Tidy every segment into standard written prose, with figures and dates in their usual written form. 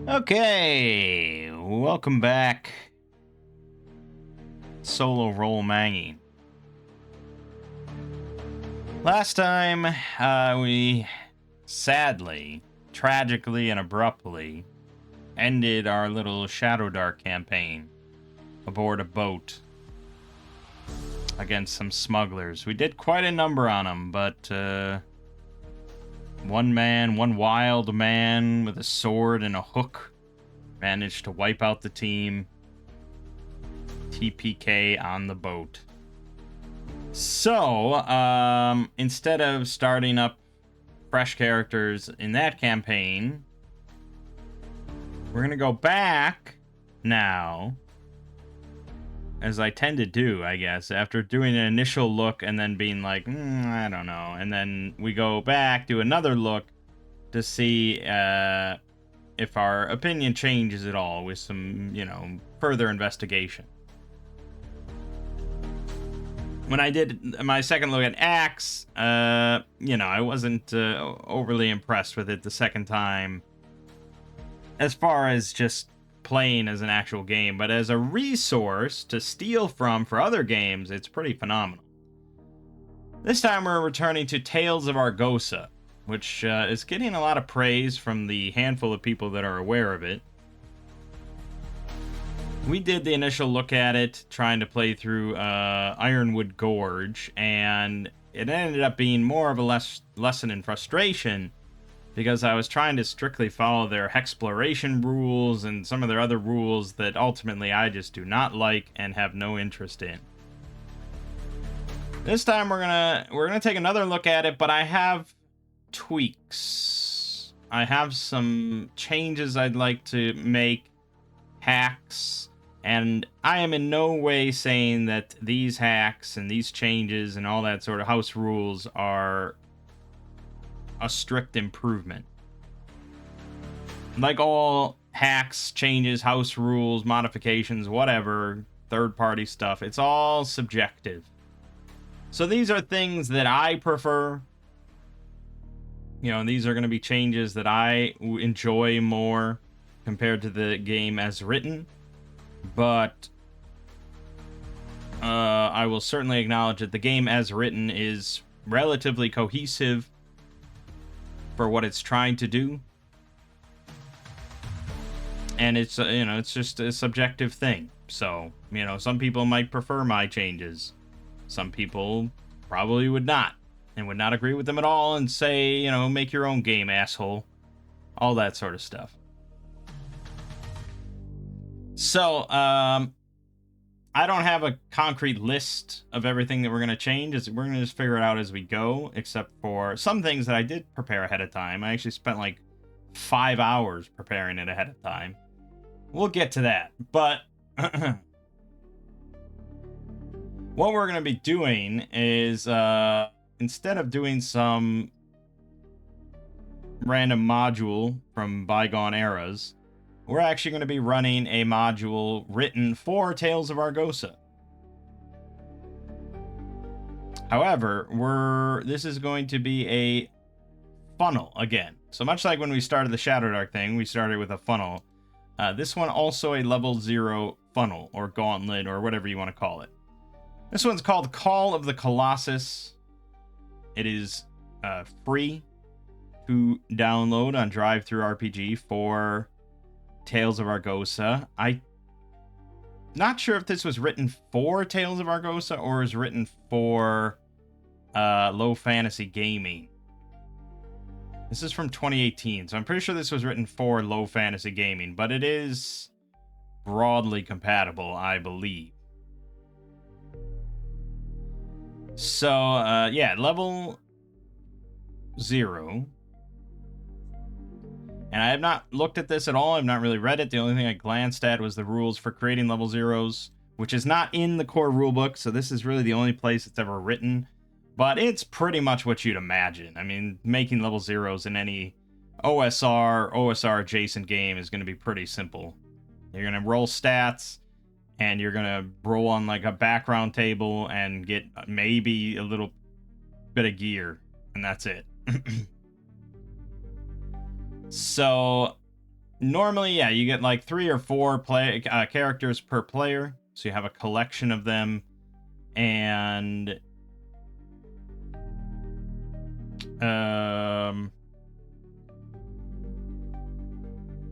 Okay, welcome back. Solo roll Mangging. Last time, we sadly, tragically, and abruptly ended our little Shadow Dark campaign aboard a boat against some smugglers. We did quite a number on them, but one wild man with a sword and a hook managed to wipe out the team. TPK on the boat. So, instead of starting up fresh characters in that campaign, we're going to go back now, as I tend to do, I guess, after doing an initial look and then being like, I don't know. And then we go back, do another look to see if our opinion changes at all with some, further investigation. When I did my second look at Axe, I wasn't overly impressed with it the second time, as far as just playing as an actual game, but as a resource to steal from for other games, it's pretty phenomenal. This time we're returning to Tales of Argosa, which is getting a lot of praise from the handful of people that are aware of it. We did the initial look at it, trying to play through Ironwood Gorge, and it ended up being more of a lesson in frustration, because I was trying to strictly follow their Hexploration rules and some of their other rules that ultimately I just do not like and have no interest in. This time we're gonna take another look at it, but I have tweaks. I have some changes I'd like to make, hacks. And I am in no way saying that these hacks and these changes and all that sort of house rules are a strict improvement. Like all hacks, changes, house rules, modifications, whatever, third-party stuff, it's all subjective. So these are things that I prefer. These are going to be changes that I enjoy more compared to the game as written. But I will certainly acknowledge that the game as written is relatively cohesive for what it's trying to do. And it's, it's just a subjective thing. So, some people might prefer my changes. Some people probably would not, and would not agree with them at all and say, make your own game, asshole. All that sort of stuff. So, I don't have a concrete list of everything that we're going to change. We're going to just figure it out as we go, except for some things that I did prepare ahead of time. I actually spent like 5 hours preparing it ahead of time. We'll get to that. But what we're going to be doing is, instead of doing some random module from bygone eras, we're actually going to be running a module written for Tales of Argosa. However, this is going to be a funnel again. So much like when we started the Shadow Dark thing, we started with a funnel. This one also a level 0 funnel, or gauntlet, or whatever you want to call it. This one's called Call of the Colossus. It is free to download on DriveThruRPG for Tales of Argosa. I'm not sure if this was written for Tales of Argosa or is written for Low Fantasy Gaming. This is from 2018, so I'm pretty sure this was written for Low Fantasy Gaming, but it is broadly compatible, I believe. So, level 0. And I have not looked at this at all. I've not really read it. The only thing I glanced at was the rules for creating level 0s, which is not in the core rulebook, so this is really the only place it's ever written. But it's pretty much what you'd imagine. I mean, making level 0s in any OSR adjacent game is going to be pretty simple. You're going to roll stats, and you're going to roll on like a background table and get maybe a little bit of gear, and that's it. So Normally, yeah, you get like 3 or 4 characters per player, so you have a collection of them, and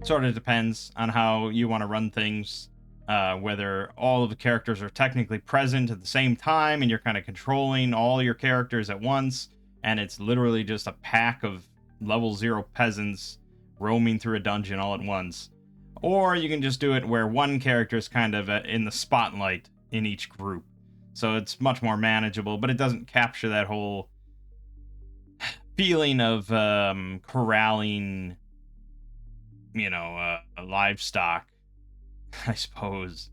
sort of depends on how you want to run things. Whether all of the characters are technically present at the same time and you're kind of controlling all your characters at once, and it's literally just a pack of level 0 peasants roaming through a dungeon all at once. Or you can just do it where one character is kind of in the spotlight in each group. So it's much more manageable, but it doesn't capture that whole feeling of corralling, livestock, I suppose.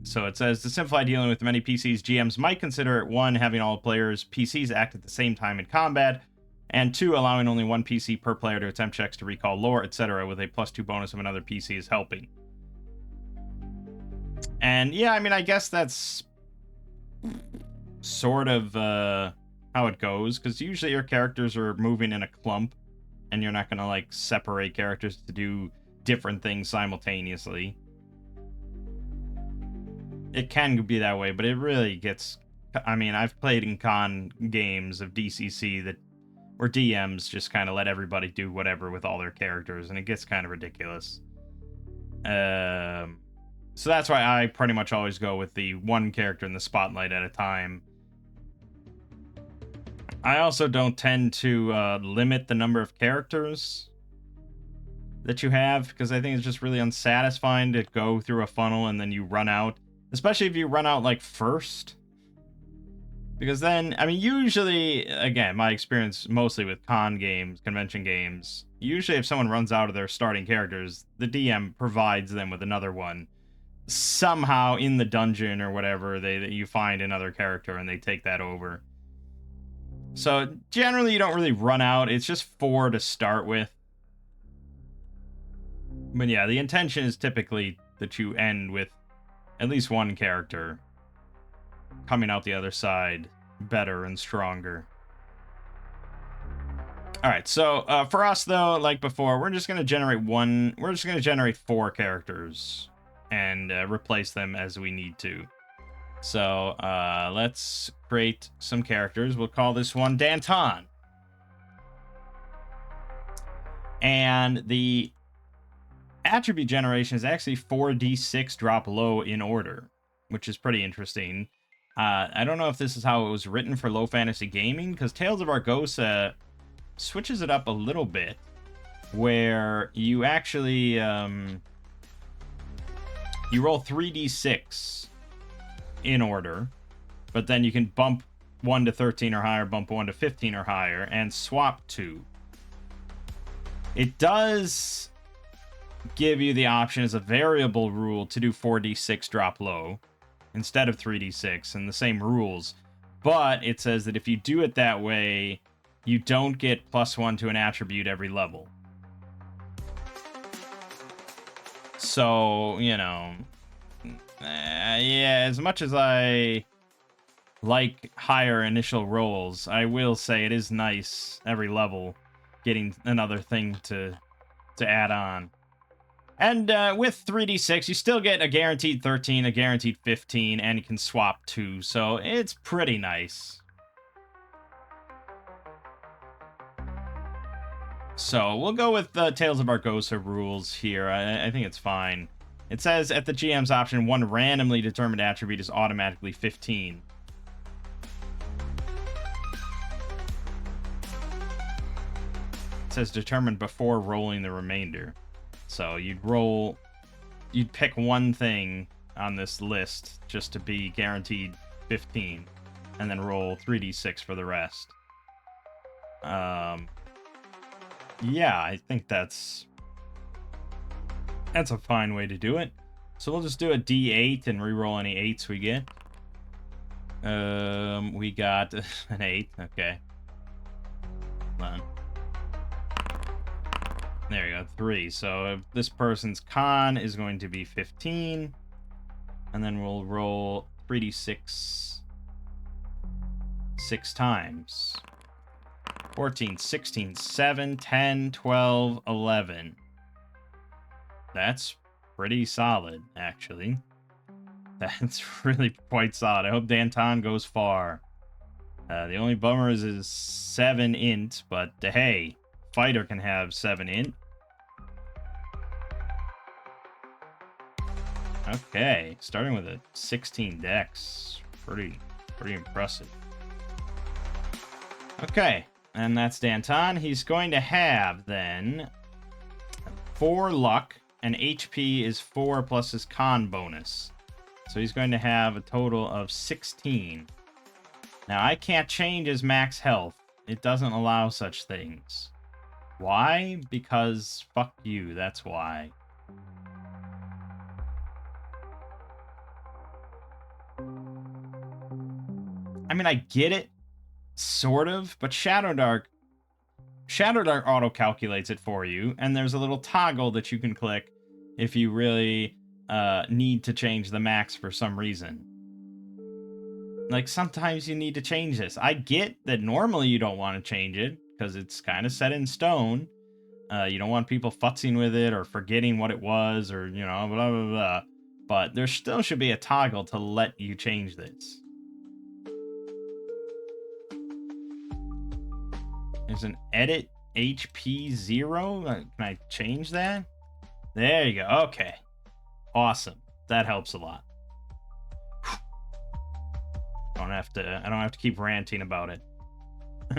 So it says, to simplify dealing with many PCs, GMs might consider 1, having all players' PCs act at the same time in combat, and 2, allowing only 1 PC per player to attempt checks to recall lore, etc., with a +2 bonus if another PC is helping. And yeah, I mean, I guess that's sort of how it goes, because usually your characters are moving in a clump, and you're not going to, like, separate characters to do different things simultaneously. It can be that way, but it really gets... I mean, I've played in con games of DCC that where DMs just kind of let everybody do whatever with all their characters, and it gets kind of ridiculous. So that's why I pretty much always go with the 1 character in the spotlight at a time. I also don't tend to limit the number of characters that you have, because I think it's just really unsatisfying to go through a funnel and then you run out. Especially if you run out, like, first. Because then, I mean, usually, again, my experience mostly with con games, convention games, usually if someone runs out of their starting characters, the DM provides them with another one. Somehow in the dungeon or whatever, you find another character and they take that over. So generally you don't really run out. It's just 4 to start with. But yeah, the intention is typically that you end with at least 1 character coming out the other side better and stronger. Alright, so for us though, like before, we're just going to generate 4 characters and replace them as we need to. So let's create some characters. We'll call this one Danton. And the attribute generation is actually 4d6 drop low in order, which is pretty interesting. I don't know if this is how it was written for low fantasy gaming, because Tales of Argosa switches it up a little bit, where you actually you roll 3d6 in order, but then you can bump 1 to 13 or higher, bump 1 to 15 or higher, and swap 2. It does give you the option as a variable rule to do 4d6 drop low instead of 3d6 and the same rules, but it says that if you do it that way, you don't get +1 to an attribute every level. So, yeah, as much as I like higher initial rolls, I will say it is nice every level getting another thing to add on. And with 3d6, you still get a guaranteed 13, a guaranteed 15, and you can swap 2, so it's pretty nice. So we'll go with the Tales of Argosa rules here. I think it's fine. It says at the GM's option, 1 randomly determined attribute is automatically 15. It says determined before rolling the remainder. So you'd pick 1 thing on this list just to be guaranteed 15, and then roll 3d6 for the rest. Yeah, I think that's a fine way to do it. So we'll just do a d8 and reroll any 8s we get. We got an 8. Okay. Hold on. There you go, 3. So this person's con is going to be 15. And then we'll roll 3d6 6 times. 14, 16, 7, 10, 12, 11. That's pretty solid, actually. That's really quite solid. I hope Danton goes far. The only bummer is his 7 int, but hey, fighter can have 7 int. Okay, starting with a 16 dex. Pretty impressive. Okay, and that's Danton. He's going to have, then, 4 luck, and HP is 4 plus his con bonus. So he's going to have a total of 16. Now, I can't change his max health. It doesn't allow such things. Why? Because fuck you, that's why. I mean, I get it, sort of, but Shadowdark auto-calculates it for you, and there's a little toggle that you can click if you really need to change the max for some reason. Like, sometimes you need to change this. I get that normally you don't want to change it, because it's kind of set in stone. You don't want people futzing with it, or forgetting what it was, or, you know, blah, blah, blah. But there still should be a toggle to let you change this. There's an edit HP 0. Can I change that? There you go. Okay. Awesome. That helps a lot. I don't have to keep ranting about it.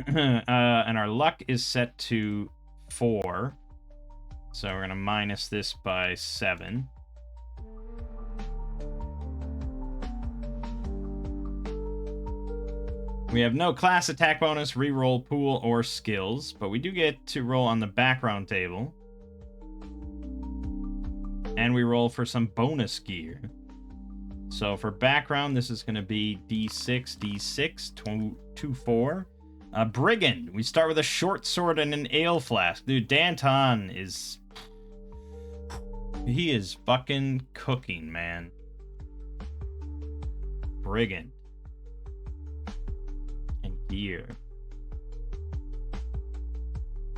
And our luck is set to 4. So we're going to minus this by 7. We have no class attack bonus, reroll, pool, or skills, but we do get to roll on the background table. And we roll for some bonus gear. So for background, this is going to be D6, D6, 2, 4. Brigand. We start with a short sword and an ale flask. Dude, Danton is... He is fucking cooking, man. Brigand. And gear.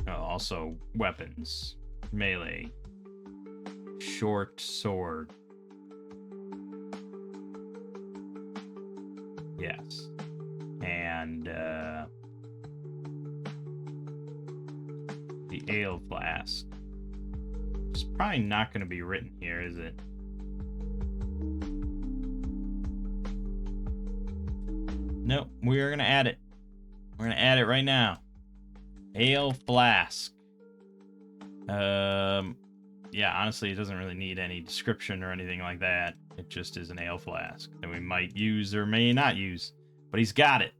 Oh, also weapons. Melee. Short sword. Yes. And the ale flask. It's probably not going to be written here, is it? Nope, we are going to add it. We're going to add it right now. Ale flask. Yeah, honestly, it doesn't really need any description or anything like that. It just is an ale flask that we might use or may not use. But he's got it.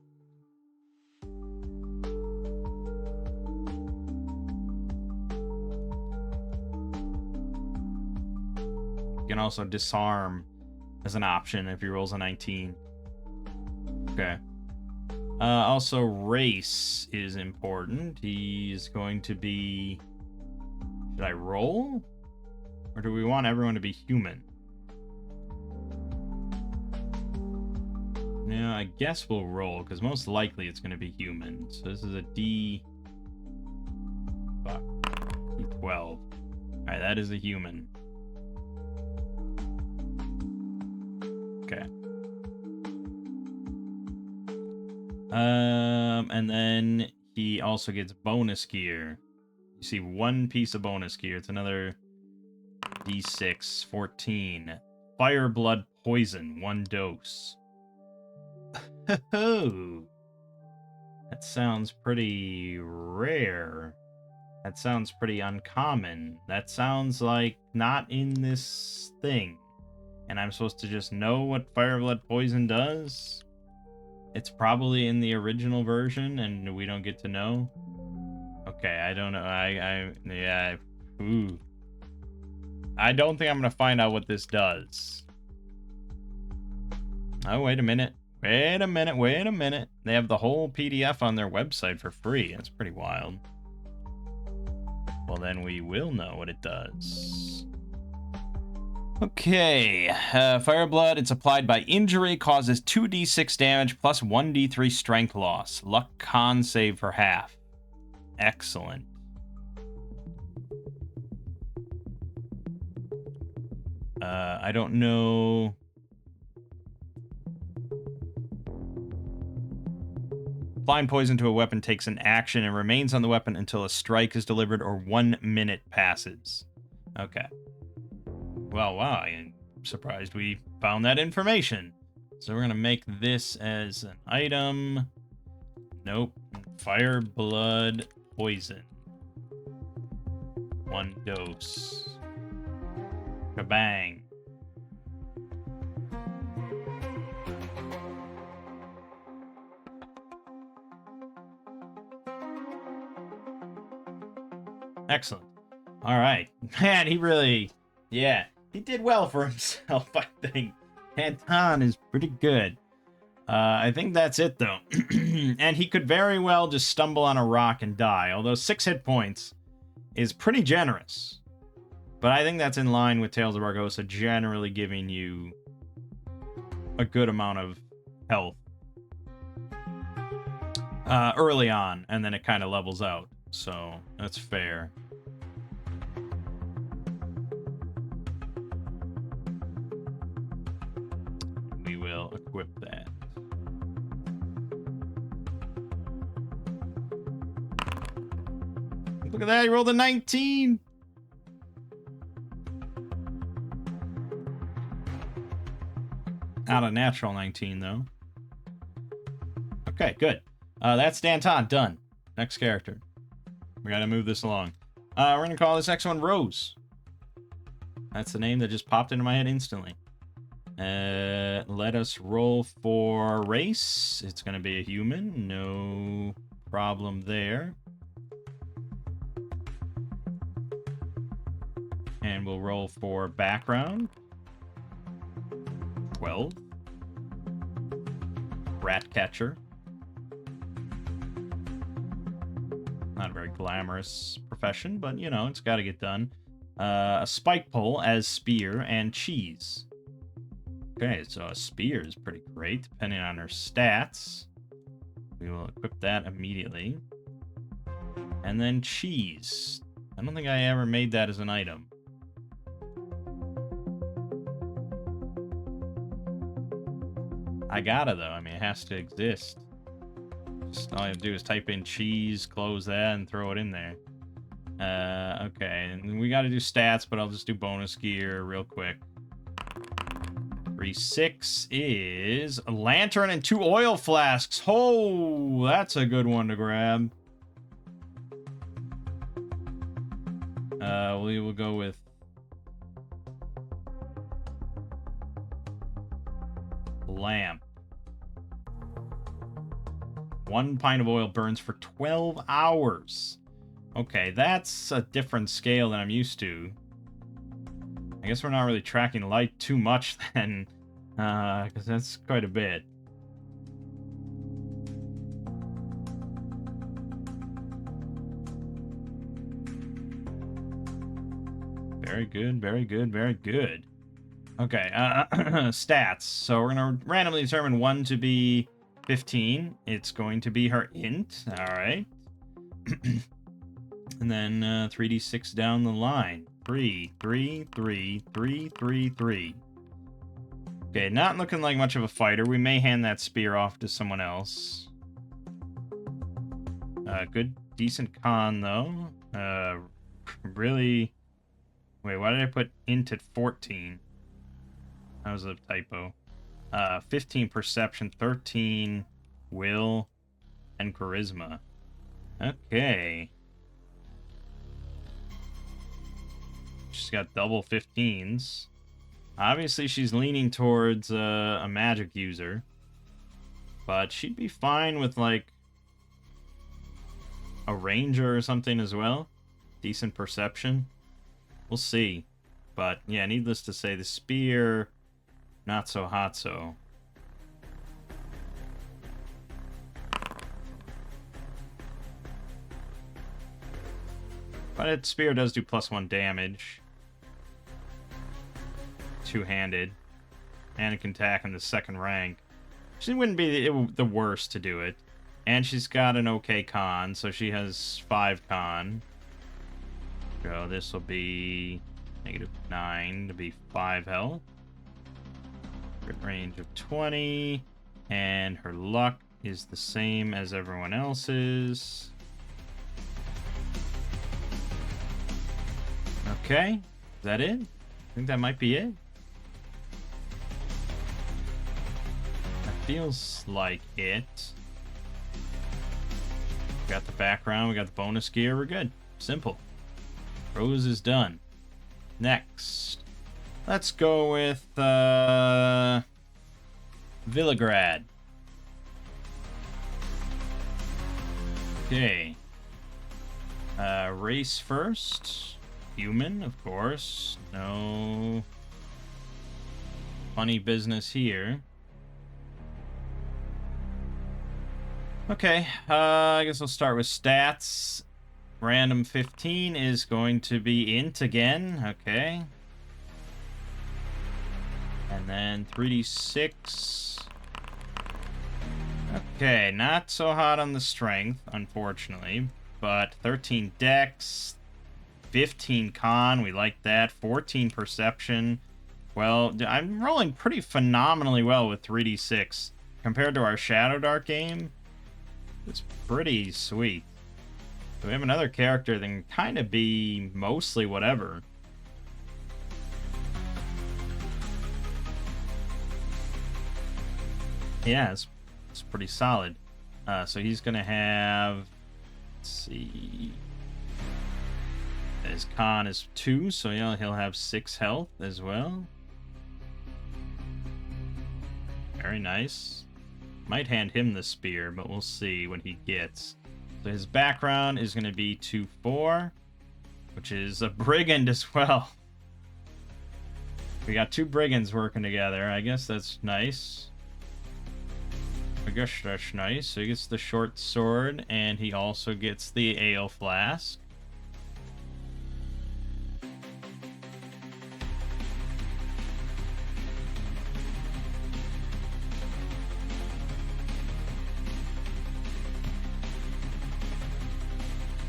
You can also disarm as an option if he rolls a 19. Okay. Also, race is important. He's going to be... Should I roll? Or do we want everyone to be human? Yeah, I guess we'll roll, because most likely it's going to be human. So this is a D... Fuck. D12. Alright, that is a human. Okay. And then he also gets bonus gear. You see one piece of bonus gear. It's another D6, 14. Fire blood poison, 1 dose. That sounds pretty rare. That sounds pretty uncommon. That sounds like not in this thing. And I'm supposed to just know what fire blood poison does? It's probably in the original version and we don't get to know. Okay, I don't know. Yeah. Ooh. I don't think I'm going to find out what this does. Oh, wait a minute. Wait a minute. They have the whole PDF on their website for free. That's pretty wild. Well, then we will know what it does. Okay. Fire blood, it's applied by injury, causes 2d6 damage plus 1d3 strength loss. Luck con save for half. Excellent. I don't know. Applying poison to a weapon takes an action and remains on the weapon until a strike is delivered or 1 minute passes. Okay. Well, wow, I'm surprised we found that information. So we're going to make this as an item. Nope. Fire, blood, poison. 1 dose. Kabang. Excellent. All right. Man, he really, yeah, he did well for himself, I think. Anton is pretty good. I think that's it, though. And he could very well just stumble on a rock and die, although 6 hit points is pretty generous. But I think that's in line with Tales of Argosa generally giving you a good amount of health early on, and then it kind of levels out. So that's fair. We will equip that. Look at that, he rolled a 19. Not a natural 19, though. Okay, good. That's Danton, done. Next character. We gotta move this along. We're gonna call this next one Rose. That's the name that just popped into my head instantly. Let us roll for race. It's gonna be a human. No problem there. And we'll roll for background. 12. Rat catcher. Not a very glamorous profession, but, you know, it's got to get done. A spike pole as spear and cheese. Okay, so a spear is pretty great, depending on her stats. We will equip that immediately. And then cheese. I don't think I ever made that as an item. I gotta, though. I mean, it has to exist. Just all I have to do is type in cheese, close that, and throw it in there. Okay, and we gotta do stats, but I'll just do bonus gear real quick. 3-6 is a lantern and 2 oil flasks. Oh, that's a good one to grab. We will go with lamp. 1 pint of oil burns for 12 hours. Okay, that's a different scale than I'm used to. I guess we're not really tracking light too much then, because that's quite a bit. Very good, very good, very good. Okay, stats. So we're going to randomly determine 1 to be 15. It's going to be her int. All right. And then 3d6 down the line. 3, 3, 3, 3, 3, 3. Okay, not looking like much of a fighter. We may hand that spear off to someone else. Good, decent con, though. Really... Wait, why did I put int at 14? That was a typo. 15 perception, 13 will, and charisma. Okay. She's got double 15s. Obviously, she's leaning towards a magic user. But she'd be fine with, like, a ranger or something as well. Decent perception. We'll see. But, yeah, needless to say, the spear, not so hot so. But its spear does do +1 damage. Two-handed. And it can attack in the 2nd rank. She wouldn't be the worst to do it. And she's got an okay con, so she has 5 con. So this will be -9 to be 5 health. Crit range of 20. And her luck is the same as everyone else's. Okay. Is that it? I think that might be it. That feels like it. We got the background, we got the bonus gear, we're good. Simple. Rose is done. Next. Let's go with Villagrad. Okay. Race first. Human, of course. No funny business here. Okay, I guess we'll start with stats. Random 15 is going to be int again. Okay. And then 3d6. Okay, not so hot on the strength, unfortunately. But 13 dex, 15 con, we like that. 14 perception. Well, I'm rolling pretty phenomenally well with 3d6. Compared to our Shadow Dark game, it's pretty sweet. So we have another character that can kind of be mostly whatever. Yeah, it's pretty solid. So he's going to have... Let's see... His con is 2, so he'll have 6 health as well. Very nice. Might hand him the spear, but we'll see what he gets. So his background is going to be 2-4, which is a brigand as well. We got 2 brigands working together. I guess that's nice. I guess that's nice. So he gets the short sword, and he also gets the ale flask.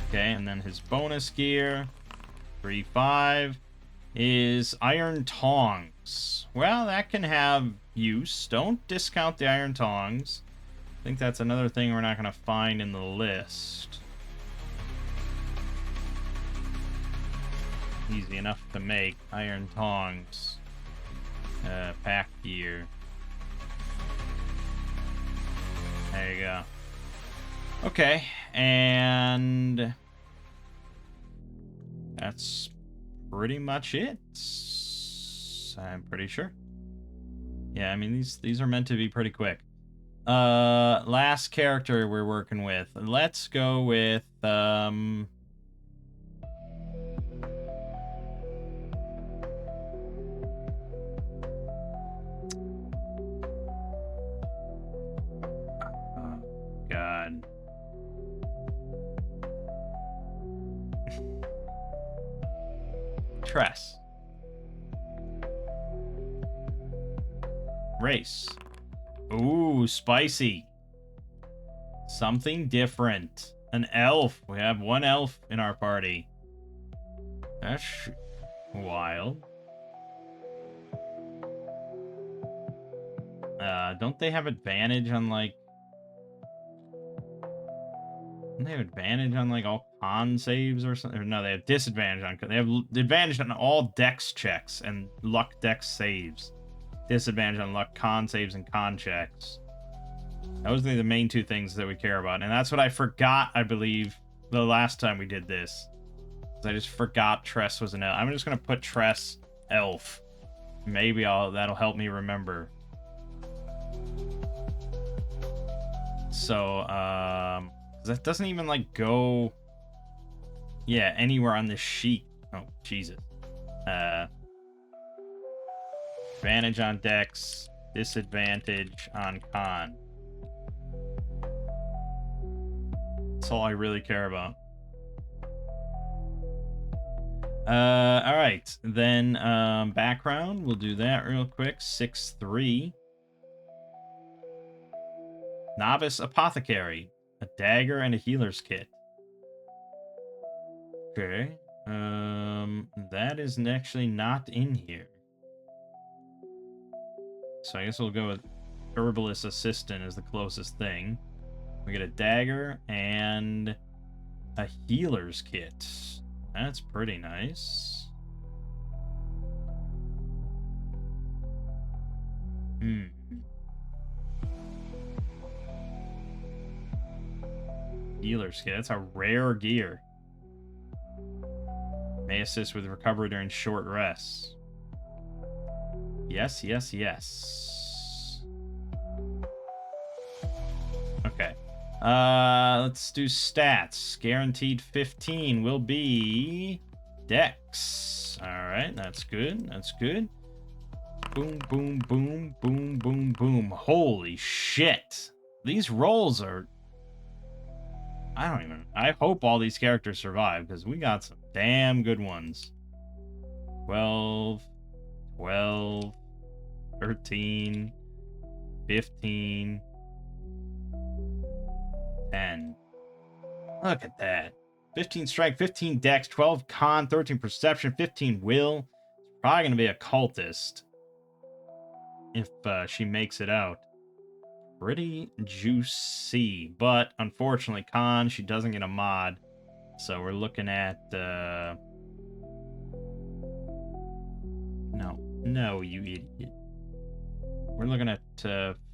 Okay, and then his bonus gear, 3-5, is iron tongs. Well, that can have use. Don't discount the iron tongs. I think that's another thing we're not going to find in the list. Easy enough to make. Iron tongs. Pack gear. There you go. Okay, and that's pretty much it. I'm pretty sure. Yeah, I mean these are meant to be pretty quick. Last character we're working with. Let's go with God. Tress. Race. Ooh, spicy. Something different. An elf. We have 1 elf in our party. That's wild. Don't they have advantage on, like... Don't they have advantage on, like, all con saves or something? Or no, they have disadvantage on... They have advantage on all dex checks and luck dex saves. Disadvantage on luck con saves and con checks. Those are the main 2 things that we care about. And that's what I forgot, I believe, the last time we did this. I just forgot Tress was an elf. I'm just going to put Tress elf. Maybe that'll help me remember. So, that doesn't even, like, go... Yeah, anywhere on this sheet. Oh, Jesus. Advantage on dex, disadvantage on con. That's all I really care about. Alright. Then, background. We'll do that real quick. 6-3. Novice Apothecary. A dagger and a healer's kit. Okay. That is actually not in here. So I guess we'll go with Herbalist Assistant as the closest thing. We get a dagger and a healer's kit. That's pretty nice. Healer's kit. That's a rare gear. May assist with recovery during short rests. Yes, yes, yes. Okay. Let's do stats. Guaranteed 15 will be Dex. Alright, that's good. That's good. Boom, boom, boom, boom, boom, boom. Holy shit. These rolls are... I hope all these characters survive, because we got some damn good ones. 12, 12, 13, 15, 10. Look at that. 15 strength, 15 dex, 12 con, 13 perception, 15 will. It's probably going to be a cultist if she makes it out. Pretty juicy, but unfortunately, con, she doesn't get a mod. So we're looking at, No, you idiot. We're looking at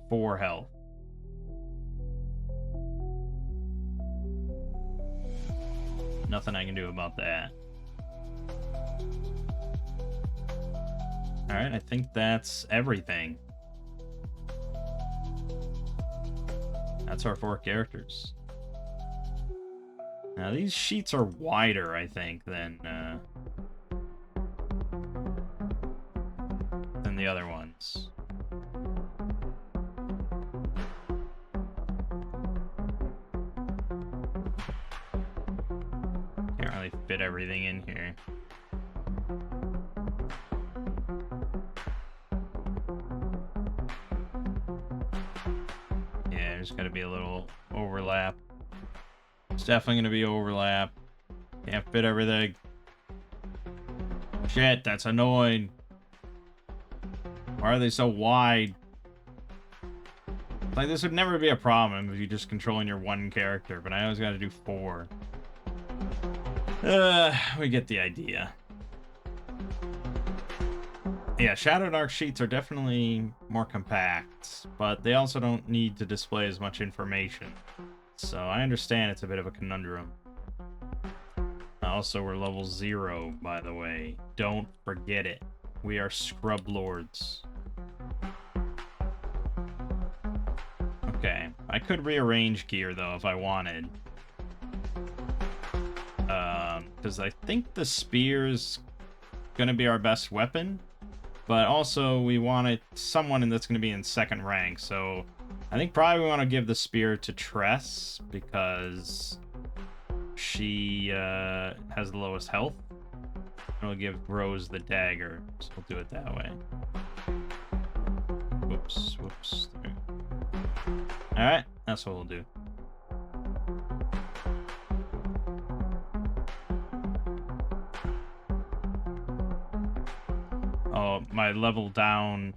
4 health. Nothing I can do about that. Alright, I think that's everything. That's our 4 characters. Now, these sheets are wider, I think, than the other ones. Can't really fit everything in here. Yeah, there's got to be a little overlap. It's definitely going to be overlap. Can't fit everything. Shit, that's annoying. Why are they so wide? Like, this would never be a problem if you're just controlling your one character, but I always got to do 4. We get the idea. Yeah, Shadow Dark sheets are definitely more compact, but they also don't need to display as much information. So I understand it's a bit of a conundrum. Also, we're level 0, by the way. Don't forget it. We are Scrub Lords. Okay, I could rearrange gear, though, if I wanted. Because I think the spear's gonna be our best weapon. But also, we want someone that's gonna be in 2nd rank, so... I think probably we want to give the spear to Tress, because she has the lowest health. And we'll give Rose the dagger, so we'll do it that way. Whoops, whoops. Alright, that's what we'll do. Oh, my level down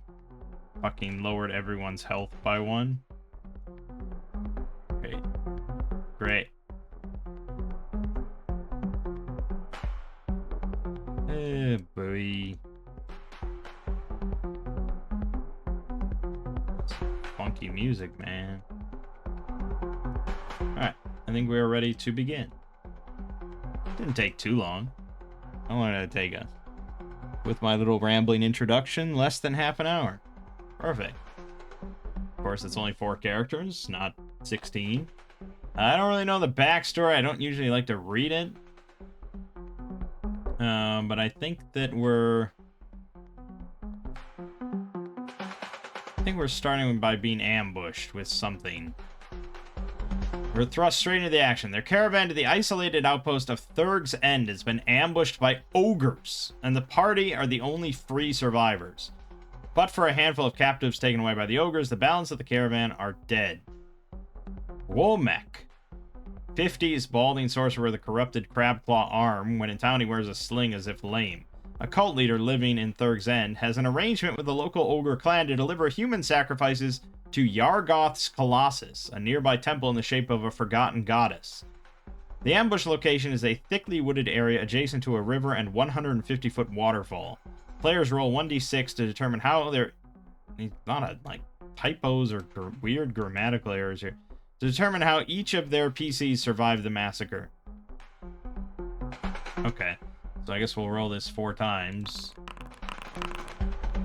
fucking lowered everyone's health by 1. Great. Great. Eh, boy. Funky music, man. Alright, I think we're ready to begin. Didn't take too long. How long did it take us? With my little rambling introduction, less than half an hour. Perfect. Of course, it's only 4 characters, not 16. I don't really know the backstory. I don't usually like to read it. But I think that we're starting by being ambushed with something. We're thrust straight into the action. Their caravan to the isolated outpost of Thurg's End has been ambushed by ogres, and the party are the only free survivors. But for a handful of captives taken away by the ogres, the balance of the caravan are dead. Womek, 50 is balding sorcerer with a corrupted crabclaw arm. When in town, he wears a sling as if lame. A cult leader living in Thurg's End has an arrangement with the local ogre clan to deliver human sacrifices to Yargoth's Colossus, a nearby temple in the shape of a forgotten goddess. The ambush location is a thickly wooded area adjacent to a river and 150-foot waterfall. Players roll 1d6 to determine how their... Not a, like, typos or weird grammatical errors here. To determine how each of their PCs survived the massacre. Okay. So I guess we'll roll this 4 times.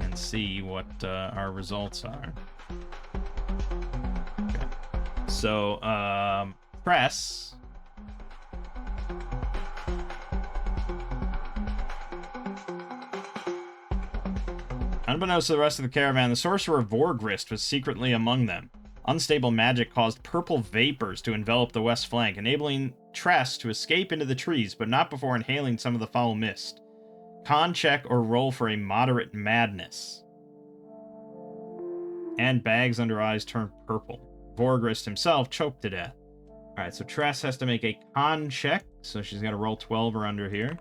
And see what our results are. Okay. So, press... Unbeknownst to the rest of the caravan, the sorcerer Vorgrist was secretly among them. Unstable magic caused purple vapors to envelop the west flank, enabling Tress to escape into the trees, but not before inhaling some of the foul mist. Con check or roll for a moderate madness. And bags under eyes turned purple. Vorgrist himself choked to death. Alright, so Tress has to make a con check, so she's got to roll 12 or under here.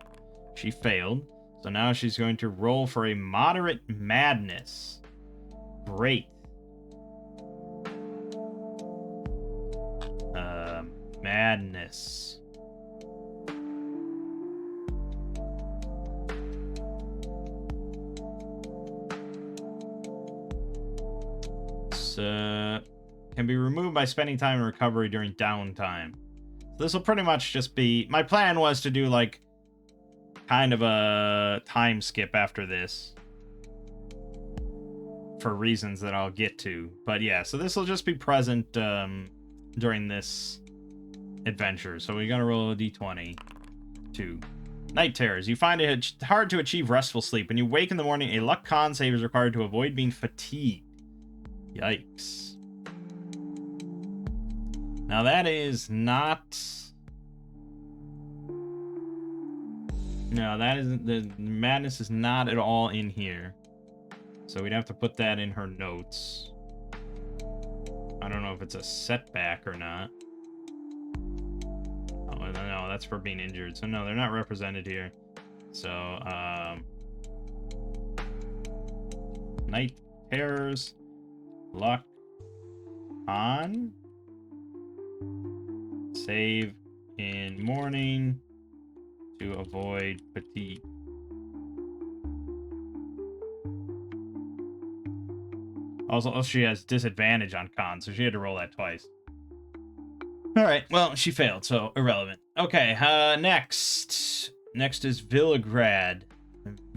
She failed. So now she's going to roll for a moderate madness. Great. Madness. So, can be removed by spending time in recovery during downtime. So this will pretty much just be... My plan was to do, like, kind of a time skip after this. For reasons that I'll get to. But yeah, so this will just be present during this adventure. So we gotta roll a d20. 2. Night terrors. You find it hard to achieve restful sleep. When you wake in the morning, a luck con save is required to avoid being fatigued. Yikes. Now that is not... No, that isn't... The madness is not at all in here. So we'd have to put that in her notes. I don't know if it's a setback or not. Oh, no, that's for being injured. So no, they're not represented here. So, night terrors, luck, on, save in morning to avoid fatigue. Also, she has disadvantage on con, so she had to roll that twice. Alright, well, she failed, so irrelevant. Okay, next. Next is Villagrad.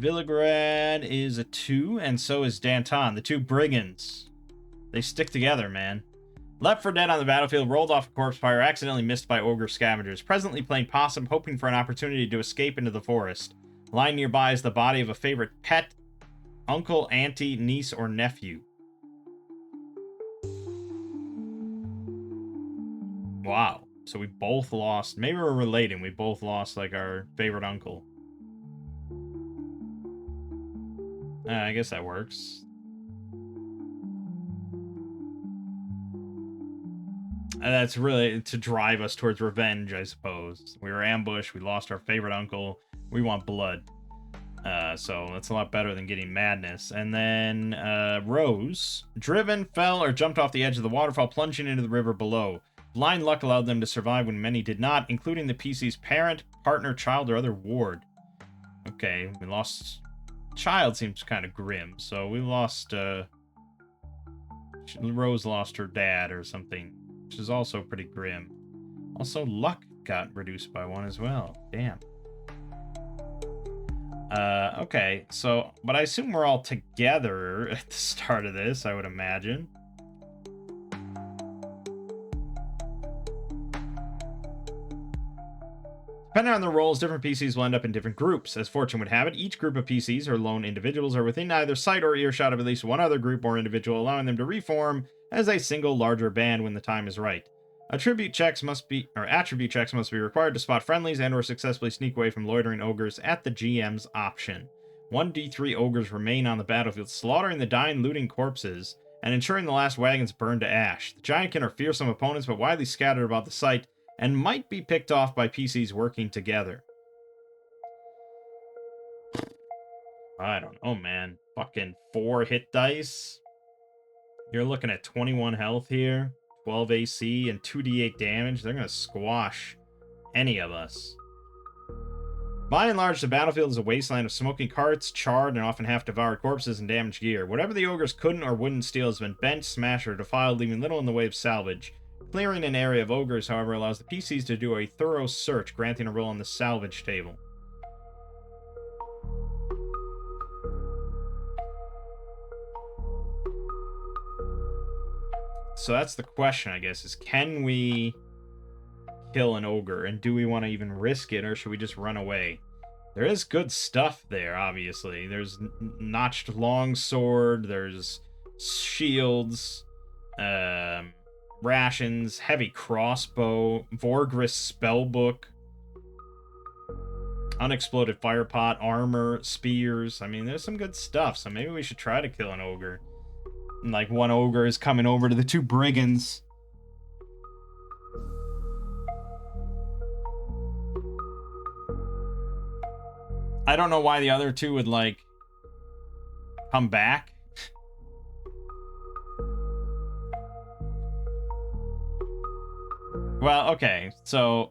Villagrad is a 2, and so is Danton, the 2 brigands. They stick together, man. Left for dead on the battlefield, rolled off a corpse pyre, accidentally missed by ogre scavengers. Presently playing possum, hoping for an opportunity to escape into the forest. Lying nearby is the body of a favorite pet, uncle, auntie, niece, or nephew. Wow. So we both lost... Maybe we're relating. We both lost, like, our favorite uncle. I guess that works. That's really to drive us towards revenge, I suppose. We were ambushed. We lost our favorite uncle. We want blood. So that's a lot better than getting madness. And then Rose. Driven, fell, or jumped off the edge of the waterfall, plunging into the river below. Blind luck allowed them to survive when many did not, including the PC's parent, partner, child, or other ward. Okay, we lost... Child seems kind of grim, so we lost... Rose lost her dad or something, which is also pretty grim. Also, luck got reduced by 1 as well. Damn. Okay, so... But I assume we're all together at the start of this, I would imagine. Depending on their roles, different PCs will end up in different groups. As fortune would have it, each group of PCs or lone individuals are within either sight or earshot of at least one other group or individual, allowing them to reform as a single larger band when the time is right. Attribute checks must be required to spot friendlies and or successfully sneak away from loitering ogres at the GM's option. 1d3 ogres remain on the battlefield, slaughtering the dying, looting corpses, and ensuring the last wagons burn to ash. The Giantkin are fearsome opponents, but widely scattered about the site, and might be picked off by PCs working together. I don't know, man. Fucking 4 hit dice. You're looking at 21 health here, 12 AC, and 2d8 damage. They're gonna squash any of us. By and large, the battlefield is a wasteland of smoking carts, charred and often half-devoured corpses, and damaged gear. Whatever the ogres couldn't or wouldn't steal has been bent, smashed, or defiled, leaving little in the way of salvage. Clearing an area of ogres, however, allows the PCs to do a thorough search, granting a roll on the salvage table. So that's the question, I guess, is can we kill an ogre, and do we want to even risk it, or should we just run away? There is good stuff there, obviously. There's notched longsword, there's shields, rations, heavy crossbow, Vorgris spellbook, unexploded firepot, armor, spears. I mean, there's some good stuff, so maybe we should try to kill an ogre. And, like, one ogre is coming over to the 2 brigands. I don't know why the other 2 would, like, come back. Well, okay, so...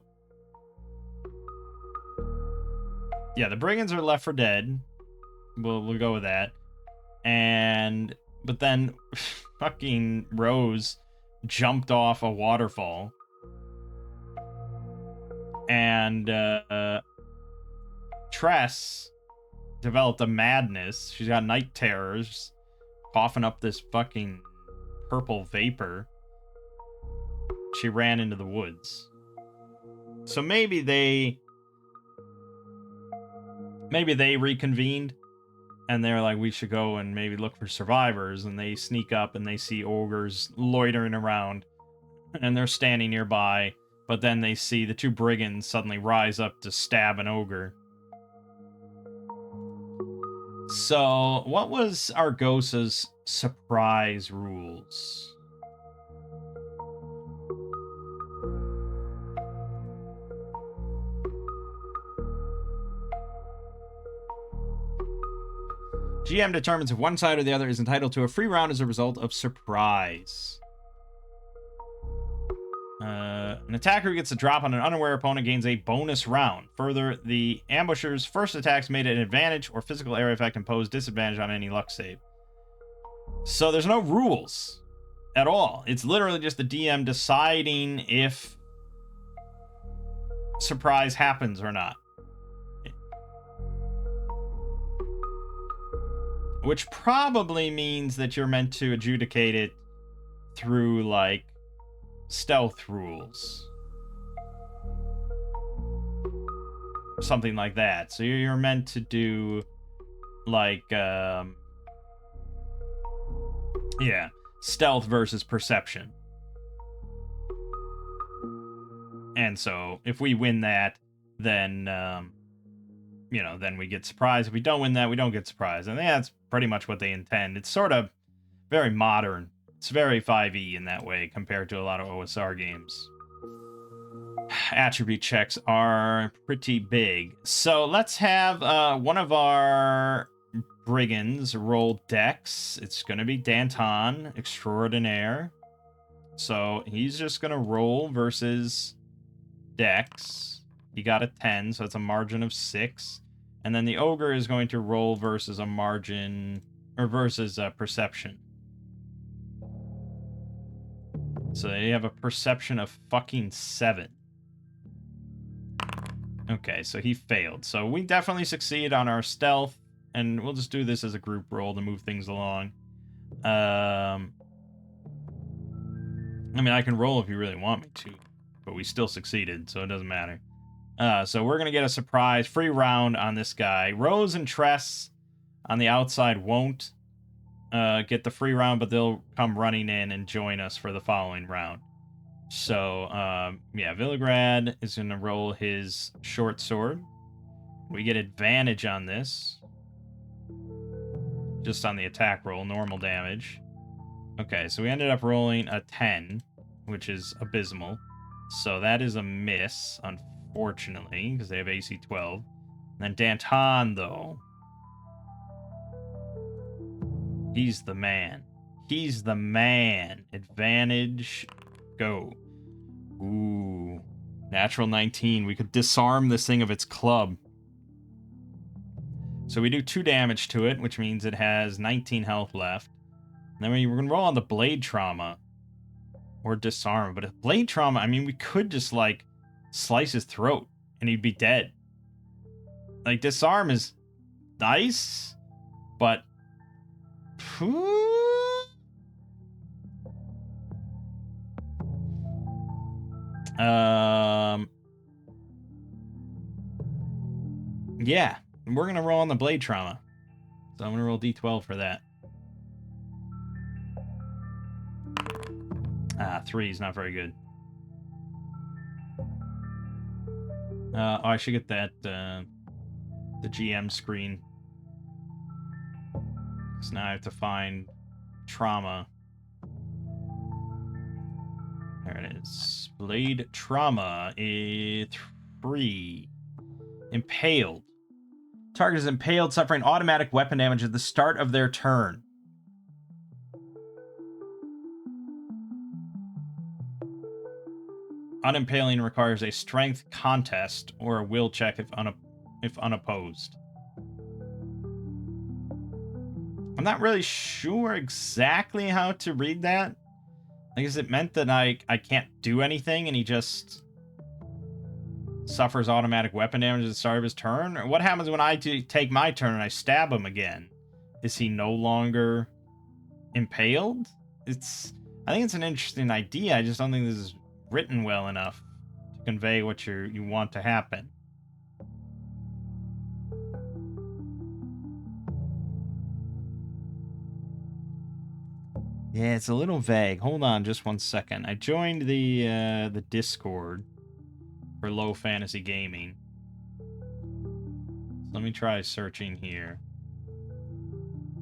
yeah, the brigands are left for dead. We'll go with that. And... but then fucking Rose jumped off a waterfall. And, Tress developed a madness. She's got night terrors, coughing up this fucking purple vapor. She ran into the woods. So maybe they reconvened, and they're like, we should go and maybe look for survivors, and they sneak up and they see ogres loitering around, and they're standing nearby, but then they see the 2 brigands suddenly rise up to stab an ogre. So, what was Argosa's surprise rules? GM determines if one side or the other is entitled to a free round as a result of surprise. An attacker who gets a drop on an unaware opponent gains a bonus round. Further, the ambusher's first attacks made an advantage or physical area effect imposed disadvantage on any luck save. So there's no rules at all. It's literally just the DM deciding if surprise happens or not. Which probably means that you're meant to adjudicate it through, like, stealth rules. Something like that. So you're meant to do, like, yeah, stealth versus perception. And so if we win that, then, you know, then we get surprised. If we don't win that, we don't get surprised. And that's pretty much what they intend. It's sort of very modern. It's very 5e in that way compared to a lot of OSR games. Attribute checks are pretty big. So let's have one of our brigands roll Dex. It's going to be Danton Extraordinaire. So he's just going to roll versus Dex. He got a 10, so it's a margin of 6. And then the ogre is going to roll versus a margin, or versus perception. So they have a perception of fucking 7. Okay, so he failed. So we definitely succeed on our stealth, and we'll just do this as a group roll to move things along. I mean, I can roll if you really want me to, but we still succeeded, so it doesn't matter. So we're going to get a surprise free round on this guy. Rose and Tress on the outside won't get the free round, but they'll come running in and join us for the following round. So, yeah, Villagrad is going to roll his short sword. We get advantage on this. Just on the attack roll, normal damage. Okay, so we ended up rolling a 10, which is abysmal. So that is a miss, unfortunately, because they have AC 12. And then Danton, though. He's the man. He's the man. Advantage. Go. Ooh. Natural 19. We could disarm this thing of its club. So we do 2 damage to it, which means it has 19 health left. And then we're going to roll on the blade trauma. Or disarm. But if blade trauma, I mean, we could just, like, slice his throat. And he'd be dead. Like, disarm is nice. But... yeah, we're gonna roll on the blade trauma. So I'm gonna roll D12 for that. 3 is not very good. Oh, I should get that, the GM screen. So now I have to find trauma. There it is. Blade trauma is 3. Impaled. Target is impaled, suffering automatic weapon damage at the start of their turn. Unimpaling requires a strength contest or a will check if unopposed. I'm not really sure exactly how to read that. Like, is it meant that I can't do anything and he just suffers automatic weapon damage at the start of his turn? Or what happens when I take my turn and I stab him again? Is he no longer impaled? I think it's an interesting idea. I just don't think this is written well enough to convey what you want to happen. Yeah, it's a little vague. Hold on just one second. I joined the Discord for Low Fantasy Gaming. So let me try searching here.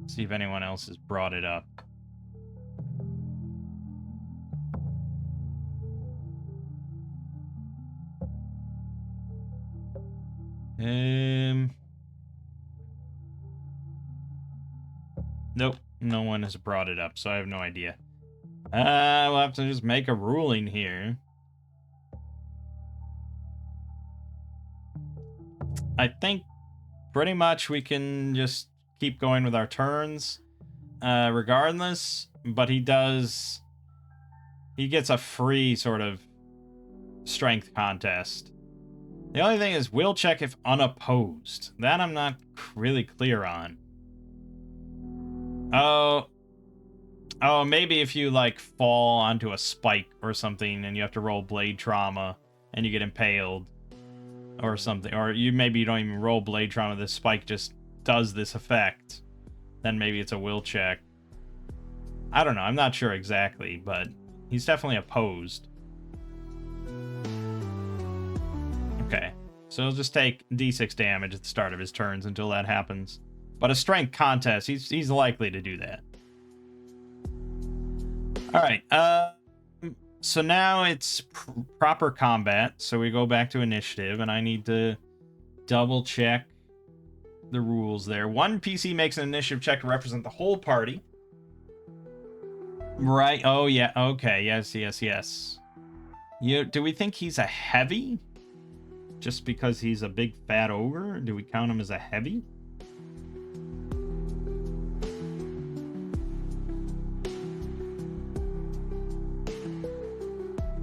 See if anyone else has brought it up. Nope. No one has brought it up, so I have no idea. We'll have to just make a ruling here. I think pretty much we can just keep going with our turns, regardless. But he gets a free sort of strength contest. The only thing is, will check if unopposed. That I'm not really clear on. Oh, maybe if you, like, fall onto a spike or something and you have to roll blade trauma and you get impaled or something. Or maybe you don't even roll blade trauma, this spike just does this effect. Then maybe it's a will check. I don't know, I'm not sure exactly, but he's definitely opposed. Okay, so he'll just take D6 damage at the start of his turns until that happens. But a strength contest, he's likely to do that. All right, so now it's proper combat. So we go back to initiative, and I need to double check the rules there. One PC makes an initiative check to represent the whole party. Right, oh yeah, okay, yes. Do we think he's a heavy? Just because he's a big fat ogre? Do we count him as a heavy?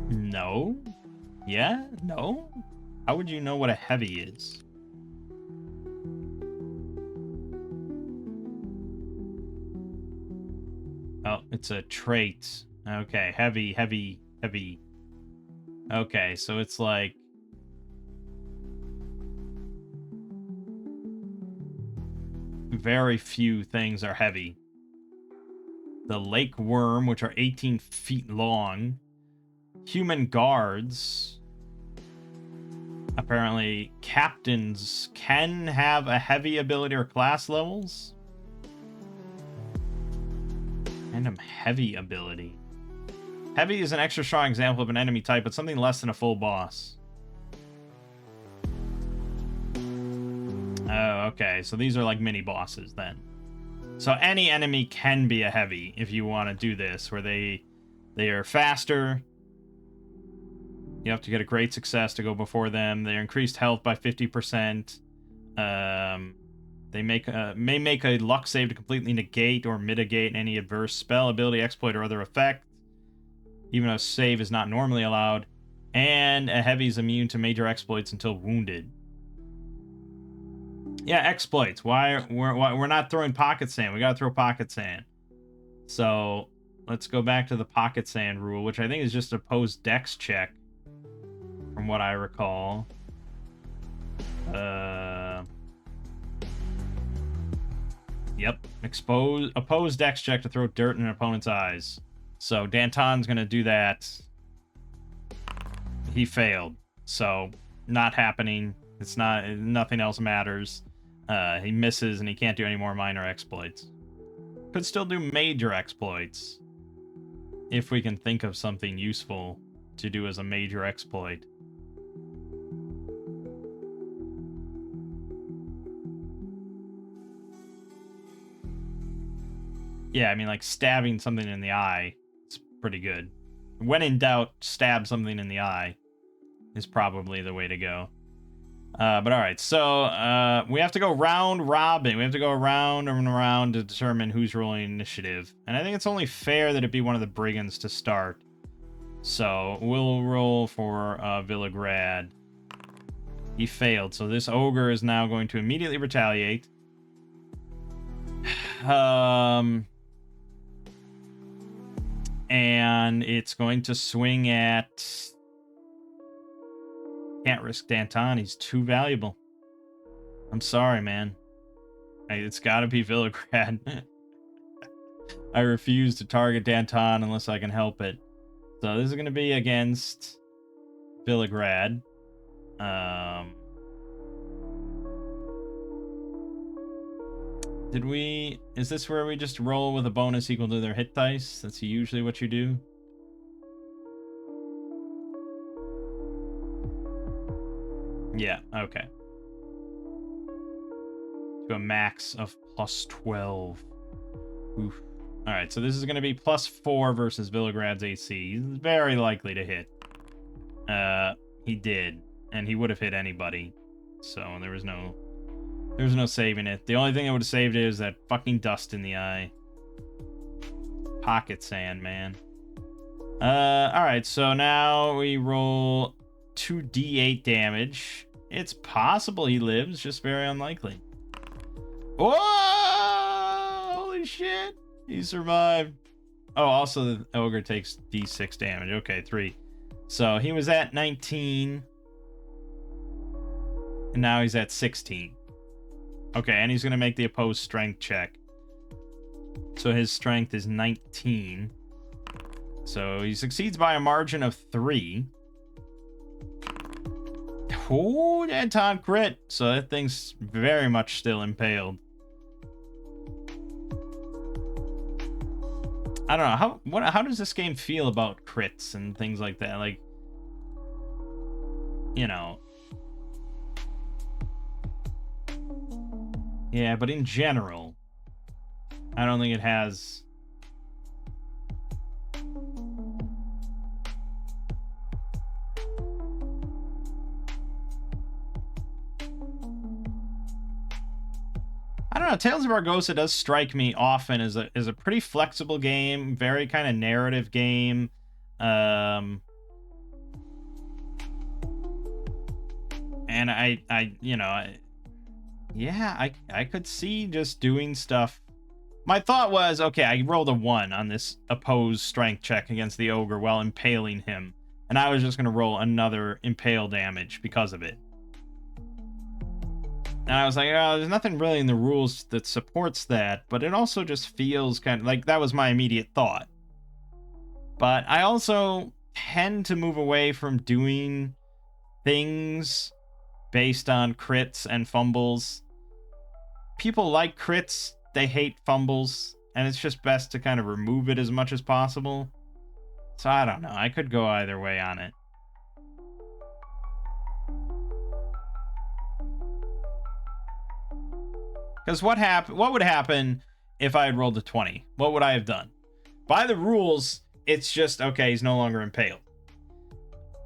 No? Yeah? No? How would you know what a heavy is? Oh, it's a trait. Okay, heavy. Okay, so it's like... very few things are heavy. The lake worm, which are 18 feet long. Human guards. Apparently, captains can have a heavy ability or class levels. Random heavy ability. Heavy is an extra strong example of an enemy type, but something less than a full boss. Oh, okay. So these are like mini bosses then. So any enemy can be a heavy if you want to do this, where they are faster. You have to get a great success to go before them. They're increased health by 50%. They may make a luck save to completely negate or mitigate any adverse spell, ability, exploit, or other effect, even though a save is not normally allowed. And a heavy is immune to major exploits until wounded. Yeah, exploits. Why we're not throwing pocket sand? We gotta throw pocket sand. So let's go back to the pocket sand rule, which I think is just a opposed dex check, from what I recall. Yep. Opposed dex check to throw dirt in an opponent's eyes. So Danton's gonna do that. He failed. So not happening. It's not. Nothing else matters. He misses and he can't do any more minor exploits. Could still do major exploits if we can think of something useful to do as a major exploit. Yeah, I mean, like stabbing something in the eye, it's pretty good. When in doubt, stab something in the eye is probably the way to go. But all right, so we have to go round robin. We have to go around and around to determine who's rolling initiative. And I think it's only fair that it be one of the brigands to start. So we'll roll for Villagrad. He failed, so this ogre is now going to immediately retaliate. And it's going to swing at... Can't risk Danton. He's too valuable. I'm sorry, man. It's got to be Villagrad. I refuse to target Danton unless I can help it. So this is going to be against Villagrad. Is this where we just roll with a bonus equal to their hit dice? That's usually what you do. Yeah, okay. To a max of plus 12. Oof. Alright, so this is going to be plus 4 versus Villagrad's AC. He's very likely to hit. He did. And he would have hit anybody. So there was no saving it. The only thing that would have saved it is that fucking dust in the eye. Pocket sand, man. Alright, so now we roll 2d8 damage. It's possible he lives, just very unlikely. Whoa! Holy shit! He survived. Oh, also the ogre takes d6 damage. Okay, 3. So he was at 19. And now he's at 16. Okay, and he's going to make the opposed strength check. So his strength is 19. So he succeeds by a margin of 3. Oh, Danton crit. So that thing's very much still impaled. I don't know. How does this game feel about crits and things like that? Like, you know. Yeah, but in general, I don't think it has... I don't know, Tales of Argosa does strike me often as a pretty flexible game, very kind of narrative game. And I could see just doing stuff. My thought was, okay, I rolled a 1 on this opposed strength check against the ogre while impaling him, and I was just going to roll another impale damage because of it. And I was like, oh, there's nothing really in the rules that supports that, but it also just feels kind of like that was my immediate thought. But I also tend to move away from doing things based on crits and fumbles. People like crits, they hate fumbles, and it's just best to kind of remove it as much as possible. So I don't know. I could go either way on it. Because what would happen if I had rolled a 20? What would I have done? By the rules, it's just, okay, he's no longer impaled.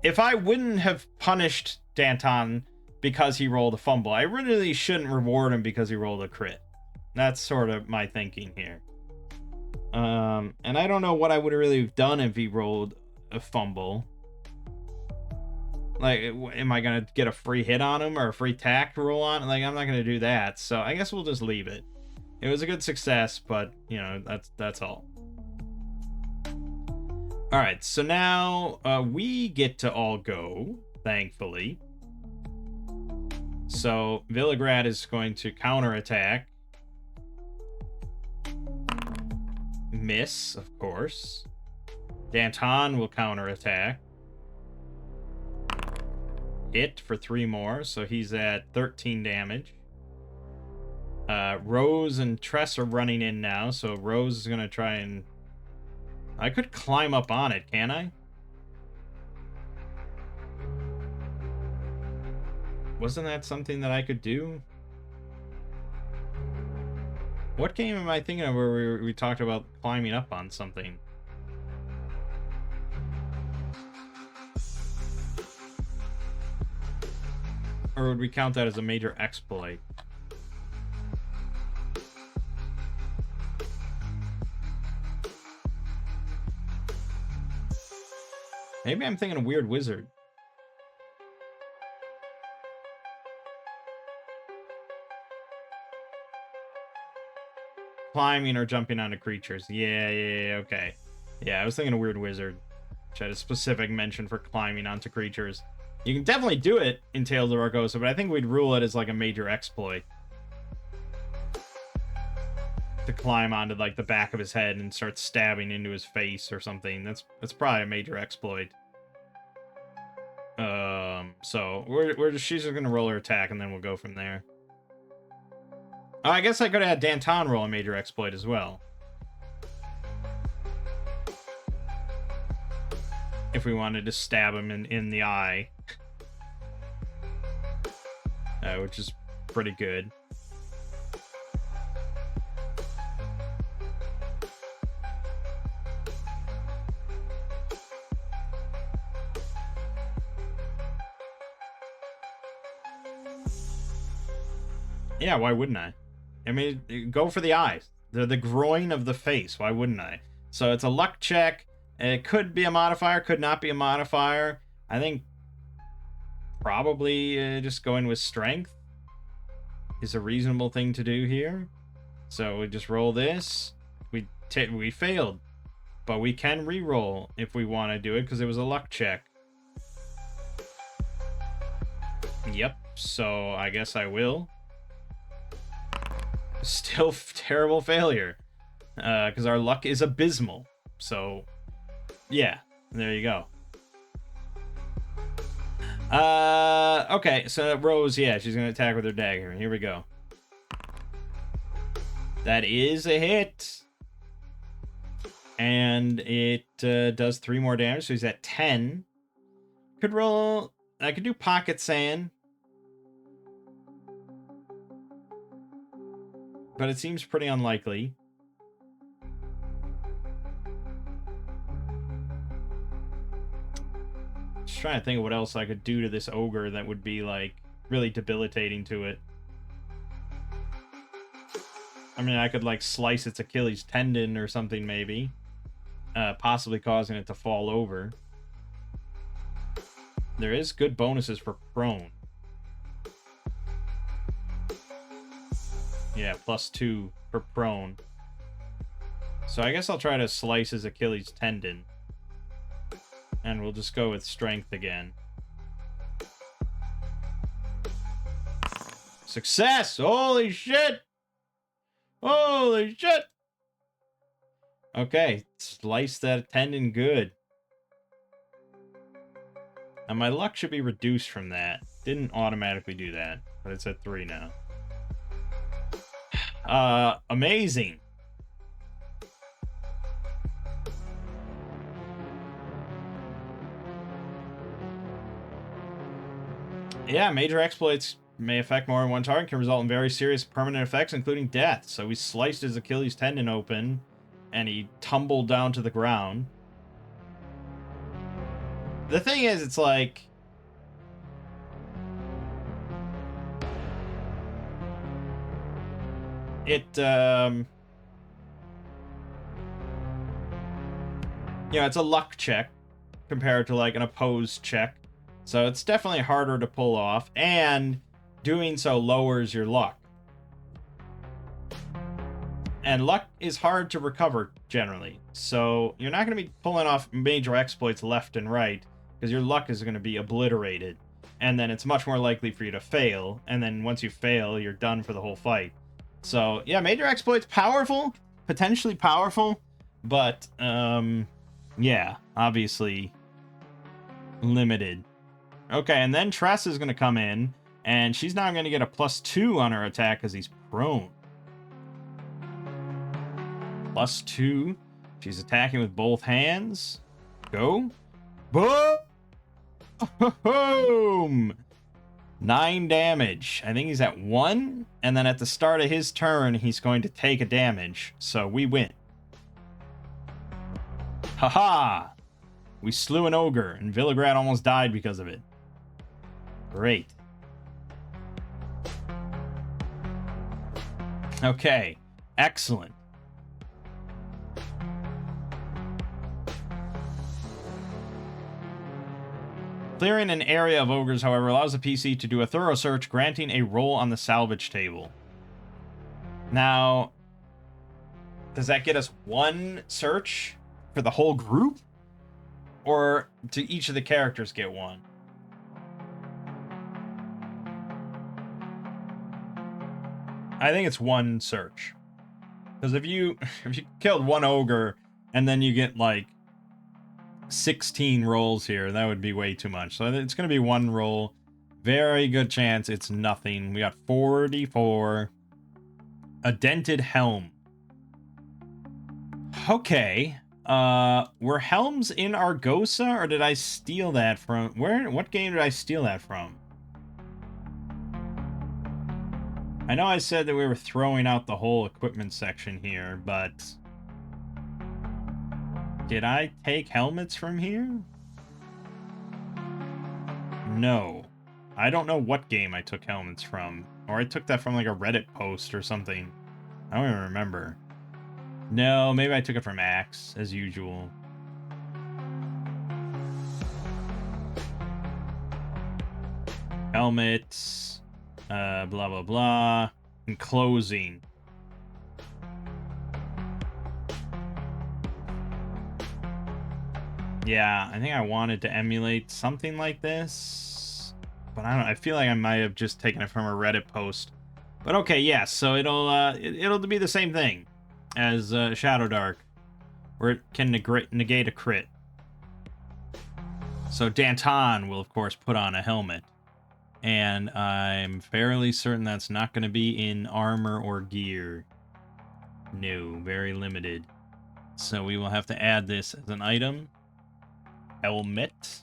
If I wouldn't have punished Danton because he rolled a fumble, I really shouldn't reward him because he rolled a crit. That's sort of my thinking here. And I don't know what I would have really done if he rolled a fumble. Like, am I going to get a free hit on him or a free tack roll on? Like, I'm not going to do that. So I guess we'll just leave it. It was a good success, but, you know, that's all. All right, so now we get to all go, thankfully. So Villagrad is going to counterattack. Miss, of course. Danton will counterattack. Hit for 3 more, so he's at 13 damage. Rose and Tress are running in now, so Rose is going to try and... I could climb up on it, can I? Wasn't that something that I could do? What game am I thinking of where we talked about climbing up on something? Or would we count that as a major exploit? Maybe I'm thinking of Weird Wizard. Climbing or jumping onto creatures. Yeah, okay. Yeah, I was thinking of Weird Wizard, which had a specific mention for climbing onto creatures. You can definitely do it in Tales of Argosa, but I think we'd rule it as like a major exploit. To climb onto like the back of his head and start stabbing into his face or something. That's probably a major exploit. So she's just gonna roll her attack and then we'll go from there. Oh, I guess I could have had Danton roll a major exploit as well. If we wanted to stab him in the eye. Which is pretty good. Yeah, why wouldn't I? I mean, go for the eyes. They're the groin of the face. Why wouldn't I? So it's a luck check. It could be a modifier, could not be a modifier. I think probably just going with strength is a reasonable thing to do here. So we just roll this. We failed, but we can re-roll if we want to do it because it was a luck check. Yep. So I guess I will. Still terrible failure because our luck is abysmal. So yeah, there you go. Okay, so Rose, yeah, she's gonna attack with her dagger. Here we go. That is a hit, and it does 3 more damage, so he's at 10. Could roll. I could do pocket sand. But it seems pretty unlikely. Just trying to think of what else I could do to this ogre that would be, like, really debilitating to it. I mean, I could, like, slice its Achilles tendon or something, maybe. Possibly causing it to fall over. There is good bonuses for prone. Yeah, +2 for prone. So I guess I'll try to slice his Achilles tendon. And we'll just go with strength again. Success! Holy shit! Holy shit! Okay, slice that tendon good. And my luck should be reduced from that. Didn't automatically do that, but it's at 3 now. Amazing. Yeah, major exploits may affect more than one target, can result in very serious permanent effects, including death. So we sliced his Achilles tendon open, and he tumbled down to the ground. The thing is, it's like... it's a luck check compared to like an opposed check. So it's definitely harder to pull off, and doing so lowers your luck. And luck is hard to recover generally. So you're not going to be pulling off major exploits left and right, because your luck is going to be obliterated. And then it's much more likely for you to fail. And then once you fail, you're done for the whole fight. So yeah, major exploits, powerful, potentially powerful, but yeah, obviously limited. Okay, and then Tress is going to come in, and she's now going to get a +2 on her attack because he's prone. +2. She's attacking with both hands. Go. Boom! 9 damage. I think he's at 1, and then at the start of his turn, he's going to take a damage, so we win. Haha! We slew an ogre, and Villagrad almost died because of it. Great. Okay, excellent. Clearing an area of ogres, however, allows the PC to do a thorough search, granting a roll on the salvage table. Now, does that get us 1 search for the whole group? Or do each of the characters get 1? I think it's 1 search. Because if you killed 1 ogre and then you get like 16 rolls here, that would be way too much. So it's going to be 1 roll. Very good chance it's nothing. We got 44. A dented helm. Okay. Were helms in Argosa, or did I steal that from... what game did I steal that from? I know I said that we were throwing out the whole equipment section here, but... did I take helmets from here? No. I don't know what game I took helmets from. Or I took that from like a Reddit post or something. I don't even remember. No, maybe I took it from Axe, as usual. Helmets. Blah, blah, blah. And closing. Yeah, I think I wanted to emulate something like this. But I don't know. I feel like I might have just taken it from a Reddit post. But okay, yeah, so it'll be the same thing as Shadow Dark, where it can negate a crit. So Danton will, of course, put on a helmet. And I'm fairly certain that's not going to be in armor or gear. No, very limited. So we will have to add this as an item. Helmet.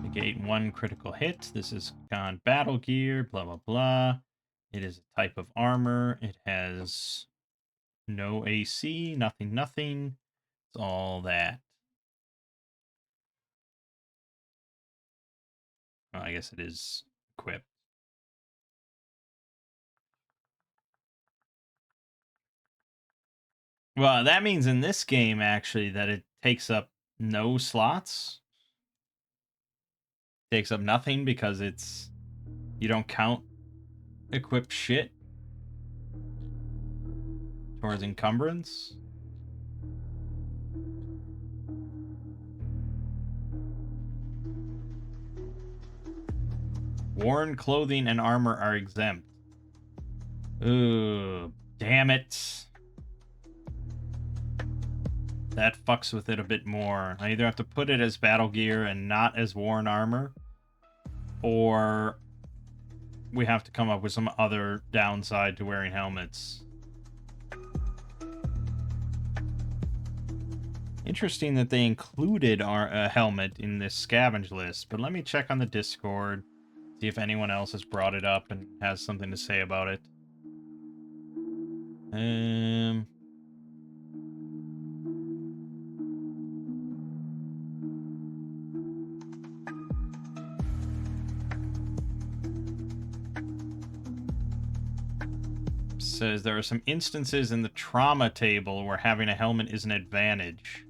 Negate 1 critical hit. This is gone battle gear, blah, blah, blah. It is a type of armor. It has no AC, nothing, nothing. It's all that. Well, I guess it is equipped. Well, that means in this game, actually, that it takes up no slots. Takes up nothing because it's... you don't count equipped shit towards encumbrance. Worn clothing and armor are exempt. Ooh, damn it. That fucks with it a bit more. I either have to put it as battle gear and not as worn armor, or we have to come up with some other downside to wearing helmets. Interesting that they included our helmet in this scavenge list, but let me check on the Discord, see if anyone else has brought it up and has something to say about it. Says there are some instances in the trauma table where having a helmet is an advantage.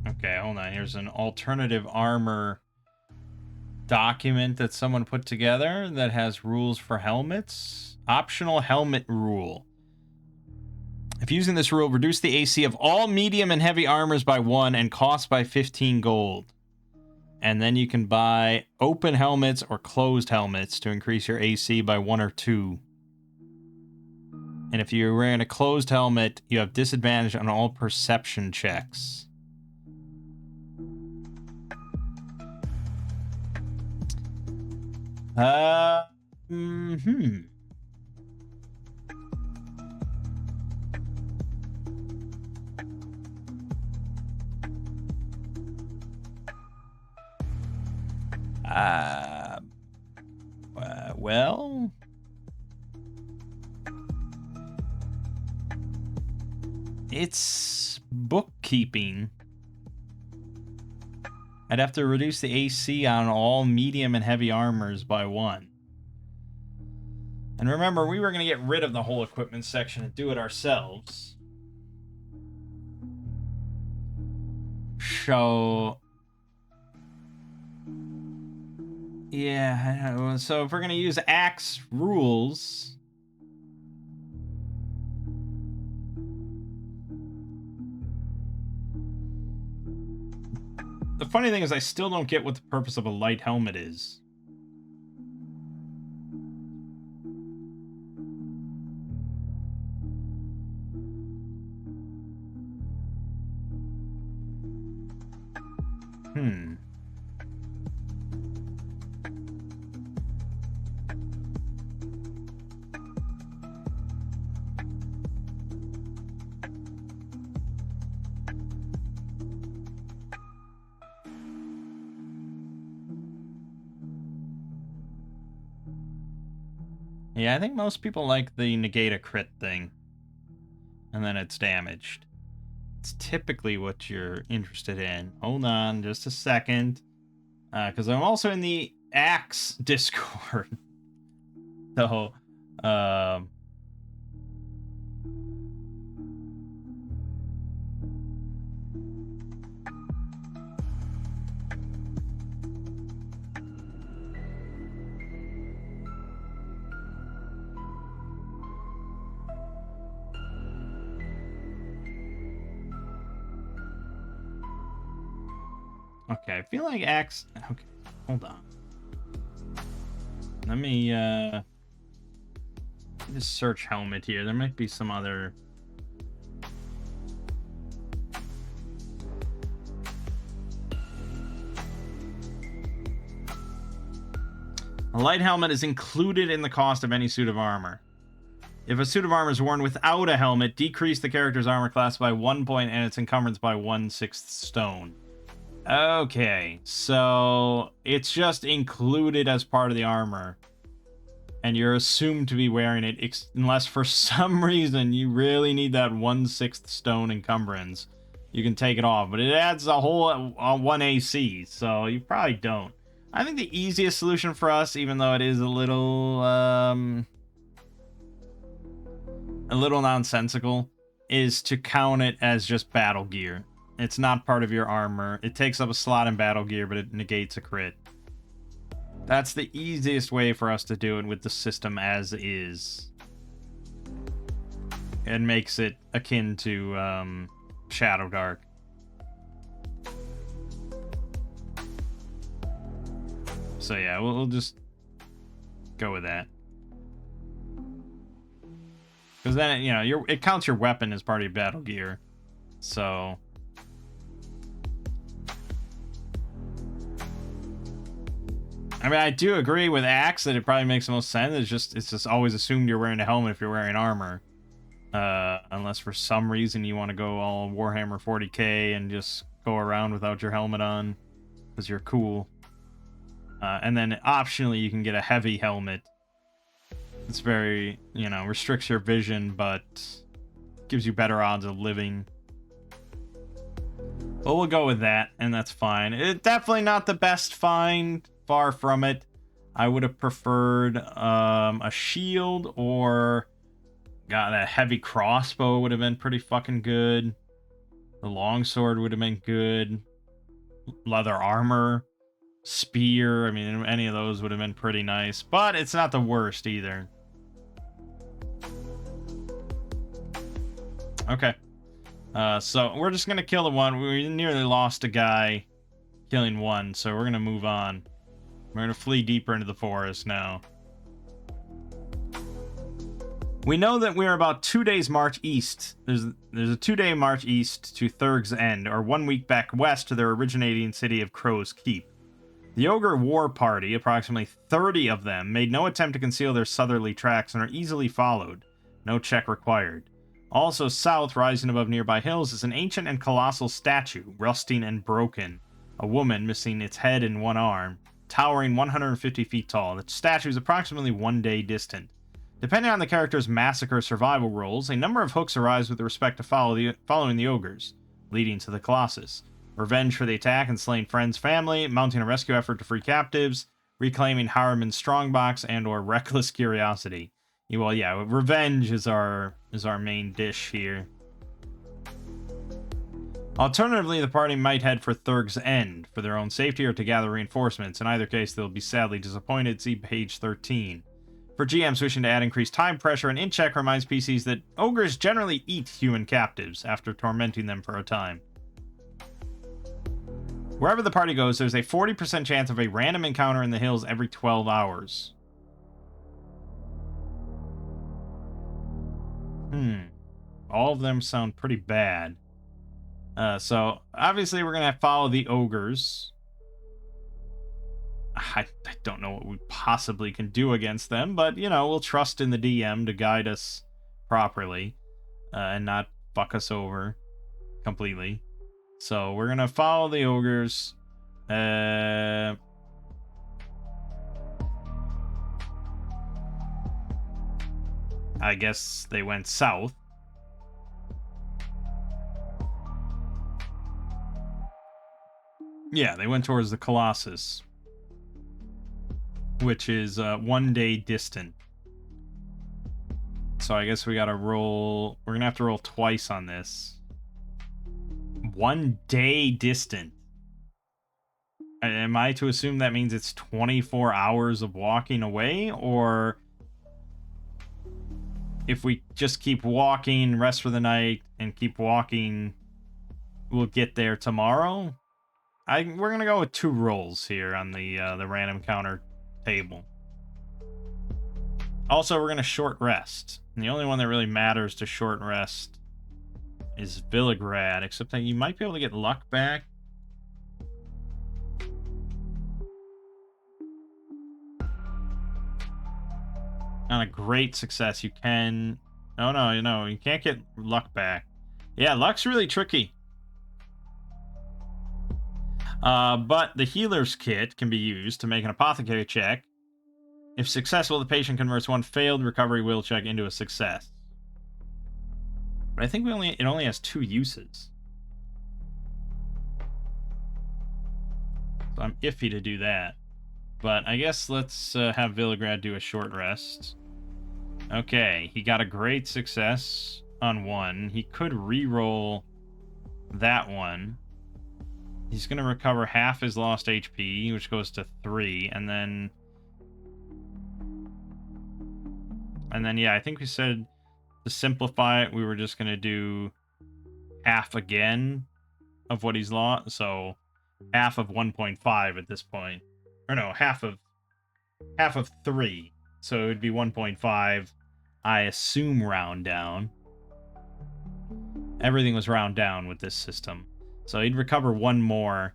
Okay, hold on. Here's an alternative armor document that someone put together that has rules for helmets. Optional helmet rule. If using this rule, reduce the AC of all medium and heavy armors by 1 and cost by 15 gold. And then you can buy open helmets or closed helmets to increase your AC by 1 or 2. And if you're wearing a closed helmet, you have disadvantage on all perception checks. Well, it's bookkeeping. I'd have to reduce the AC on all medium and heavy armors by 1. And remember, we were going to get rid of the whole equipment section and do it ourselves. So, yeah, so if we're going to use axe rules... The funny thing is I still don't get what the purpose of a light helmet is. Yeah, I think most people like the negate a crit thing. And then it's damaged. It's typically what you're interested in. Hold on just a second. Because I'm also in the Axe Discord. So, okay, I feel like Axe... Okay, hold on. Let me just search helmet here. There might be some other... A light helmet is included in the cost of any suit of armor. If a suit of armor is worn without a helmet, decrease the character's armor class by 1 point and its encumbrance by 1/6 stone. Okay, so it's just included as part of the armor. And you're assumed to be wearing it, unless for some reason you really need that 1/6 stone encumbrance. You can take it off, but it adds a whole 1 AC, so you probably don't. I think the easiest solution for us, even though it is a little nonsensical, is to count it as just battle gear. It's not part of your armor. It takes up a slot in battle gear, but it negates a crit. That's the easiest way for us to do it with the system as is. It makes it akin to Shadow Dark. So yeah, we'll just go with that. Because then, you know, it counts your weapon as part of your battle gear. So I mean, I do agree with Axe that it probably makes the most sense. It's just always assumed you're wearing a helmet if you're wearing armor. Unless for some reason you want to go all Warhammer 40k and just go around without your helmet on because you're cool. And then optionally you can get a heavy helmet. It's very, you know, restricts your vision, but gives you better odds of living. But we'll go with that, and that's fine. It's definitely not the best find. Far from it. I would have preferred a shield, or God, that heavy crossbow would have been pretty fucking good. The longsword would have been good. Leather armor, spear. I mean, any of those would have been pretty nice, but it's not the worst either. Okay. So we're just gonna kill the one. We nearly lost a guy killing one, so we're gonna move on. We're gonna flee deeper into the forest now. We know that we're about 2 days march east. There's a 2-day march east to Thurg's End, or 1 week back west to their originating city of Crow's Keep. The Ogre War Party, approximately 30 of them, made no attempt to conceal their southerly tracks and are easily followed. No check required. Also south, rising above nearby hills, is an ancient and colossal statue, rusting and broken. A woman missing its head and one arm, towering 150 feet tall. The statue is approximately 1 day distant. Depending on the character's massacre survival rolls, a number of hooks arise with respect to following the ogres, leading to the Colossus. Revenge for the attack and slain friends' family, mounting a rescue effort to free captives, reclaiming Harriman's strongbox, and or reckless curiosity. Well, yeah, revenge is our main dish here. Alternatively, the party might head for Thurg's End for their own safety or to gather reinforcements. In either case, they'll be sadly disappointed. See page 13. For GMs wishing to add increased time pressure, an in-check reminds PCs that ogres generally eat human captives after tormenting them for a time. Wherever the party goes, there's a 40% chance of a random encounter in the hills every 12 hours. All of them sound pretty bad. So, obviously, we're going to follow the ogres. I don't know what we possibly can do against them, but, you know, we'll trust in the DM to guide us properly and not fuck us over completely. So, we're going to follow the ogres. I guess they went south. Yeah, they went towards the Colossus, which is 1 day distant. So I guess we gotta roll. We're gonna have to roll twice on this. 1 day distant. Am I to assume that means it's 24 hours of walking away? Or if we just keep walking, rest for the night, and keep walking, we'll get there tomorrow? We're gonna go with 2 rolls here on the random counter table. Also, we're gonna short rest. And the only one that really matters to short rest is Villagrad, except that you might be able to get luck back. On a great success, you can... Oh, no, you can't get luck back. Yeah, luck's really tricky. But the healer's kit can be used to make an apothecary check. If successful, the patient converts one failed recovery will check into a success. But I think it only has 2 uses. So I'm iffy to do that. But I guess let's have Villagrad do a short rest. Okay, he got a great success on 1. He could re-roll that one. He's going to recover half his lost HP, which goes to 3, and then, yeah, I think we said to simplify it, we were just going to do half again of what he's lost, so half of 1.5 at this point. Or no, half of 3, so it would be 1.5, I assume round down. Everything was round down with this system. So he'd recover 1 more.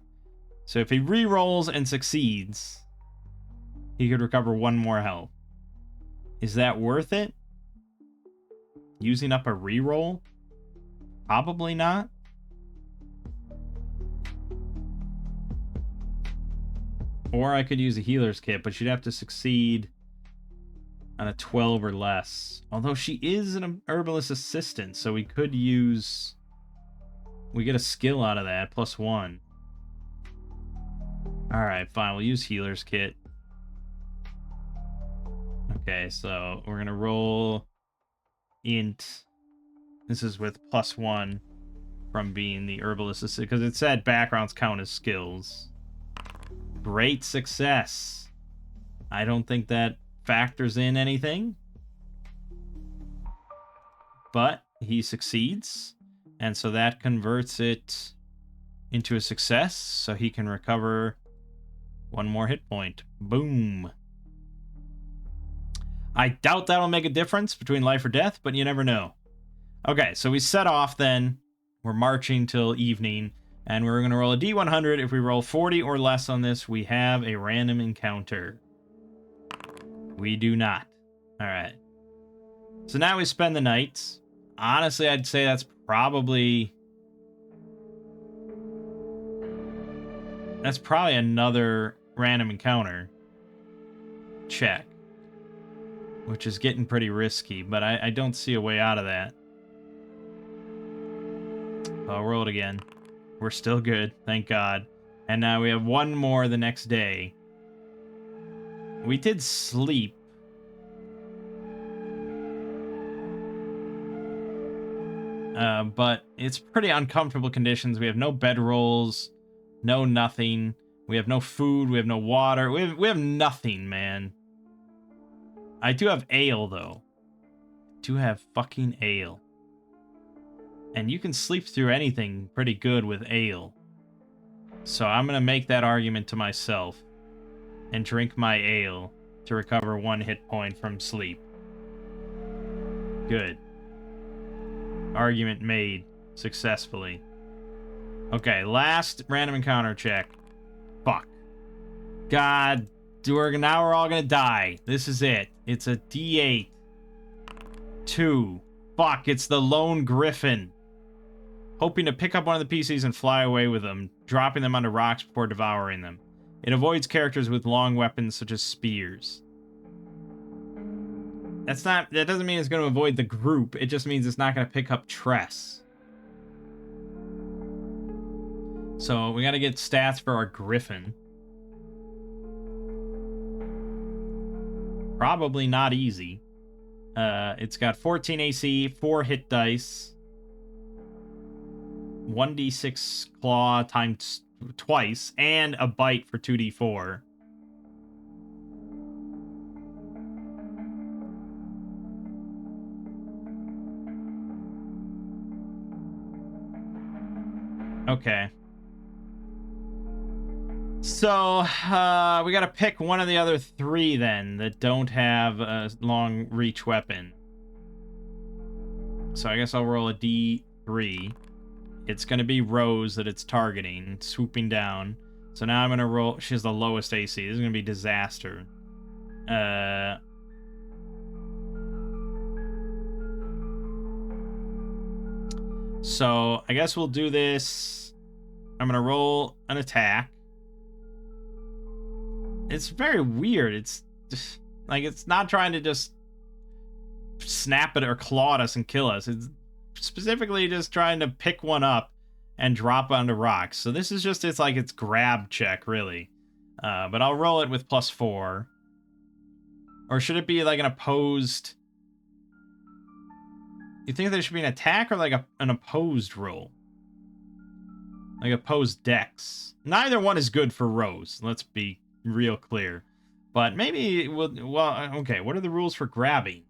So if he re-rolls and succeeds, he could recover 1 more health. Is that worth it? Using up a reroll? Probably not. Or I could use a healer's kit, but she'd have to succeed on a 12 or less. Although she is an herbalist assistant, so we could use... We get a skill out of that, +1. Alright, fine, we'll use healer's kit. Okay, so we're gonna roll int. This is with +1 from being the herbalist assistant, because it said backgrounds count as skills. Great success. I don't think that factors in anything, but he succeeds, and so that converts it into a success, so he can recover 1 more hit point. Boom. I doubt that'll make a difference between life or death, but you never know. Okay, so we set off then. We're marching till evening, and we're going to roll a D100. If we roll 40 or less on this, we have a random encounter. We do not. All right. So now we spend the night. Honestly, I'd say that's probably another random encounter check, which is getting pretty risky, but I don't see a way out of that. I'll roll it again. We're still good, thank God. And now we have 1 more the next day. We did sleep. But it's pretty uncomfortable conditions. We have no bedrolls, no nothing. We have no food, we have no water. We have nothing, man. I do have ale, though. I do have fucking ale. And you can sleep through anything pretty good with ale. So I'm going to make that argument to myself and drink my ale to recover 1 hit point from sleep. Good. Argument made successfully. Okay, last random encounter check. Fuck. God, now we're all going to die. This is it. It's a D8. 2. Fuck, it's the lone griffin. Hoping to pick up one of the PCs and fly away with them, dropping them onto rocks before devouring them. It avoids characters with long weapons such as spears. That doesn't mean it's going to avoid the group, it just means it's not going to pick up Tress. So we got to get stats for our griffin. Probably not easy. It's got 14 AC, 4 hit dice, 1d6 claw times twice, and a bite for 2d4. Okay. So, we gotta pick one of the other 3 then that don't have a long reach weapon. So I guess I'll roll a D3. It's gonna be Rose that it's targeting, swooping down. So now I'm gonna roll, she has the lowest AC. This is gonna be disaster. So I guess we'll do this. I'm gonna roll an attack. It's very weird. It's just, like, it's not trying to just snap it or claw at us and kill us. It's specifically just trying to pick one up and drop onto rocks. So this is just, it's like its grab check, really. But I'll roll it with +4. Or should it be like an opposed... You think there should be an attack or like an opposed roll? Like opposed dex. Neither one is good for Rose. Let's be real clear. But maybe well, okay, what are the rules for grabbing?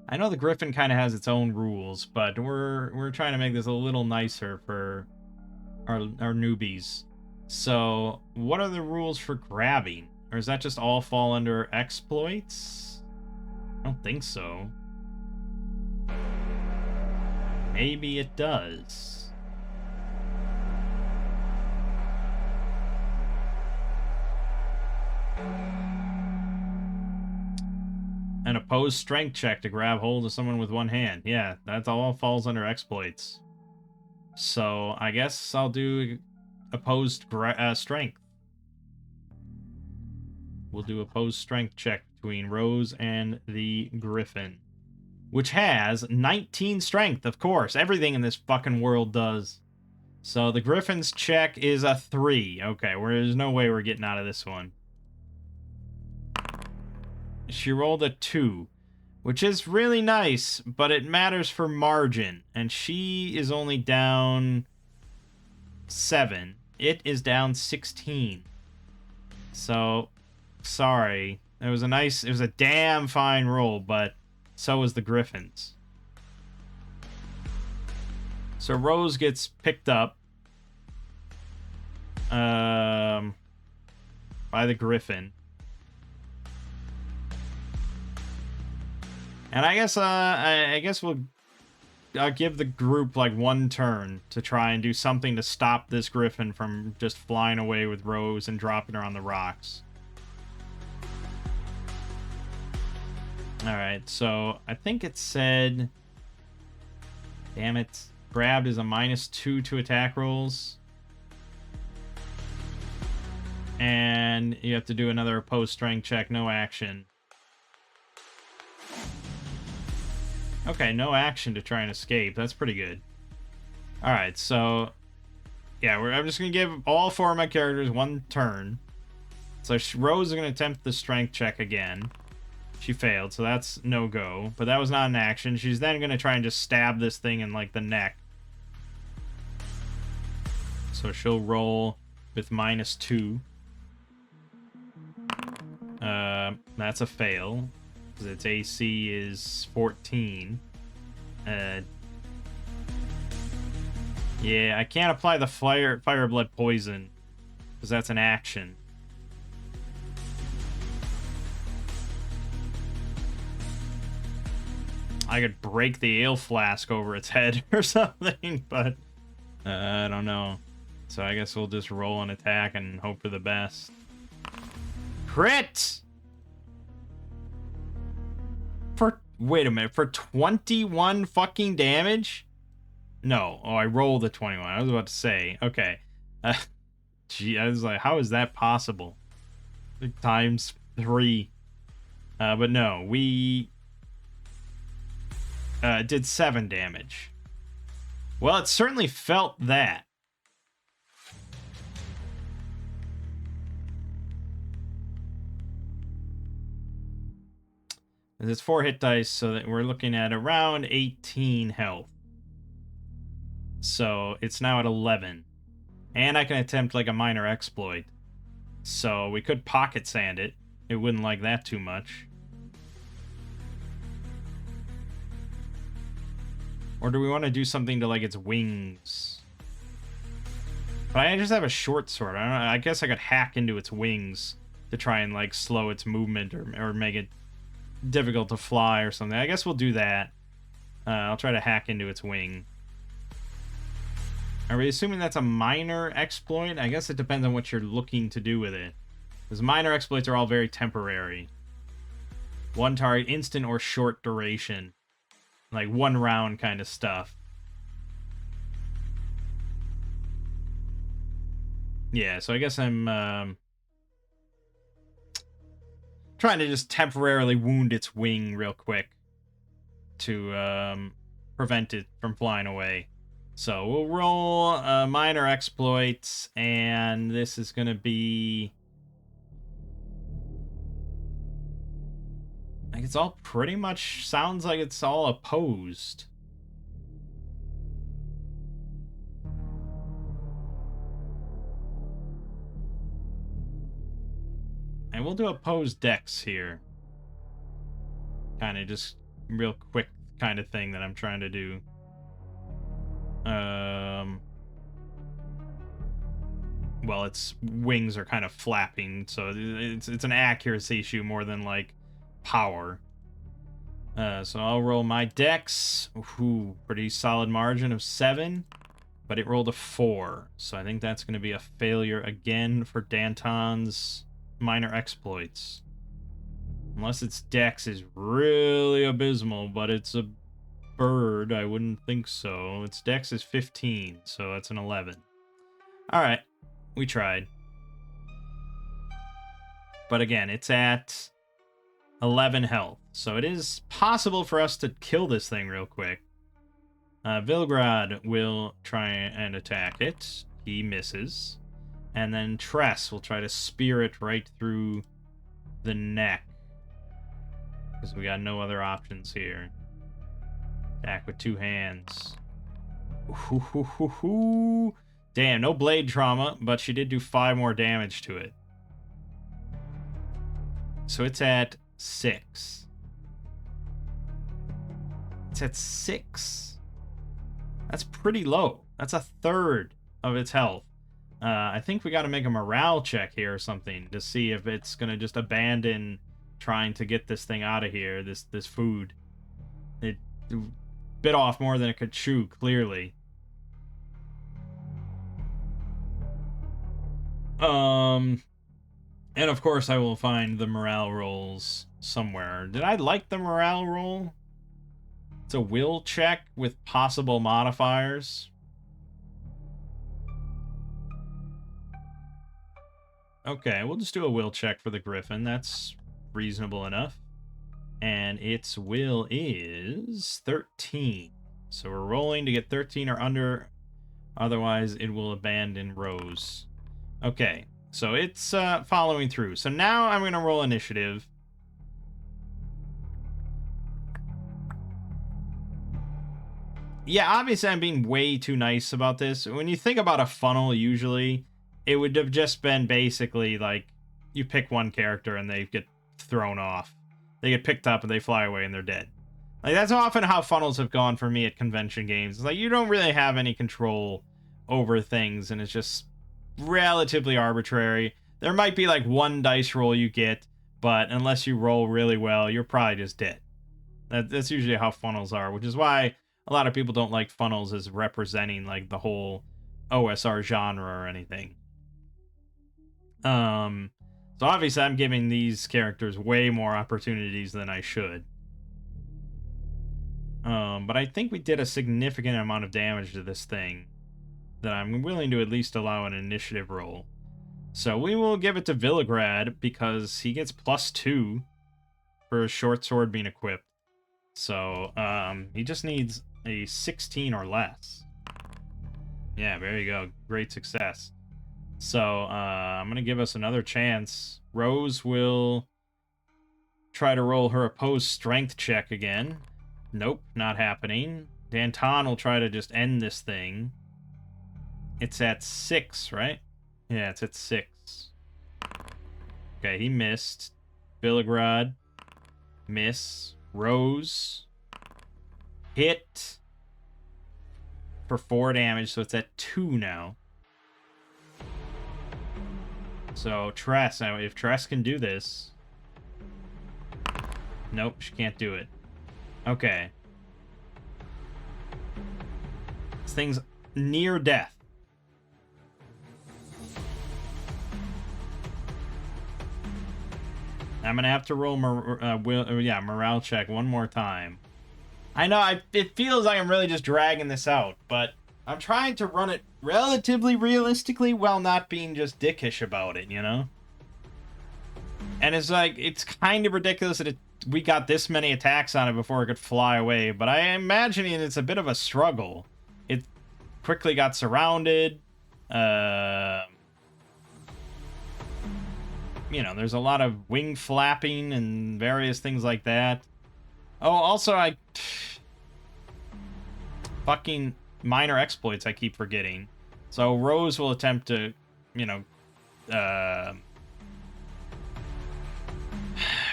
I know the Griffin kind of has its own rules, but we're trying to make this a little nicer for our newbies. So, what are the rules for grabbing? Or does that just all fall under exploits? I don't think so. Maybe it does. An opposed strength check to grab hold of someone with one hand. Yeah, that all falls under exploits. So I guess I'll do opposed strength. We'll do opposed strength check between Rose and the Griffin, which has 19 strength, of course. Everything in this fucking world does. So the Griffin's check is a 3. Okay, there's no way we're getting out of this one. She rolled a 2, which is really nice, but it matters for margin. And she is only down 7. It is down 16. So, sorry. It was a damn fine roll, but so was the Griffin's. So Rose gets picked up by the Griffin. And I guess I'll give the group like one turn to try and do something to stop this Griffin from just flying away with Rose and dropping her on the rocks. Alright, so I think it said... Damn it. Grabbed is a -2 to attack rolls. And you have to do another opposed strength check, no action. Okay, no action to try and escape. That's pretty good. Alright, so... Yeah, I'm just going to give all 4 of my characters one turn. So Rose is going to attempt the strength check again. She failed, so that's no-go. But that was not an action. She's then going to try and just stab this thing in, like, the neck. So she'll roll with -2. That's a fail. Because its AC is 14. Yeah, I can't apply the fire blood poison. Because that's an action. I could break the ale flask over its head or something, but I don't know. So I guess we'll just roll an attack and hope for the best. Crit! Wait a minute, for 21 fucking damage? No. Oh, I rolled a 21. I was about to say. Okay. Gee, I was like, how is that possible? Times 3. But no, we... did 7 damage. Well, it certainly felt that. It's 4 hit dice, so that we're looking at around 18 health. So it's now at 11. And I can attempt like a minor exploit. So we could pocket sand it. It wouldn't like that too much. Or do we want to do something to, like, its wings? But I just have a short sword. I don't know. I guess I could hack into its wings to try and, like, slow its movement or make it difficult to fly or something. I guess we'll do that. I'll try to hack into its wing. Are we assuming that's a minor exploit? I guess it depends on what you're looking to do with it. Because minor exploits are all very temporary. One target, instant or short duration. Like 1 round kind of stuff. Yeah, so I guess I'm trying to just temporarily wound its wing real quick to prevent it from flying away. So we'll roll minor exploits, and this is going to be... Like, it's all pretty much sounds like it's all opposed. And we'll do opposed dex here. Kind of just real quick kind of thing that I'm trying to do. Well, its wings are kind of flapping, so it's an accuracy issue more than, like, power. So I'll roll my dex. Ooh, pretty solid margin of 7, but it rolled a 4, so I think that's going to be a failure again for Danton's minor exploits. Unless its dex is really abysmal, but it's a bird. I wouldn't think so. Its dex is 15, so that's an 11. Alright, we tried. But again, it's at 11 health, so it is possible for us to kill this thing real quick. Vilgrad will try and attack it. He misses. And then Tress will try to spear it right through the neck. Because we got no other options here. Attack with 2 hands. Ooh. Damn, no blade trauma, but she did do 5 more damage to it. So it's at 6. It's at 6. That's pretty low. That's a third of its health. I think we got to make a morale check here or something to see if it's going to just abandon trying to get this thing out of here, this food. It bit off more than it could chew, clearly. And of course I will find the morale rolls somewhere. Did I like the morale roll? It's a will check with possible modifiers. Okay, we'll just do a will check for the Griffin. That's reasonable enough. And its will is 13. So we're rolling to get 13 or under. Otherwise, it will abandon Rose. Okay, so it's following through. So now I'm going to roll initiative. Yeah, obviously I'm being way too nice about this. When you think about a funnel, usually, it would have just been basically like, you pick one character and they get thrown off. They get picked up and they fly away and they're dead. Like, that's often how funnels have gone for me at convention games. It's like, you don't really have any control over things, and it's just relatively arbitrary. There might be like one dice roll you get, but unless you roll really well, you're probably just dead. That's usually how funnels are, which is why a lot of people don't like funnels as representing like the whole OSR genre or anything. So obviously I'm giving these characters way more opportunities than I should. But I think we did a significant amount of damage to this thing that I'm willing to at least allow an initiative roll. So we will give it to Villigrad because he gets +2 for a short sword being equipped. So he just needs a 16 or less. Yeah, there you go. Great success. So I'm going to give us another chance. Rose will try to roll her opposed strength check again. Nope, not happening. Danton will try to just end this thing. It's at 6, right? Yeah, it's at 6. Okay, he missed. Villigrad. Miss. Rose. Hit. For 4 damage, so it's at 2 now. So, Tress. If Tress can do this... Nope, she can't do it. Okay. This thing's near death. I'm gonna have to roll morale check one more time. I know, it feels like I'm really just dragging this out, but I'm trying to run it relatively realistically while not being just dickish about it, you know? And it's like, it's kind of ridiculous that we got this many attacks on it before it could fly away, but I'm imagining it's a bit of a struggle. It quickly got surrounded. You know, there's a lot of wing flapping and various things like that. Oh, also, fucking minor exploits I keep forgetting. So Rose will attempt to, you know,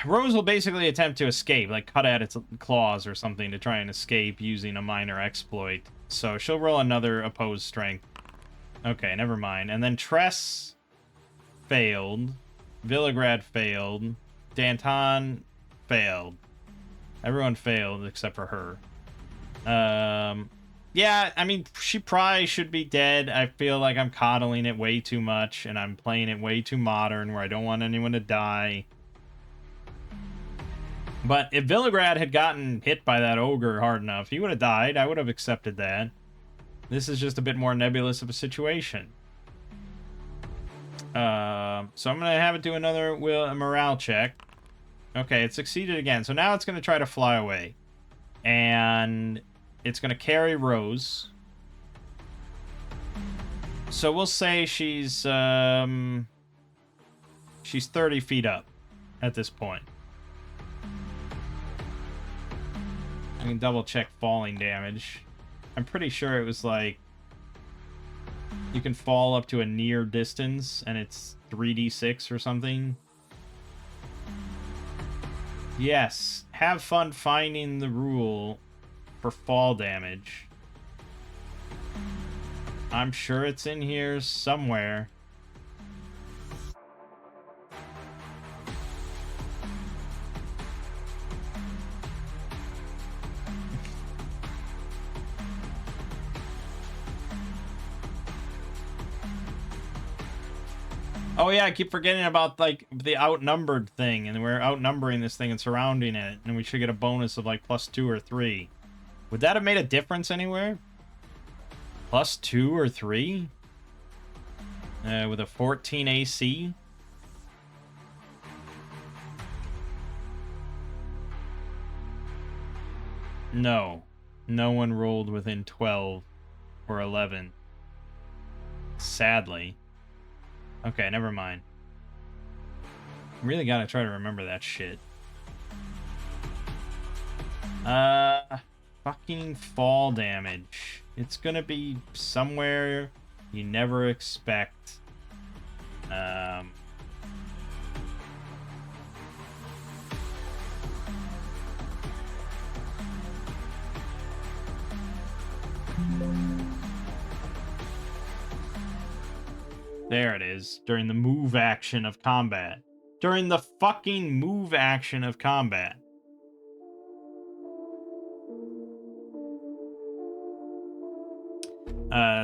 Rose will basically attempt to escape, like cut at its claws or something to try and escape using a minor exploit. So she'll roll another opposed strength. Okay, never mind. And then Tress failed. Villigrad failed. Danton failed. Everyone failed except for her. Yeah, I mean, she probably should be dead. I feel like I'm coddling it way too much, and I'm playing it way too modern, where I don't want anyone to die. But if Villagrad had gotten hit by that ogre hard enough, he would have died. I would have accepted that. This is just a bit more nebulous of a situation. So I'm going to have it do another morale check. Okay, it succeeded again. So now it's going to try to fly away. And it's going to carry Rose. So we'll say she's 30 feet up at this point. I can double check falling damage. I'm pretty sure it was like you can fall up to a near distance and it's 3d6 or something. Yes, have fun finding the rule for fall damage. I'm sure it's in here somewhere. Oh yeah, I keep forgetting about like the outnumbered thing, and we're outnumbering this thing and surrounding it, and we should get a bonus of like +2 or 3. Would that have made a difference anywhere? +2 or 3? With a 14 AC? No. No one rolled within 12 or 11. Sadly. Okay, never mind. Really gotta try to remember that shit. Fucking fall damage. It's gonna be somewhere you never expect. There it is. During the move action of combat. During the fucking move action of combat.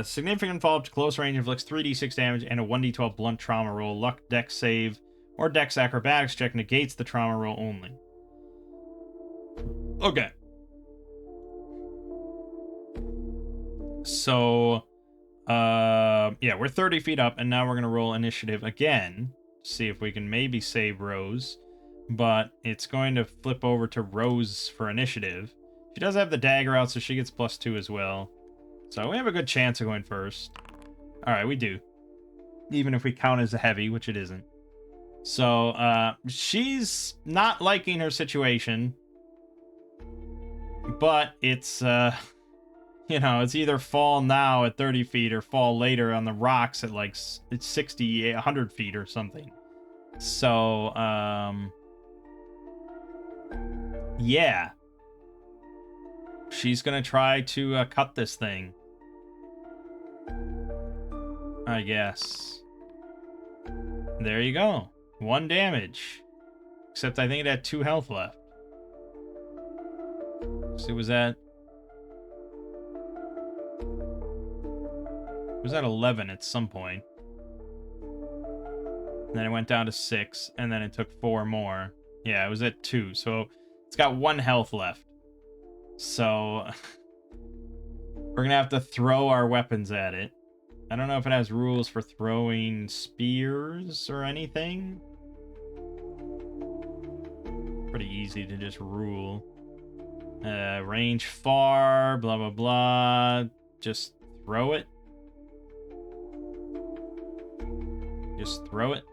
Significant fall up to close range inflicts 3d6 damage and a 1d12 blunt trauma roll. Luck, dex save, or dex acrobatics check negates the trauma roll only. Okay. So, yeah, we're 30 feet up, and now we're going to roll initiative again. See if we can maybe save Rose. But it's going to flip over to Rose for initiative. She does have the dagger out, so she gets +2 as well. So we have a good chance of going first. Alright, we do. Even if we count as a heavy, which it isn't. So, she's not liking her situation. But it's, you know, it's either fall now at 30 feet or fall later on the rocks at like it's 60, 100 feet or something. So, yeah. She's gonna try to cut this thing. I guess. There you go. 1 damage. Except I think it had 2 health left. So it was at 11 at some point. And then it went down to 6, and then it took 4 more. Yeah, it was at 2, so it's got 1 health left. So we're gonna have to throw our weapons at it. I don't know if it has rules for throwing spears or anything. Pretty easy to just rule. Range far, blah blah blah. Just throw it. Just throw it.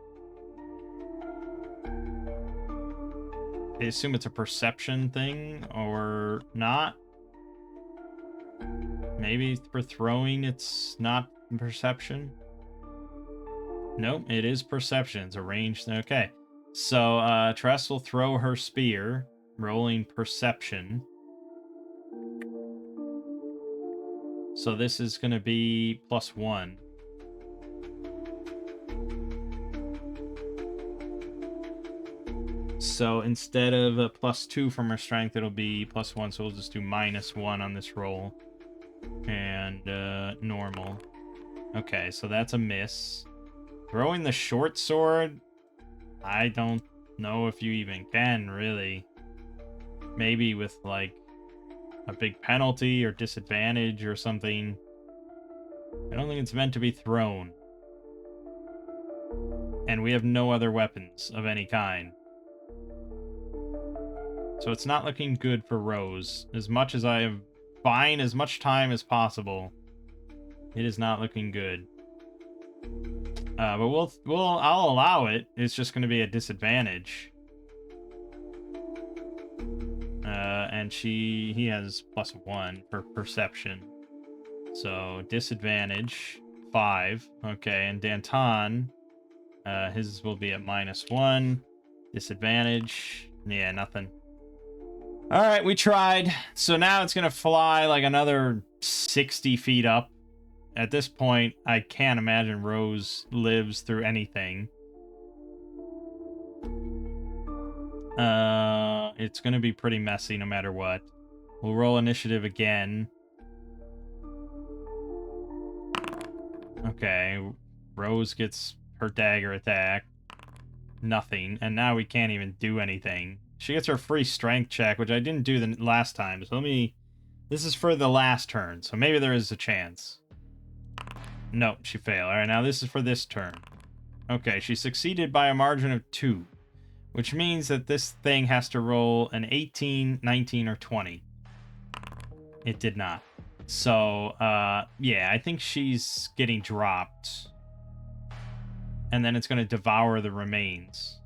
I assume it's a perception thing or not. Maybe for throwing it's not perception. Nope, it is perception. It's a ranged. Okay. So Tress will throw her spear, rolling perception. So this is going to be +1. So instead of a +2 from her strength, it'll be +1. So we'll just do -1 on this roll. And normal. Okay, so that's a miss. Throwing the short sword, I don't know if you even can, really. maybe with, like, a big penalty or disadvantage or something. I don't think it's meant to be thrown. And we have no other weapons of any kind. So it's not looking good for Rose. As much as I am buying as much time as possible, it is not looking good. But I'll allow it. It's just going to be a disadvantage. And he has +1 for perception. So disadvantage 5. Okay, and Danton, his will be at -1. Disadvantage, yeah, nothing. All right, we tried. So now it's gonna fly like another 60 feet up. At this point, I can't imagine Rose lives through anything. It's gonna be pretty messy no matter what. We'll roll initiative again. Okay, Rose gets her dagger attack. Nothing, and now we can't even do anything. She gets her free strength check, which I didn't do the last time, so this is for the last turn, so maybe there is a chance. Nope, she failed. Alright, now this is for this turn. Okay, she succeeded by a margin of 2. Which means that this thing has to roll an 18, 19, or 20. It did not. So, yeah, I think she's getting dropped. And then it's going to devour the remains.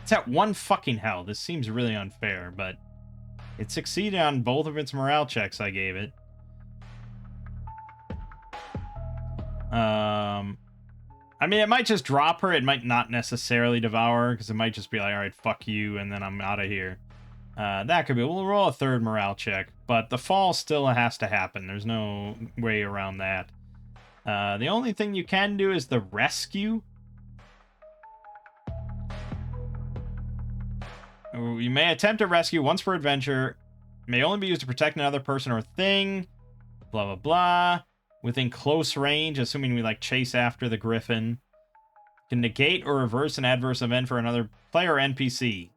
It's at 1 fucking hell. This seems really unfair, but it succeeded on both of its morale checks I gave it. I mean, it might just drop her. It might not necessarily devour her, because it might just be like, all right, fuck you, and then I'm out of here. That could be. We'll roll a 3rd morale check, but the fall still has to happen. There's no way around that. The only thing you can do is the rescue. You may attempt a rescue once per adventure. May only be used to protect another person or thing. Blah, blah, blah. Within close range, assuming we, like, chase after the griffin. Can negate or reverse an adverse event for another player or NPC.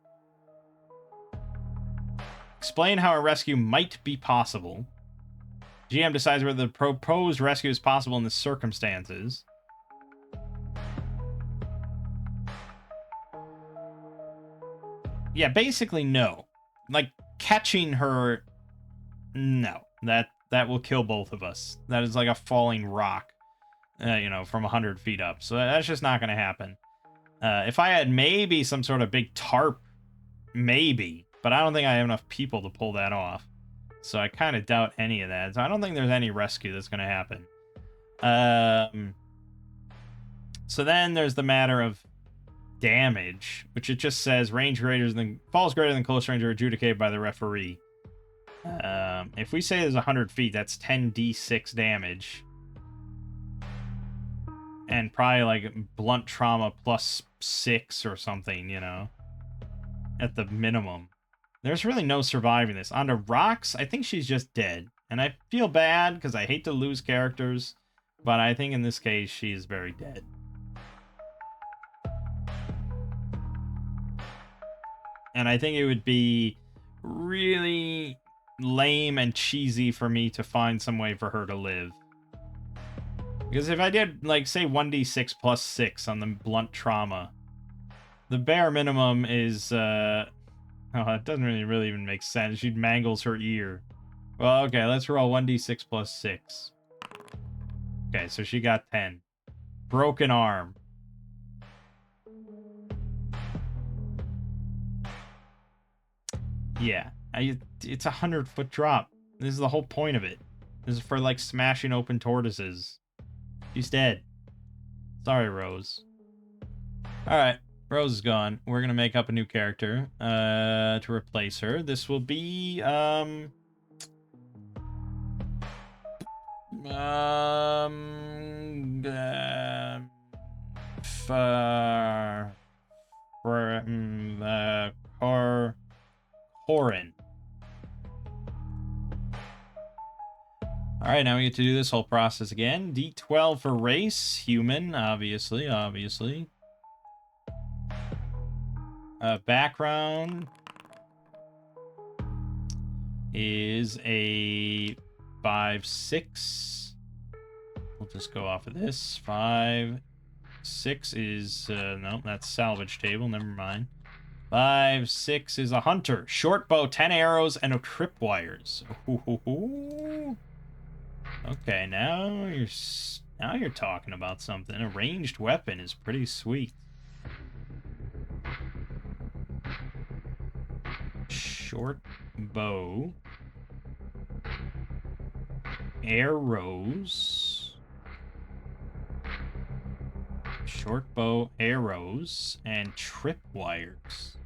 Explain how a rescue might be possible. GM decides whether the proposed rescue is possible in the circumstances. Yeah, basically no. Like, catching her... No. That will kill both of us. That is like a falling rock, you know, from 100 feet up. So that's just not going to happen. If I had maybe some sort of big tarp, maybe. But I don't think I have enough people to pull that off. So I kind of doubt any of that. So I don't think there's any rescue that's going to happen. So then there's the matter of damage, which it just says falls greater than close range are adjudicated by the referee. If we say there's 100 feet, that's 10d6 damage. And probably like blunt trauma +6 or something, you know, at the minimum. There's really no surviving this. On the rocks, I think she's just dead. And I feel bad because I hate to lose characters, but I think in this case, she is very dead. And I think it would be really lame and cheesy for me to find some way for her to live. Because if I did, like, say 1d6 +6 on the blunt trauma, the bare minimum is, oh, it doesn't really even make sense. She mangles her ear. Well, okay, let's roll 1d6 +6. Okay, so she got 10. Broken arm. Yeah, it's a 100-foot drop. This is the whole point of it. This is for, like, smashing open tortoises. She's dead. Sorry, Rose. Alright, Rose is gone. We're gonna make up a new character to replace her. This will be, Corin. Alright, now we get to do this whole process again. D12 for race, human, obviously. Background. is a 5-6. We'll just go off of this. 5-6 is no, that's salvage table. Never mind. 5-6 is a hunter. Short bow, 10 arrows, and a tripwires. Okay, now you're talking about something. A ranged weapon is pretty sweet. Short bow, arrows, short bow, arrows, and tripwires.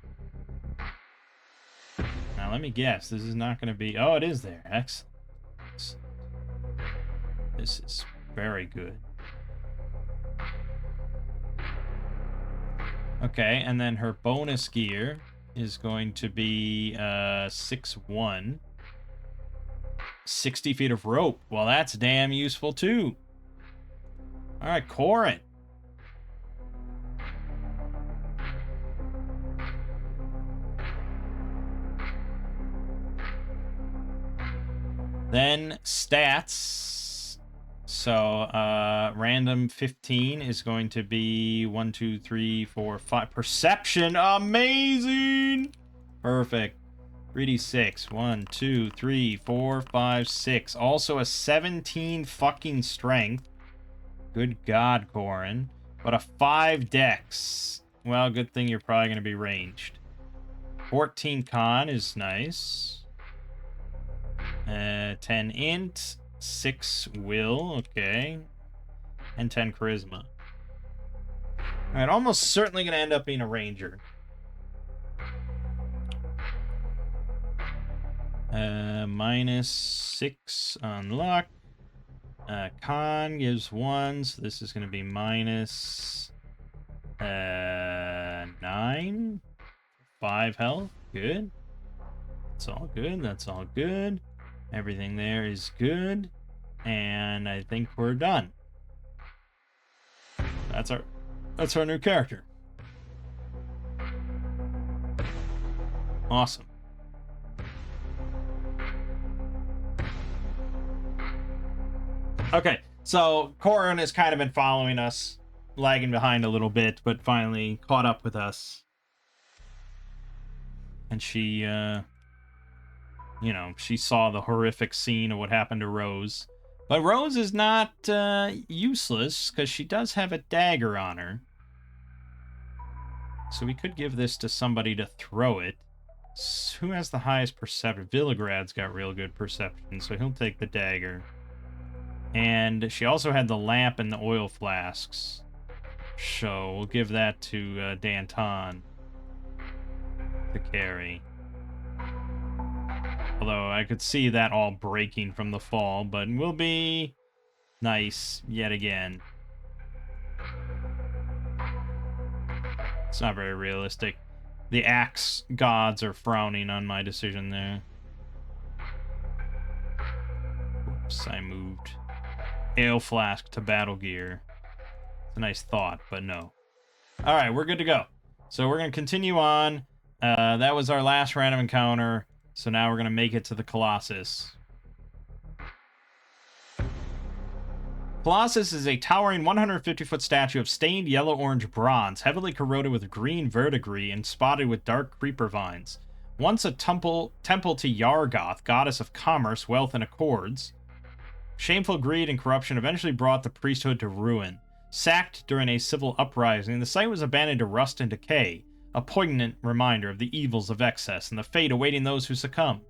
Now let me guess. This is not going to be... Oh, it is there. Excellent. This is very good. Okay, and then her bonus gear is going to be 6-1. 60 feet of rope. Well, that's damn useful too. All right, Corin. Then stats. So random 15 is going to be 1, 2, 3, 4, 5. Perception, amazing. Perfect. 3d6. 1, 2, 3, 4, 5, 6. Also a 17 fucking strength. Good God, Corin. But a 5 dex. Well, good thing you're probably going to be ranged. 14 con is nice. 10 int. 6 will, okay. And 10 charisma. Alright, almost certainly going to end up being a ranger. -6 on luck. Con gives 1, so this is going to be minus 9. 5 health. Good. That's all good. That's all good. Everything there is good. And I think we're done. That's our new character. Awesome. Okay, so Corin has kind of been following us, lagging behind a little bit, but finally caught up with us. And she, she saw the horrific scene of what happened to Rose. But Rose is not useless, because she does have a dagger on her. So we could give this to somebody to throw it. Who has the highest perception? Villegrad's got real good perception, so he'll take the dagger. And she also had the lamp and the oil flasks. So we'll give that to Danton to carry. Although I could see that all breaking from the fall, but will be nice yet again. It's not very realistic. The axe gods are frowning on my decision there. Oops, I moved. Ale flask to battle gear. It's a nice thought, but no. Alright, we're good to go. So we're going to continue on. That was our last random encounter. So now we're going to make it to the Colossus. Colossus is a towering 150-foot statue of stained yellow-orange bronze, heavily corroded with green verdigris and spotted with dark creeper vines. Once a temple to Yargoth, goddess of commerce, wealth, and accords, shameful greed and corruption eventually brought the priesthood to ruin. Sacked during a civil uprising, the site was abandoned to rust and decay, a poignant reminder of the evils of excess and the fate awaiting those who succumb.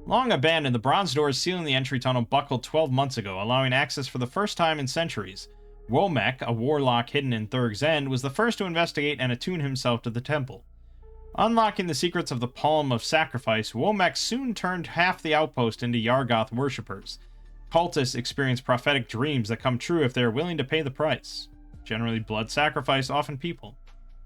Long abandoned, the bronze doors sealing the entry tunnel buckled 12 months ago, allowing access for the first time in centuries. Womek, a warlock hidden in Thurg's End, was the first to investigate and attune himself to the temple. Unlocking the secrets of the Palm of Sacrifice, Womek soon turned half the outpost into Yargoth worshippers. Cultists experience prophetic dreams that come true if they are willing to pay the price. Generally blood sacrifice, often people.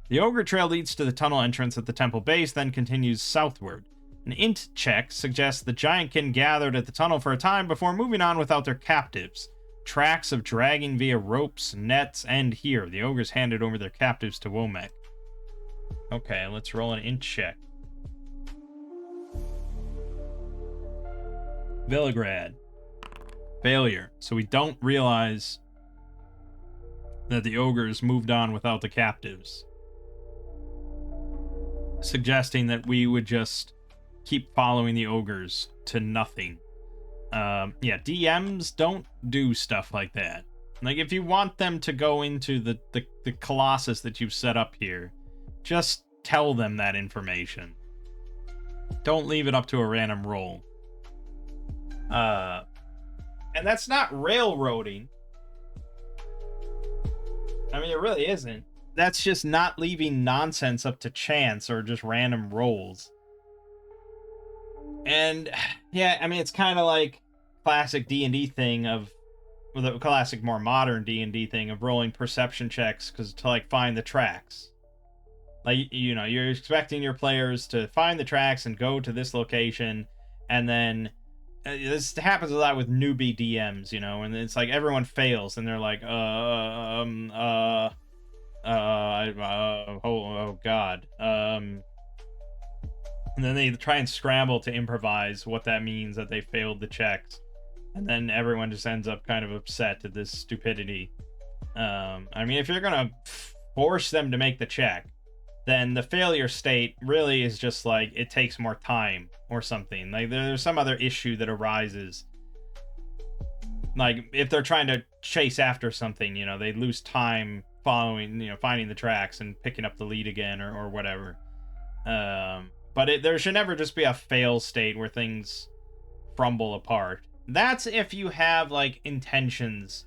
The Ogre Trail leads to the tunnel entrance at the temple base, then continues southward. An int check suggests the Giantkin gathered at the tunnel for a time before moving on without their captives. Tracks of dragging via ropes, nets end here. The ogres handed over their captives to Womek. Okay, let's roll an int check. Veligrad. Failure. So we don't realize that the ogres moved on without the captives. Suggesting that we would just keep following the ogres to nothing. Yeah, DMs don't do stuff like that. Like, if you want them to go into the Colossus that you've set up here, just tell them that information. Don't leave it up to a random roll. And that's not railroading. I mean, it really isn't. That's just not leaving nonsense up to chance or just random rolls. And, yeah, I mean, it's kind of like classic D&D thing of... Well, the classic, more modern D&D thing of rolling perception checks to, like, find the tracks. Like, you know, you're expecting your players to find the tracks and go to this location, and then... this happens a lot with newbie DMs, you know, and it's like everyone fails, and they're like, oh God. And then they try and scramble to improvise what that means that they failed the checks. And then everyone just ends up kind of upset at this stupidity. I mean, if you're going to force them to make the check, then the failure state really is just like it takes more time or something. Like there's some other issue that arises. Like if they're trying to chase after something, you know, they lose time following, you know, finding the tracks and picking up the lead again or whatever. But there should never just be a fail state where things crumble apart. That's if you have like intentions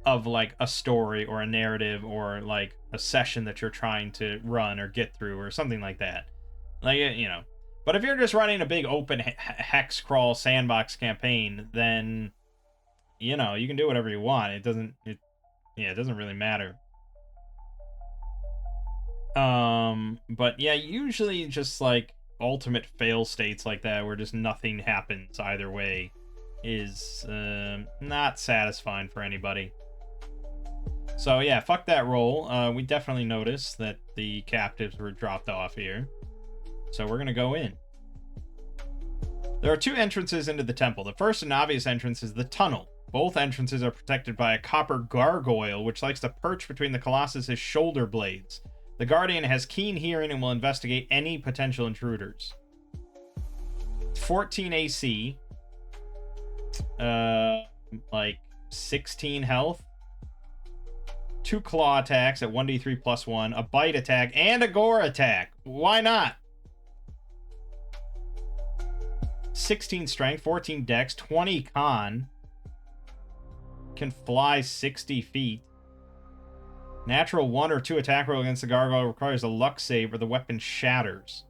of like a story or a narrative or like a session that you're trying to run or get through or something like that. Like, you know, but if you're just running a big open Hexcrawl sandbox campaign, then, you know, you can do whatever you want. It doesn't really matter. But yeah, usually just like ultimate fail states like that where just nothing happens either way is not satisfying for anybody. So yeah, fuck that roll. We definitely noticed that the captives were dropped off here. So we're gonna go in. There are two entrances into the temple. The first and obvious entrance is the tunnel. Both entrances are protected by a copper gargoyle, which likes to perch between the Colossus's shoulder blades. The Guardian has keen hearing and will investigate any potential intruders. 14 AC. Like 16 health. 2 claw attacks at 1d3 plus 1, a bite attack, and a gore attack. Why not? 16 strength, 14 dex, 20 con. Can fly 60 feet. Natural 1 or 2 attack roll against the gargoyle requires a luck save or the weapon shatters.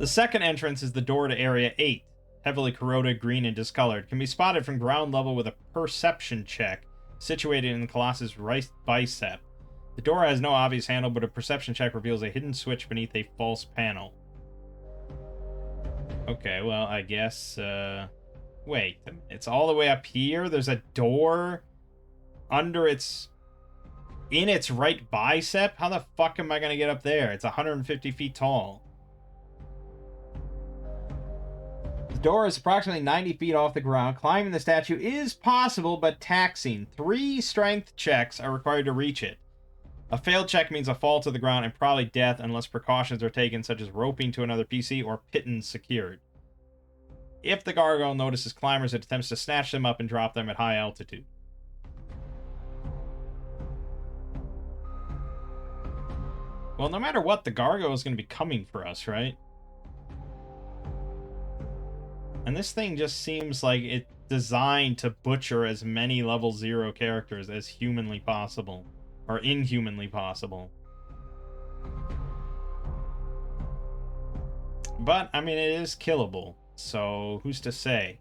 The second entrance is the door to Area 8. Heavily corroded, green, and discolored. Can be spotted from ground level with a perception check situated in the Colossus' right bicep. The door has no obvious handle, but a perception check reveals a hidden switch beneath a false panel. Okay, well, I guess, wait, it's all the way up here? There's a door under its... in its right bicep? How the fuck am I gonna get up there? It's 150 feet tall. The door is approximately 90 feet off the ground. Climbing the statue is possible, but taxing. 3 strength checks are required to reach it. A failed check means a fall to the ground and probably death unless precautions are taken, such as roping to another PC or pittons secured. If the gargoyle notices climbers, it attempts to snatch them up and drop them at high altitude. Well, no matter what, the gargoyle is going to be coming for us, right? And this thing just seems like it's designed to butcher as many level 0 characters as humanly possible. Or inhumanly possible. But, I mean, it is killable. So, who's to say?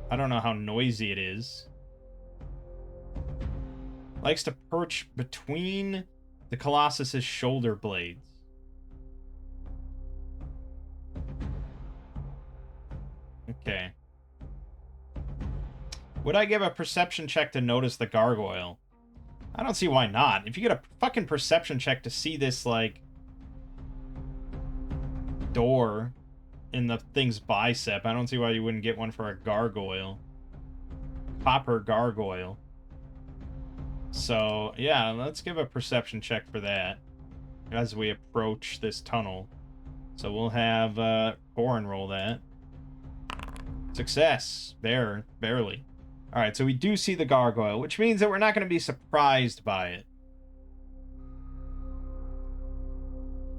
I don't know how noisy it is. Likes to perch between the Colossus's shoulder blades. Okay. Would I give a perception check to notice the gargoyle? I don't see why not. If you get a fucking perception check to see this, like... door in the thing's bicep. I don't see why you wouldn't get one for a gargoyle. Copper gargoyle. So, yeah, let's give a perception check for that as we approach this tunnel. So we'll have Corin roll that. Success. Barely. Alright, so we do see the gargoyle, which means that we're not going to be surprised by it.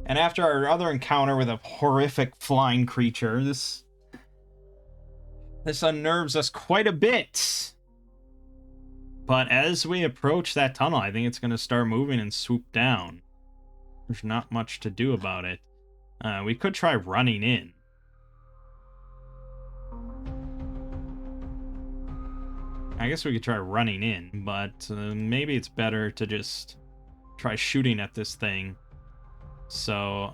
And after our other encounter with a horrific flying creature, this unnerves us quite a bit. But as we approach that tunnel, I think it's going to start moving and swoop down. There's not much to do about it. We could try running in. I guess we could try running in, but maybe it's better to just try shooting at this thing. So,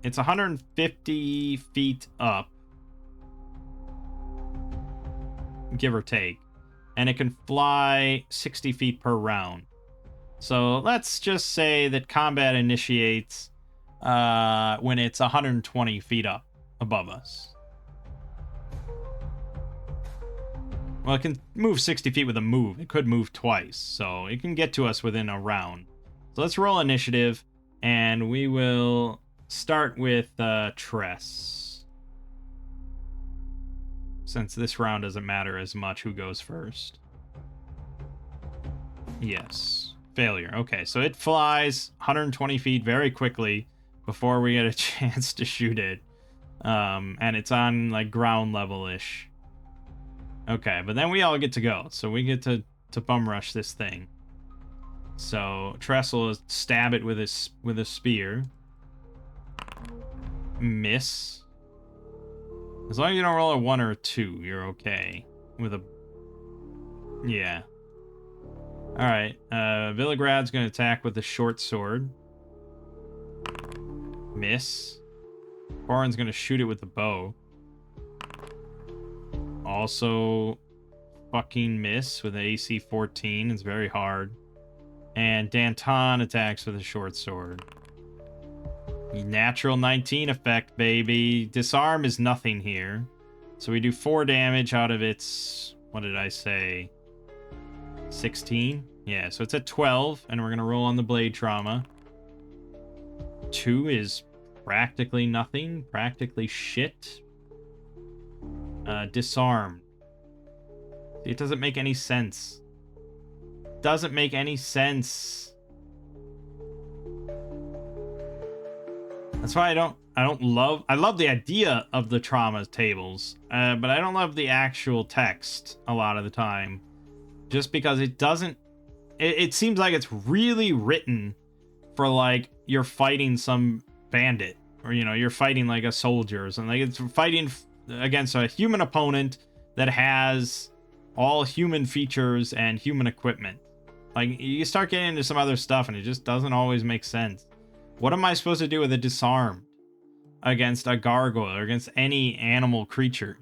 it's 150 feet up, give or take, and it can fly 60 feet per round. So let's just say that combat initiates when it's 120 feet up above us. Well, it can move 60 feet with a move. It could move twice, so it can get to us within a round. So let's roll initiative. And we will start with Tress. Since this round doesn't matter as much who goes first. Yes. Failure. Okay, so it flies 120 feet very quickly before we get a chance to shoot it. And it's on, like, ground level-ish. Okay, but then we all get to go. So we get to bum rush this thing. So Tress will stab it with a spear. Miss. As long as you don't roll a 1 or a 2, you're okay. With a... Yeah. Alright, Villegrad's gonna attack with the short sword. Miss. Corin's gonna shoot it with the bow. Also fucking miss with an AC 14. It's very hard. And Danton attacks with a short sword. Natural 19 effect, baby. Disarm is nothing here. So we do 4 damage out of its... What did I say? 16? Yeah, so it's at 12, and we're going to roll on the blade trauma. 2 is practically nothing. Practically shit. Disarmed. It doesn't make any sense. Doesn't make any sense. That's why I love the idea of the trauma tables, but I don't love the actual text a lot of the time, just because it doesn't, it seems like it's really written for, like, you're fighting some bandit, or, you know, you're fighting like a soldier or something. Like, it's fighting against a human opponent that has all human features and human equipment. Like, you start getting into some other stuff and it just doesn't always make sense. What am I supposed to do with a disarmed against a gargoyle or against any animal creature?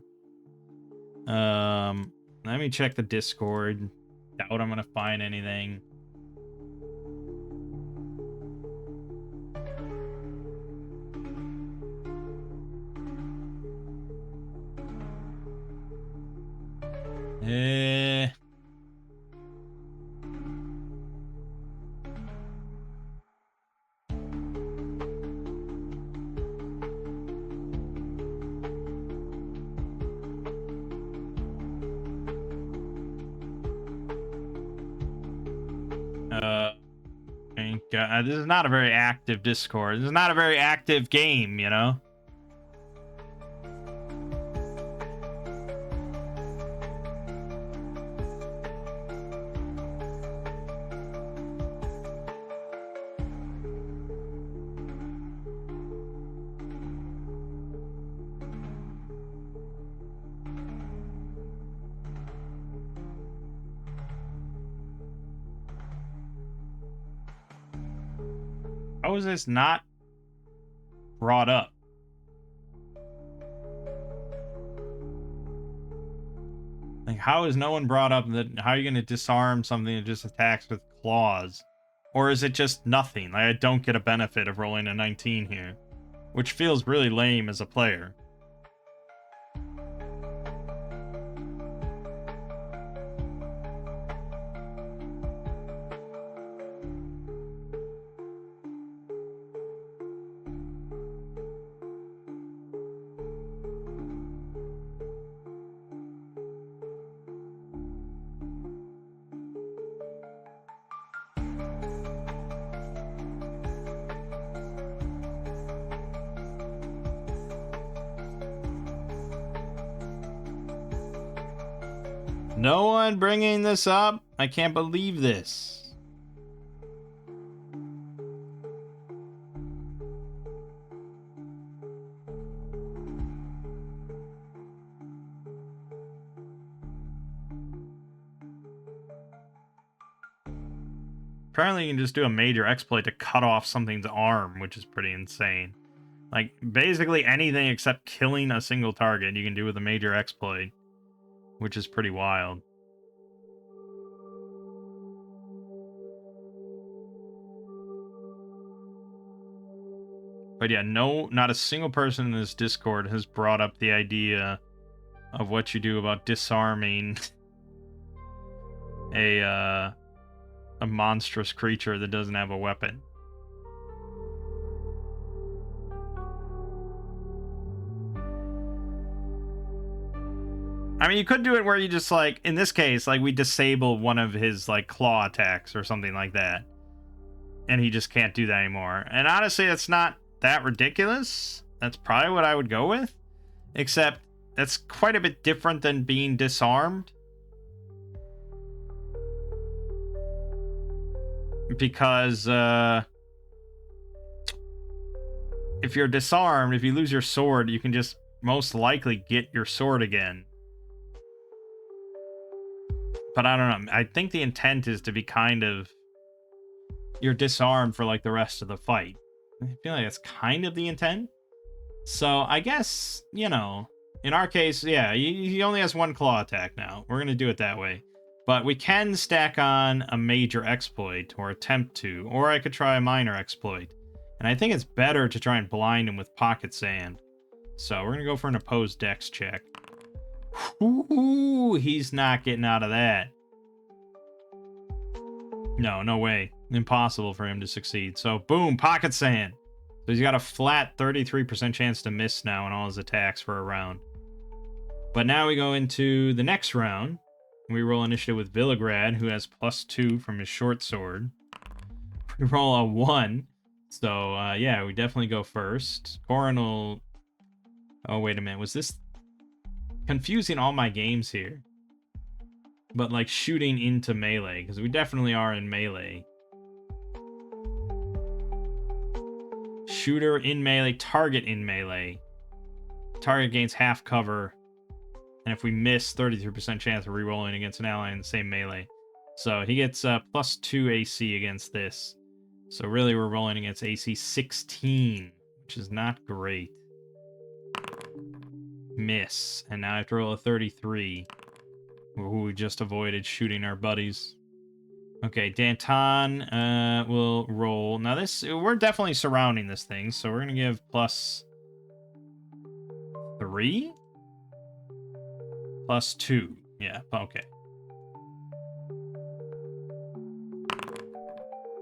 Let me check the Discord. Doubt I'm gonna find anything. Thank God. This is not a very active Discord. This is not a very active game, you know? How is this not brought up? Like, how is no one brought up that how are you going to disarm something that just attacks with claws? Or is it just nothing? Like, I don't get a benefit of rolling a 19 here. which feels really lame as a player. No one bringing this up? I can't believe this. Apparently you can just do a major exploit to cut off something's arm, which is pretty insane. Like, basically anything except killing a single target you can do with a major exploit, which is pretty wild. But yeah, not a single person in this Discord has brought up the idea of what you do about disarming a monstrous creature that doesn't have a weapon. I mean, you could do it where you just, like, in this case, like, we disable one of his, like, claw attacks or something like that. And he just can't do that anymore. And honestly, it's not that ridiculous. That's probably what I would go with. Except, that's quite a bit different than being disarmed. Because, if you're disarmed, if you lose your sword, you can just most likely get your sword again. But I don't know. I think the intent is to be kind of... You're disarmed for, like, the rest of the fight. I feel like that's kind of the intent. So, I guess, you know... In our case, yeah, he only has one claw attack now. We're going to do it that way. But we can stack on a major exploit, or attempt to. Or I could try a minor exploit. And I think it's better to try and blind him with pocket sand. So, we're going to go for an opposed dex check. Ooh, he's not getting out of that. No way. Impossible for him to succeed. So, boom, pocket sand. So he's got a flat 33% chance to miss now in all his attacks for a round. But now we go into the next round. We roll initiative with Villagrad, who has +2 from his short sword. We roll a 1. So, yeah, we definitely go first. Coronal... Oh, wait a minute. Was this... confusing all my games here, but like shooting into melee, because we definitely are in melee. Shooter in melee, target in melee. Target gains half cover, and if we miss, 33% chance of rerolling against an ally in the same melee. So he gets +2 AC against this. So really we're rolling against AC 16, which is not great. Miss, and now I have to roll a 33. Ooh, we just avoided shooting our buddies. Okay, Danton will roll. Now this, we're definitely surrounding this thing, so we're gonna give +3? +2. Yeah, okay.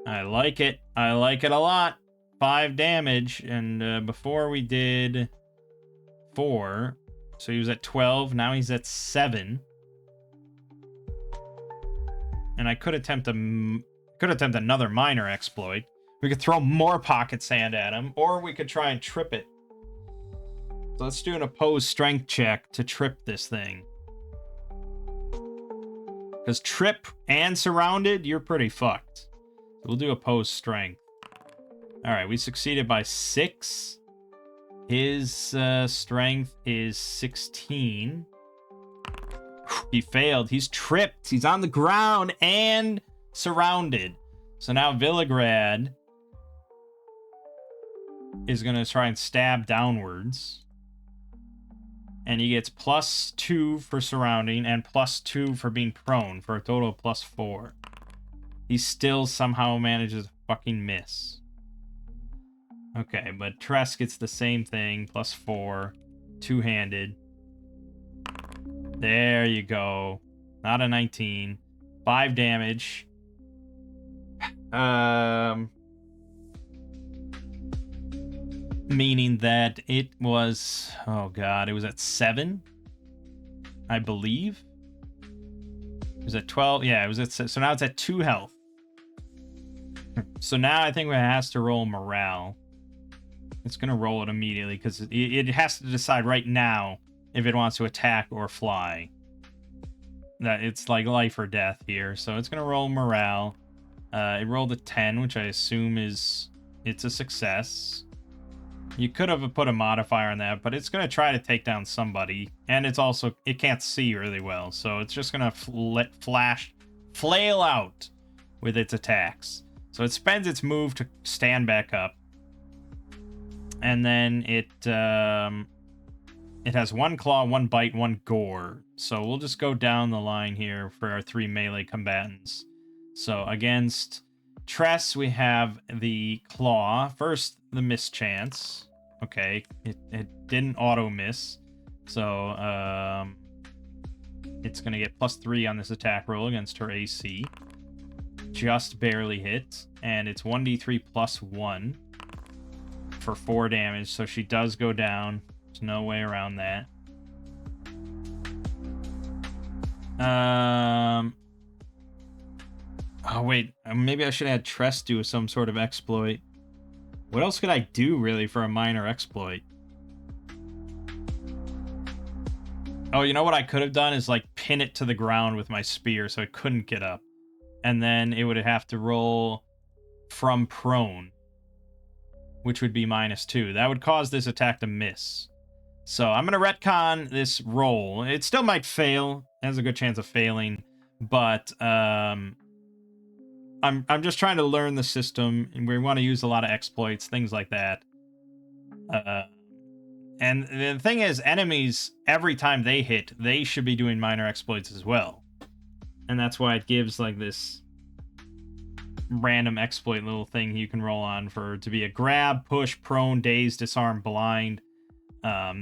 I like it. I like it a lot. 5 damage, and before we did 4, so he was at 12, now he's at 7. And I could attempt another minor exploit. We could throw more pocket sand at him, or we could try and trip it. So let's do an opposed strength check to trip this thing. Because trip and surrounded, you're pretty fucked. We'll do opposed strength. Alright, we succeeded by 6. His strength is 16. He failed. He's tripped. He's on the ground and surrounded. So now Villagrad is going to try and stab downwards. And he gets +2 for surrounding and +2 for being prone for a total of +4. He still somehow manages to fucking miss. Okay, but Tress gets the same thing, +4, two-handed. There you go. Not a 19. 5 damage. Meaning that it was, oh god, it was at 7, I believe. It was at 12. Yeah, it was at, so now it's at 2 health. So now I think it has to roll morale. It's gonna roll it immediately because it has to decide right now if it wants to attack or fly. That it's like life or death here. So it's gonna roll morale. It rolled a 10, which I assume it's a success. You could have put a modifier on that, but it's gonna try to take down somebody, and it's also, it can't see really well, so it's just gonna flail out with its attacks. So it spends its move to stand back up, and then it has 1 claw, 1 bite, 1 gore. So we'll just go down the line here for our 3 melee combatants. So against Tress, we have the claw. First, the mischance. Okay, it didn't auto miss. So it's gonna get +3 on this attack roll against her AC. Just barely hit, and it's 1d3 +1 for 4 damage. So she does go down. There's no way around that. Oh, wait. Maybe I should have had Tress do some sort of exploit. What else could I do, really, for a minor exploit? Oh, you know what I could have done is, like, pin it to the ground with my spear so it couldn't get up. And then it would have to roll from prone, which would be -2. That would cause this attack to miss. So I'm going to retcon this roll. It still might fail. It has a good chance of failing. But I'm just trying to learn the system, and we want to use a lot of exploits, things like that. And the thing is, enemies, every time they hit, they should be doing minor exploits as well. And that's why it gives like this random exploit little thing you can roll on to be a grab, push, prone, daze, disarm, blind.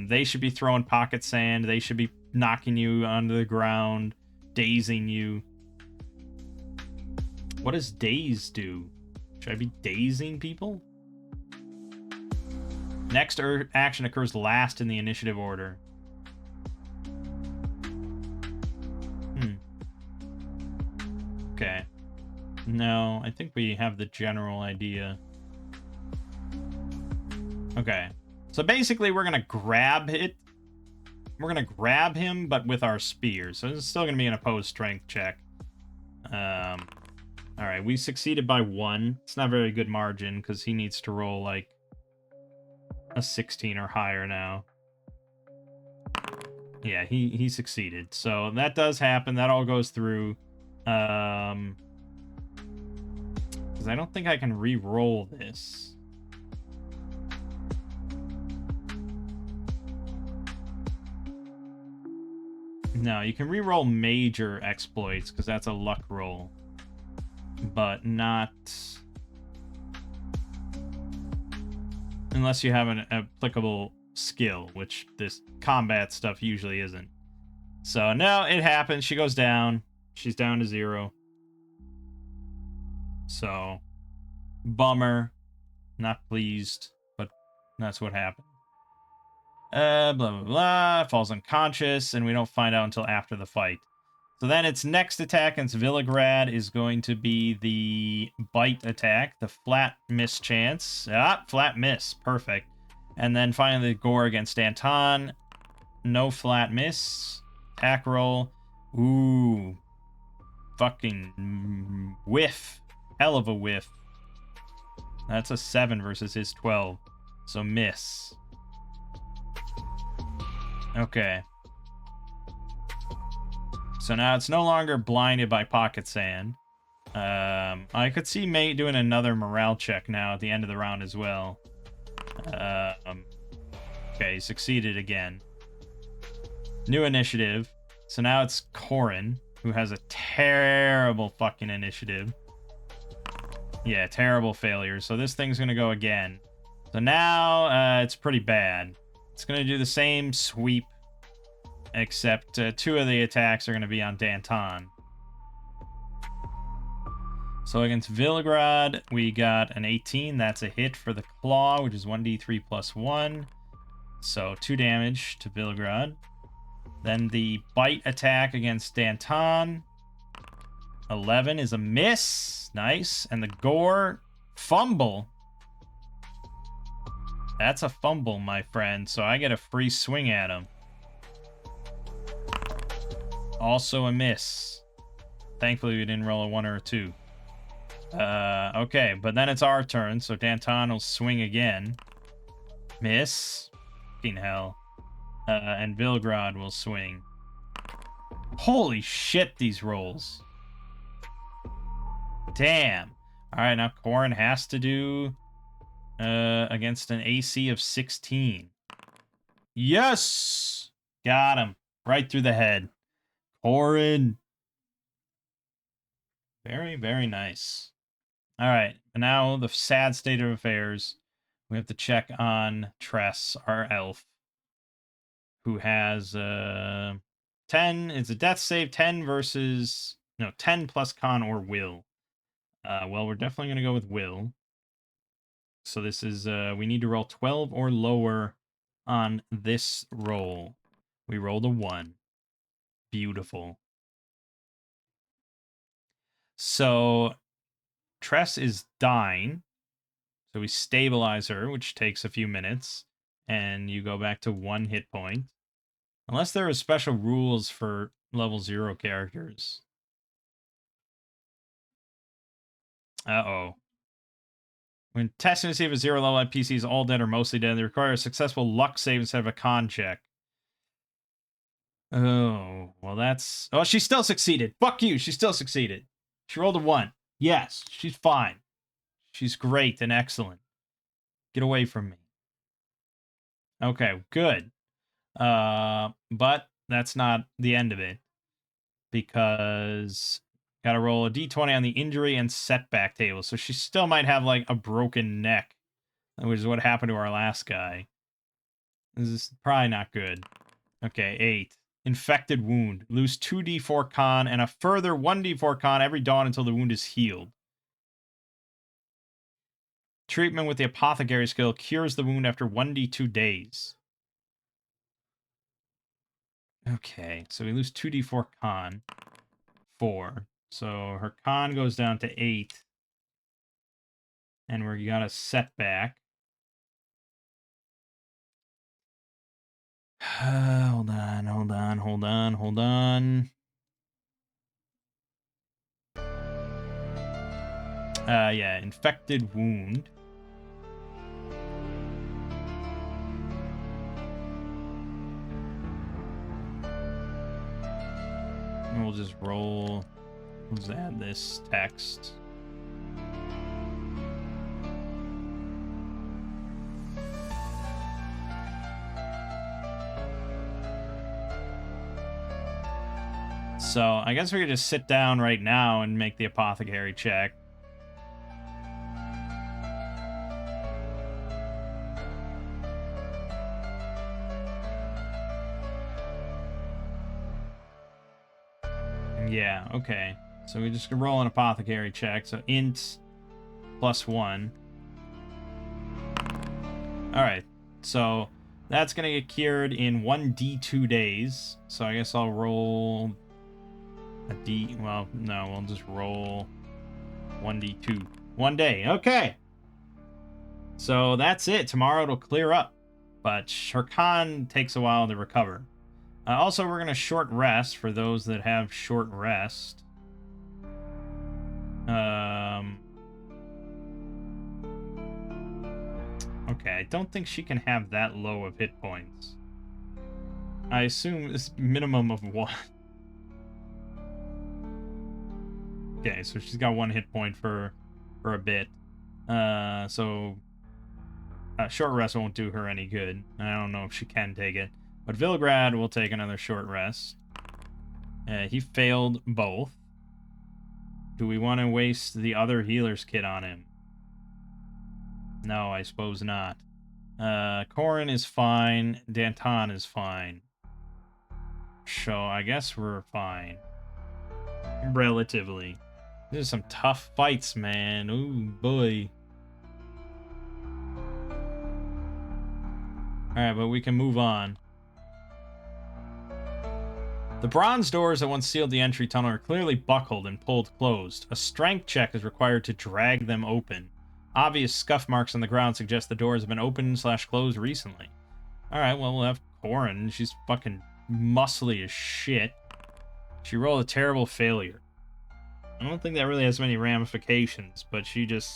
They should be throwing pocket sand. They should be knocking you onto the ground, dazing you. What does daze do? Should I be dazing people? Next action occurs last in the initiative order. Okay. No, I think we have the general idea. Okay. So basically, we're going to grab it. We're going to grab him, but with our spear. So it's still going to be an opposed strength check. All right, we succeeded by 1. It's not a very good margin because he needs to roll like a 16 or higher now. Yeah, he succeeded. So that does happen. That all goes through. Because I don't think I can re-roll this. No, you can re-roll major exploits because that's a luck roll. But not unless you have an applicable skill, which this combat stuff usually isn't. So no, it happens. She goes down. She's down to 0. So bummer. Not pleased, but that's what happened. Blah blah blah. Falls unconscious, and we don't find out until after the fight. So then its next attack against Villagrad is going to be the bite attack, the flat miss chance. Ah, flat miss. Perfect. And then finally the gore against Anton. No flat miss. Attack roll. Ooh. Fucking whiff. Hell of a whiff. That's a 7 versus his 12. So miss. Okay. So now it's no longer blinded by pocket sand. I could see Mate doing another morale check now at the end of the round as well. Okay, succeeded again. New initiative. So now it's Corin, who has a terrible fucking initiative. Yeah, terrible failure. So this thing's gonna go again. So now it's pretty bad. It's going to do the same sweep, except 2 of the attacks are going to be on Danton. So against Vilgrad, we got an 18. That's a hit for the Claw, which is 1d3 plus 1. So 2 damage to Vilgrad. Then the Bite attack against Danton. 11 is a miss. Nice. And the Gore fumble. That's a fumble, my friend. So I get a free swing at him. Also a miss. Thankfully, we didn't roll a 1 or a 2. Okay, but then it's our turn, so Danton will swing again. Miss. Fucking hell. And Vilgrad will swing. Holy shit, these rolls. Damn. Alright, now Corrin has to do against an AC of 16. Yes! Got him. Right through the head. Corrin. Very, very nice. Alright, now the sad state of affairs. We have to check on Tress, our elf, who has 10. It's a death save, 10 versus... No, 10 plus con or will. Well, we're definitely going to go with will. So this is... we need to roll 12 or lower on this roll. We rolled a 1. Beautiful. So, Tress is dying. So we stabilize her, which takes a few minutes. And you go back to 1 hit point. Unless there are special rules for level 0 characters. Uh-oh. When testing to see if a 0 level NPC is all dead or mostly dead, they require a successful luck save instead of a con check. Oh, well that's... Oh, she still succeeded. Fuck you, she still succeeded. She rolled a 1. Yes, she's fine. She's great and excellent. Get away from me. Okay, good. But that's not the end of it. Because gotta roll a d20 on the injury and setback table. So she still might have like a broken neck, which is what happened to our last guy. This is probably not good. Okay, 8. Infected wound. Lose 2d4 con and a further 1d4 con every dawn until the wound is healed. Treatment with the apothecary skill cures the wound after 1d2 days. Okay, so we lose 2d4 con. 4. So her con goes down to 8. And we got a setback. Hold on. Yeah, infected wound. And we'll just roll. Let's add this text. So I guess we could just sit down right now and make the apothecary check. Yeah, okay. So we just roll an apothecary check. So int +1. Alright, so that's going to get cured in 1d2 days. So I guess I'll roll a d... Well, no, we'll just roll 1d2. 1 day. Okay. So that's it. Tomorrow it'll clear up. But her con takes a while to recover. Also, we're going to short rest for those that have short rest. Okay, I don't think she can have that low of hit points. I assume it's minimum of 1. Okay, so she's got 1 hit point for a bit. So short rest won't do her any good. I don't know if she can take it. But Vilgrad will take another short rest. He failed both. Do we want to waste the other healer's kit on him? No, I suppose not. Corin is fine. Danton is fine. So I guess we're fine. Relatively. These are some tough fights, man. Ooh, boy. Alright, but we can move on. The bronze doors that once sealed the entry tunnel are clearly buckled and pulled closed. A strength check is required to drag them open. Obvious scuff marks on the ground suggest the doors have been opened/closed recently. Alright, well, we'll have Corin. She's fucking muscly as shit. She rolled a terrible failure. I don't think that really has many ramifications, but she's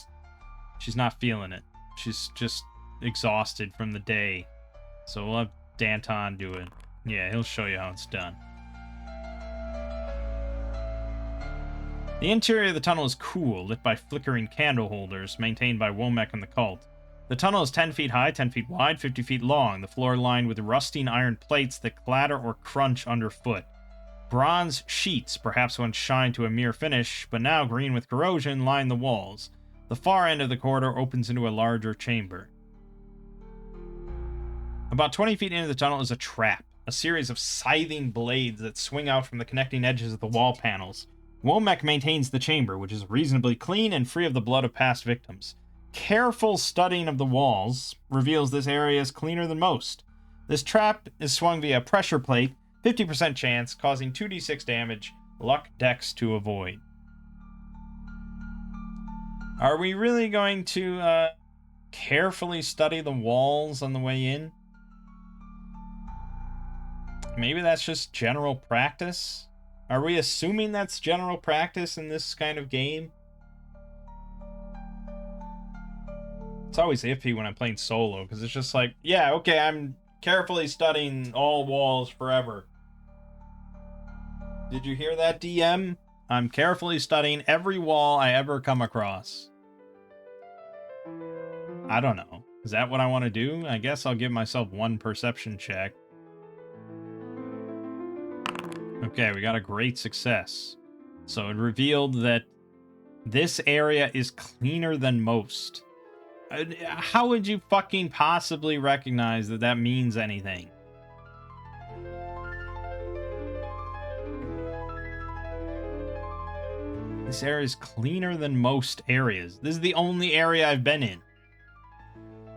not feeling it. She's just exhausted from the day. So we'll have Danton do it. Yeah, he'll show you how it's done. The interior of the tunnel is cool, lit by flickering candle holders maintained by Womack and the cult. The tunnel is 10 feet high, 10 feet wide, 50 feet long, the floor lined with rusting iron plates that clatter or crunch underfoot. Bronze sheets, perhaps once shined to a mere finish, but now green with corrosion, line the walls. The far end of the corridor opens into a larger chamber. About 20 feet into the tunnel is a trap, a series of scything blades that swing out from the connecting edges of the wall panels. Womack maintains the chamber, which is reasonably clean and free of the blood of past victims. Careful studying of the walls reveals this area is cleaner than most. This trap is swung via a pressure plate, 50% chance, causing 2d6 damage, luck dex to avoid. Are we really going to carefully study the walls on the way in? Maybe that's just general practice? Are we assuming that's general practice in this kind of game? It's always iffy when I'm playing solo, because it's just like, yeah, okay, I'm carefully studying all walls forever. Did you hear that, DM? I'm carefully studying every wall I ever come across. I don't know. Is that what I want to do? I guess I'll give myself one perception check. Okay, we got a great success. So it revealed that this area is cleaner than most. How would you fucking possibly recognize that that means anything? This area is cleaner than most areas. This is the only area I've been in.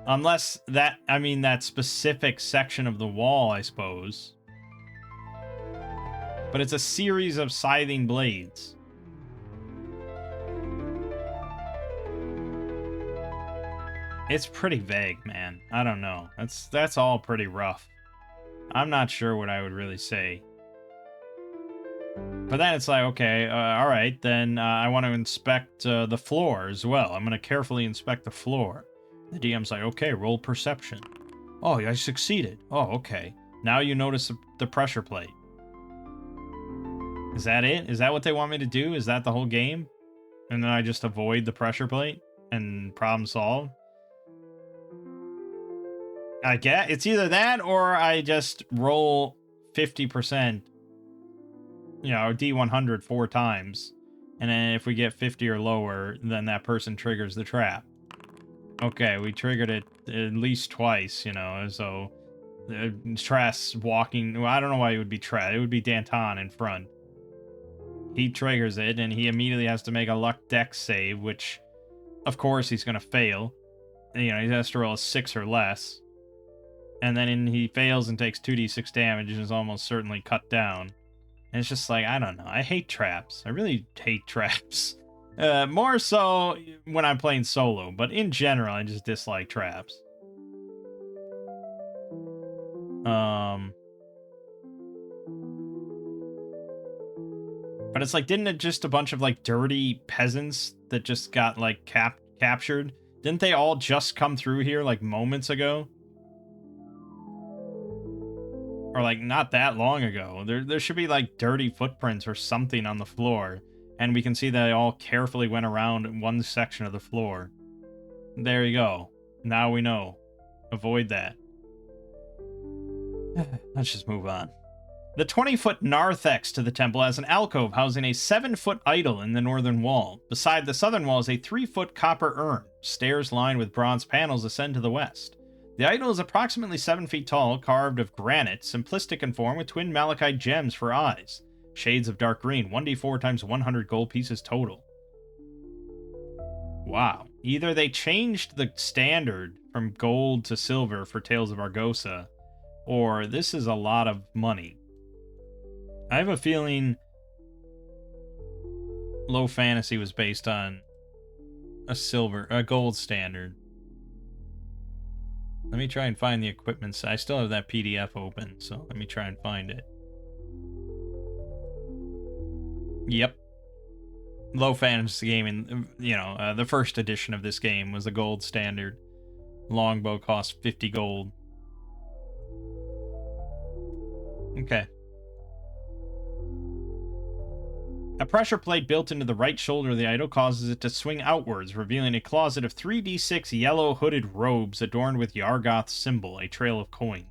Unless that, I mean, that specific section of the wall, I suppose. But it's a series of scything blades. It's pretty vague, man. I don't know. That's all pretty rough. I'm not sure what I would really say. But then it's like, okay, all right, then I want to inspect the floor as well. I'm going to carefully inspect the floor. The DM's like, okay, roll perception. Oh, I succeeded. Oh, okay. Now you notice the pressure plate. Is that it? Is that what they want me to do? Is that the whole game? And then I just avoid the pressure plate and problem solved? I get it's either that or I just roll 50%, you know, D100 4 times. And then if we get 50 or lower, then that person triggers the trap. Okay, we triggered it at least twice, you know, so Trass walking, well, I don't know why it would be Trass, it would be Danton in front. He triggers it, and he immediately has to make a luck dex save, which, of course, he's going to fail. You know, he has to roll a 6 or less. And then he fails and takes 2d6 damage and is almost certainly cut down. And it's just like, I don't know. I hate traps. I really hate traps. More so when I'm playing solo, but in general, I just dislike traps. But it's like, didn't it just a bunch of like dirty peasants that just got like captured? Didn't they all just come through here like moments ago? Or like not that long ago. There should be like dirty footprints or something on the floor. And we can see that they all carefully went around one section of the floor. There you go. Now we know. Avoid that. Let's just move on. The 20-foot narthex to the temple has an alcove housing a 7-foot idol in the northern wall. Beside the southern wall is a 3-foot copper urn. Stairs lined with bronze panels ascend to the west. The idol is approximately 7 feet tall, carved of granite, simplistic in form with twin malachite gems for eyes. Shades of dark green, 1d4 times 100 gold pieces total. Wow. Either they changed the standard from gold to silver for Tales of Argosa, or this is a lot of money. I have a feeling Low Fantasy was based on a gold standard. Let me try and find the equipment. I still have that PDF open, so let me try and find it. Yep. Low Fantasy Gaming, the first edition of this game was a gold standard. Longbow cost 50 gold. Okay. A pressure plate built into the right shoulder of the idol causes it to swing outwards, revealing a closet of 3d6 yellow hooded robes adorned with Yargoth's symbol, a trail of coins.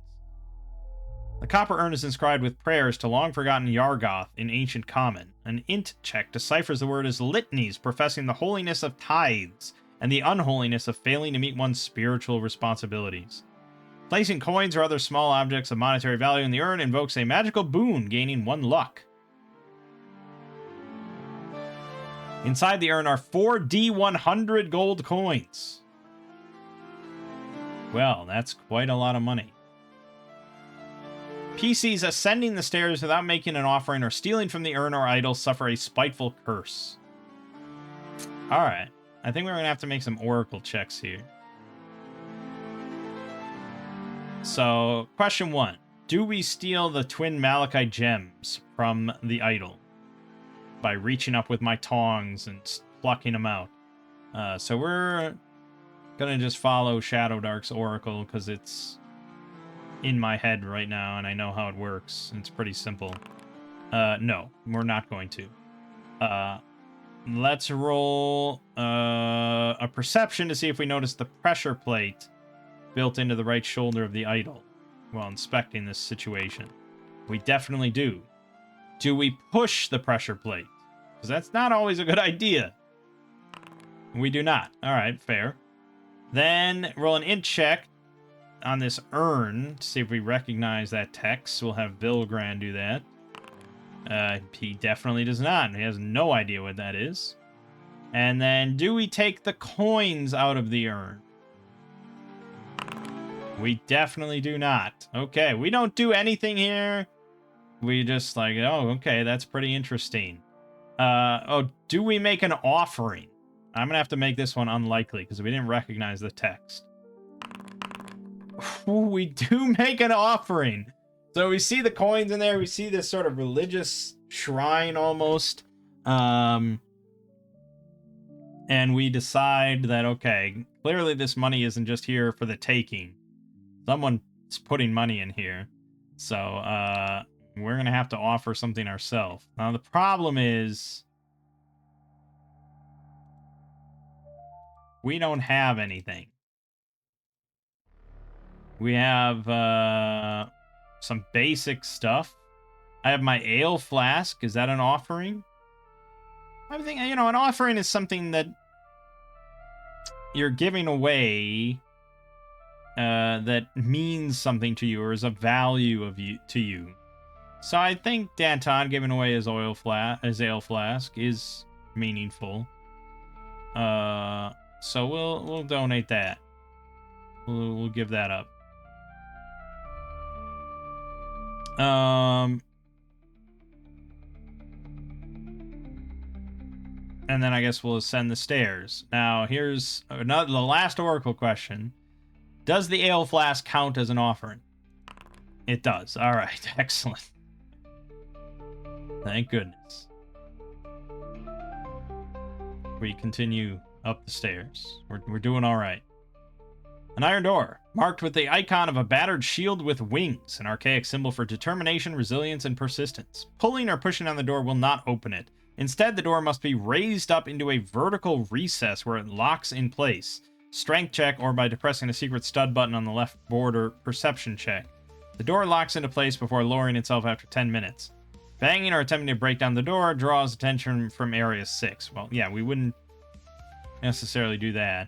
The copper urn is inscribed with prayers to long-forgotten Yargoth in ancient common. An int check deciphers the word as litanies professing the holiness of tithes and the unholiness of failing to meet one's spiritual responsibilities. Placing coins or other small objects of monetary value in the urn invokes a magical boon, gaining 1 luck. Inside the urn are 4 D100 gold coins. Well, that's quite a lot of money. PCs ascending the stairs without making an offering or stealing from the urn or idol suffer a spiteful curse. Alright. I think we're going to have to make some oracle checks here. So, question 1. Do we steal the twin malachite gems from the idol by reaching up with my tongs and plucking them out? So we're going to just follow Shadow Dark's oracle because it's in my head right now and I know how it works. It's pretty simple. No, we're not going to. Let's roll a perception to see if we notice the pressure plate built into the right shoulder of the idol while inspecting this situation. We definitely do. Do we push the pressure plate? Because that's not always a good idea. We do not. Alright, fair. Then roll an int check on this urn to see if we recognize that text. We'll have Vilgran do that. He definitely does not. He has no idea what that is. And then do we take the coins out of the urn? We definitely do not. Okay, we don't do anything here. We just like, oh, okay, that's pretty interesting. Do we make an offering? I'm gonna have to make this one unlikely because we didn't recognize the text. We do make an offering. So we see the coins in there. We see this sort of religious shrine almost. And we decide that, okay, clearly this money isn't just here for the taking. Someone's putting money in here. So, we're going to have to offer something ourselves. Now, the problem is we don't have anything. We have some basic stuff. I have my ale flask. Is that an offering? I think, an offering is something that you're giving away that means something to you or is of value to you. So I think Danton giving away his ale flask is meaningful. So we'll donate that. We'll give that up. And then I guess we'll ascend the stairs. Now, here's the last oracle question. Does the ale flask count as an offering? It does. All right. Excellent. Thank goodness. We continue up the stairs. We're doing all right. An iron door, marked with the icon of a battered shield with wings, an archaic symbol for determination, resilience, and persistence. Pulling or pushing on the door will not open it. Instead, the door must be raised up into a vertical recess where it locks in place. Strength check or by depressing a secret stud button on the left border perception check. The door locks into place before lowering itself after 10 minutes. Banging or attempting to break down the door draws attention from Area 6. Well, yeah, we wouldn't necessarily do that.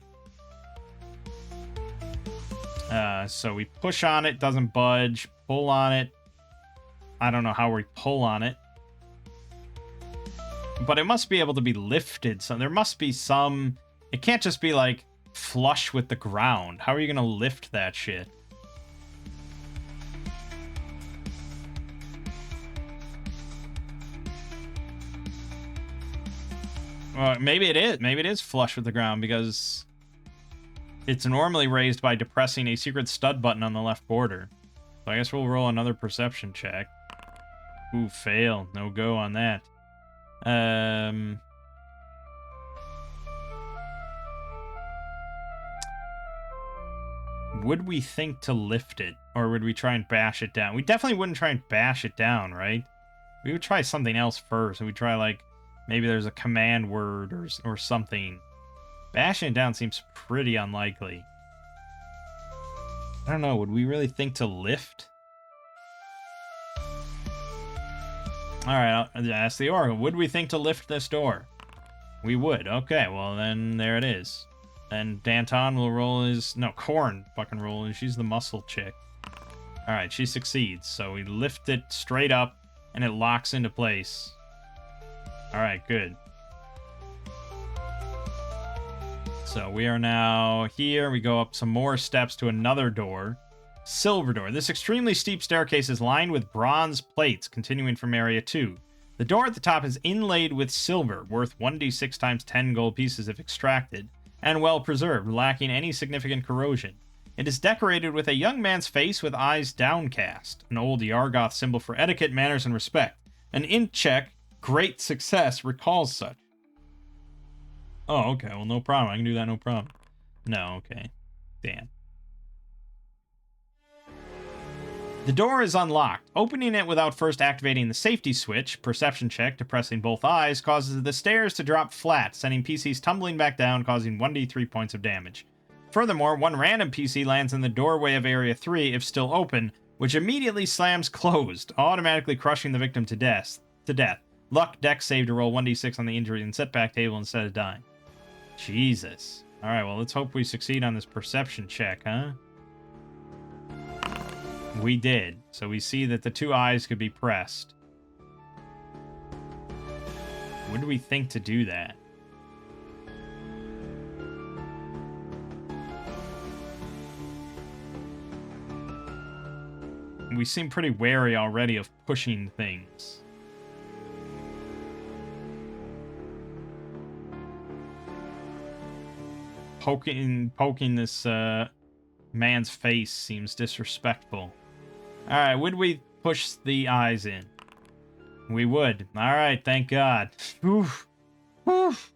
So we push on it, doesn't budge. Pull on it. I don't know how we pull on it. But it must be able to be lifted. So there must be some... It can't just be, like, flush with the ground. How are you going to lift that shit? Well, maybe it is. Maybe it is flush with the ground because it's normally raised by depressing a secret stud button on the left border. So I guess we'll roll another perception check. Ooh, fail. No go on that. Would we think to lift it? Or would we try and bash it down? We definitely wouldn't try and bash it down, right? We would try something else first. We'd try, like, maybe there's a command word or something. Bashing it down seems pretty unlikely. I don't know. Would we really think to lift? Alright, I'll ask the Oracle. Would we think to lift this door? We would. Okay, well then there it is. And Danton will roll his... No, Korn fucking roll. She's the muscle chick. Alright, she succeeds. So we lift it straight up and it locks into place. Alright, good. So we are now here. We go up some more steps to another door. Silver door. This extremely steep staircase is lined with bronze plates continuing from Area 2. The door at the top is inlaid with silver, worth 1d6 times 10 gold pieces if extracted, and well preserved, lacking any significant corrosion. It is decorated with a young man's face with eyes downcast, an old Yargoth symbol for etiquette, manners, and respect. An int check, great success, recalls such. Oh, okay, well, no problem. I can do that, no problem. No, okay. Damn. The door is unlocked. Opening it without first activating the safety switch, perception check, depressing both eyes, causes the stairs to drop flat, sending PCs tumbling back down, causing 1d3 points of damage. Furthermore, one random PC lands in the doorway of Area 3 if still open, which immediately slams closed, automatically crushing the victim to death. Luck dex save to roll 1d6 on the injury and setback table instead of dying. Jesus. Alright, well, let's hope we succeed on this perception check, huh? We did. So we see that the two eyes could be pressed. Would we think to do that? We seem pretty wary already of pushing things. Poking this man's face seems disrespectful. Alright, would we push the eyes in? We would. Alright, thank God. Oof. Oof.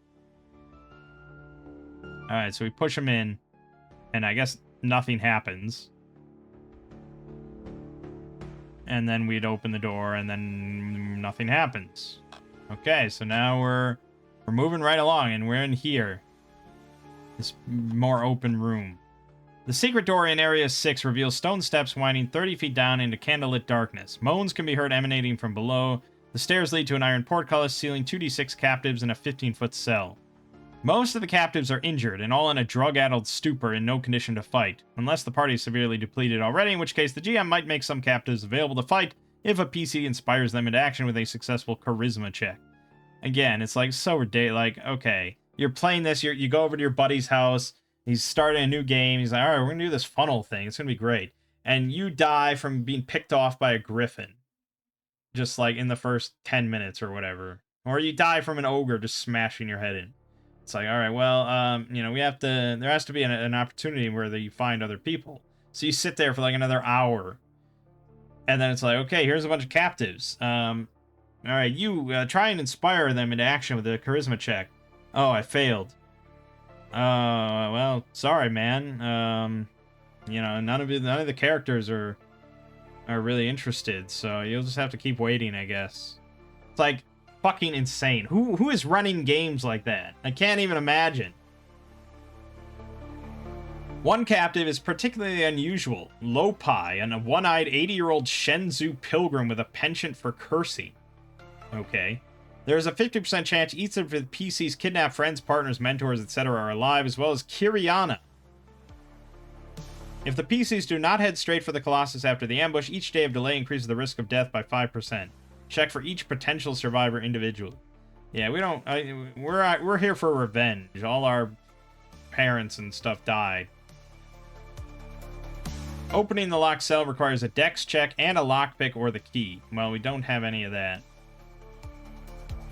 Alright, so we push them in, and I guess nothing happens. And then we'd open the door, and then nothing happens. Okay, so now we're moving right along, and we're in here. This more open room. The secret door in Area 6 reveals stone steps winding 30 feet down into candlelit darkness. Moans can be heard emanating from below. The stairs lead to an iron portcullis, sealing 2d6 captives in a 15-foot cell. Most of the captives are injured, and all in a drug-addled stupor in no condition to fight, unless the party is severely depleted already, in which case the GM might make some captives available to fight if a PC inspires them into action with a successful charisma check. Again, it's like so ridiculous. Like, okay, you're playing this, you go over to your buddy's house, he's starting a new game, he's like, alright, we're gonna do this funnel thing, it's gonna be great. And you die from being picked off by a griffin. Just like in the first 10 minutes or whatever. Or you die from an ogre just smashing your head in. It's like, alright, well, you know, there has to be an opportunity where you find other people. So you sit there for like another hour. And then it's like, okay, here's a bunch of captives. Alright, you try and inspire them into action with a charisma check. Oh, I failed. Well, sorry, man. You know, none of the characters are really interested, so you'll just have to keep waiting, I guess. It's like fucking insane. Who is running games like that? I can't even imagine. One captive is particularly unusual. Lopai, a one-eyed 80-year-old Shenzhou pilgrim with a penchant for cursing. Okay. There is a 50% chance each of the PC's kidnapped friends, partners, mentors, etc. are alive, as well as Kiriana. If the PCs do not head straight for the Colossus after the ambush, each day of delay increases the risk of death by 5%. Check for each potential survivor individually. Yeah, we don't... we're here for revenge. All our parents and stuff died. Opening the locked cell requires a dex check and a lockpick or the key. Well, we don't have any of that.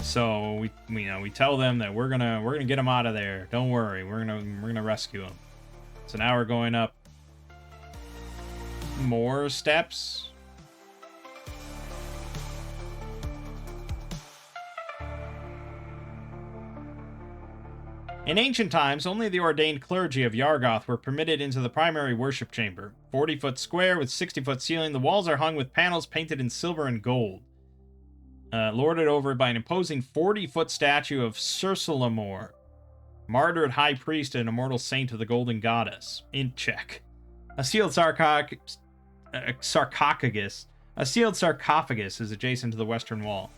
So we tell them that we're gonna get them out of there. Don't worry, we're gonna rescue them. So now we're going up more steps. In ancient times, only the ordained clergy of Yargoth were permitted into the primary worship chamber. 40-foot square with 60-foot ceiling, the walls are hung with panels painted in silver and gold. Lorded over by an imposing 40-foot statue of Sursalamor, martyred high priest and immortal saint of the Golden Goddess. In check. A sealed sarcophagus is adjacent to the western wall.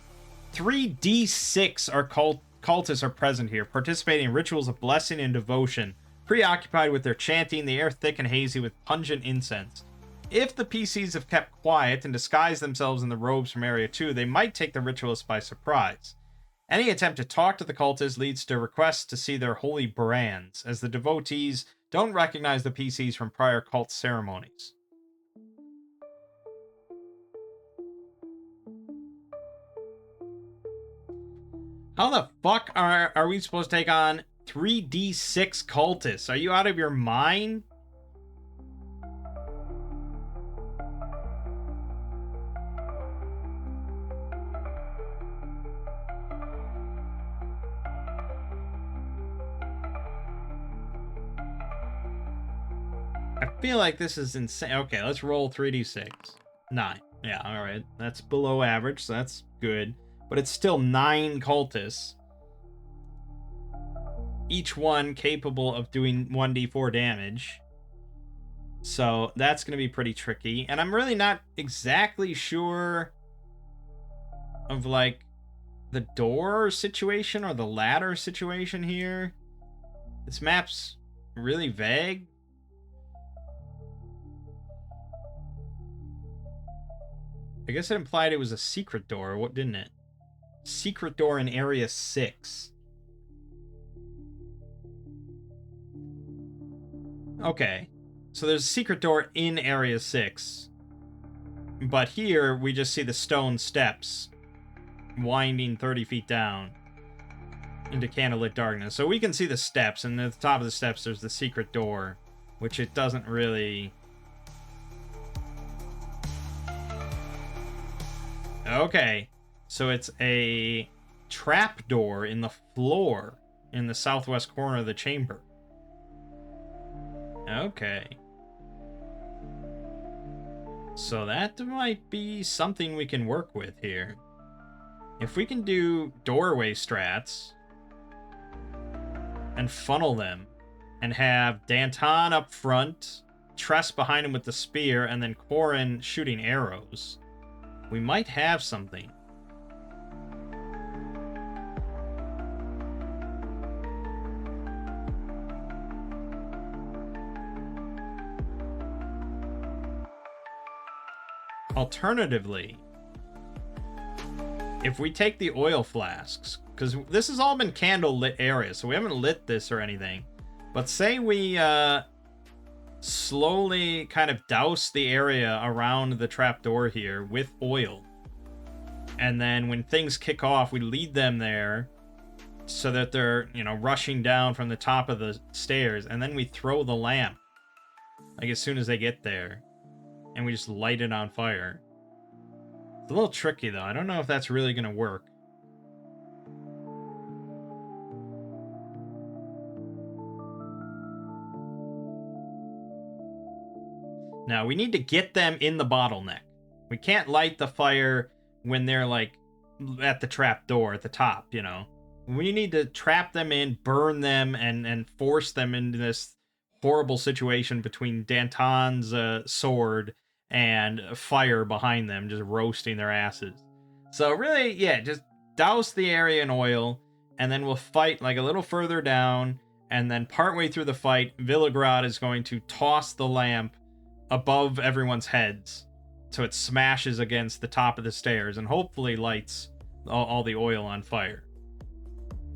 3d6 cultists are present here, participating in rituals of blessing and devotion, preoccupied with their chanting, the air thick and hazy with pungent incense. If the PCs have kept quiet and disguised themselves in the robes from Area 2, they might take the ritualists by surprise. Any attempt to talk to the cultists leads to requests to see their holy brands, as the devotees don't recognize the PCs from prior cult ceremonies. How the fuck are we supposed to take on 3d6 cultists? Are you out of your mind? I feel like this is insane. Okay, let's roll 3d6. 9. Yeah, alright. That's below average, so that's good. But it's still 9 cultists. Each one capable of doing 1d4 damage. So that's going to be pretty tricky. And I'm really not exactly sure of, like, the door situation or the ladder situation here. This map's really vague. I guess it implied it was a secret door, what didn't it? Secret door in Area 6. Okay. So there's a secret door in Area 6. But here, we just see the stone steps winding 30 feet down into candlelit darkness. So we can see the steps, and at the top of the steps there's the secret door, which it doesn't really... Okay. So it's a trap door in the floor in the southwest corner of the chamber. Okay. So that might be something we can work with here. If we can do doorway strats and funnel them and have Danton up front, Tress behind him with the spear, and then Corin shooting arrows, we might have something. Alternatively, if we take the oil flasks, because this has all been candle-lit areas, so we haven't lit this or anything, but say we slowly kind of douse the area around the trapdoor here with oil, and then when things kick off, we lead them there so that they're, you know, rushing down from the top of the stairs, and then we throw the lamp, like, as soon as they get there. And we just light it on fire. It's a little tricky, though. I don't know if that's really going to work. Now, we need to get them in the bottleneck. We can't light the fire when they're, like, at the trap door at the top, you know. We need to trap them in, burn them, and force them into this horrible situation between Danton's sword and fire behind them, just roasting their asses. So really, yeah, just douse the area in oil, and then we'll fight like a little further down, and then partway through the fight, Villagrad is going to toss the lamp above everyone's heads, so it smashes against the top of the stairs and hopefully lights all the oil on fire.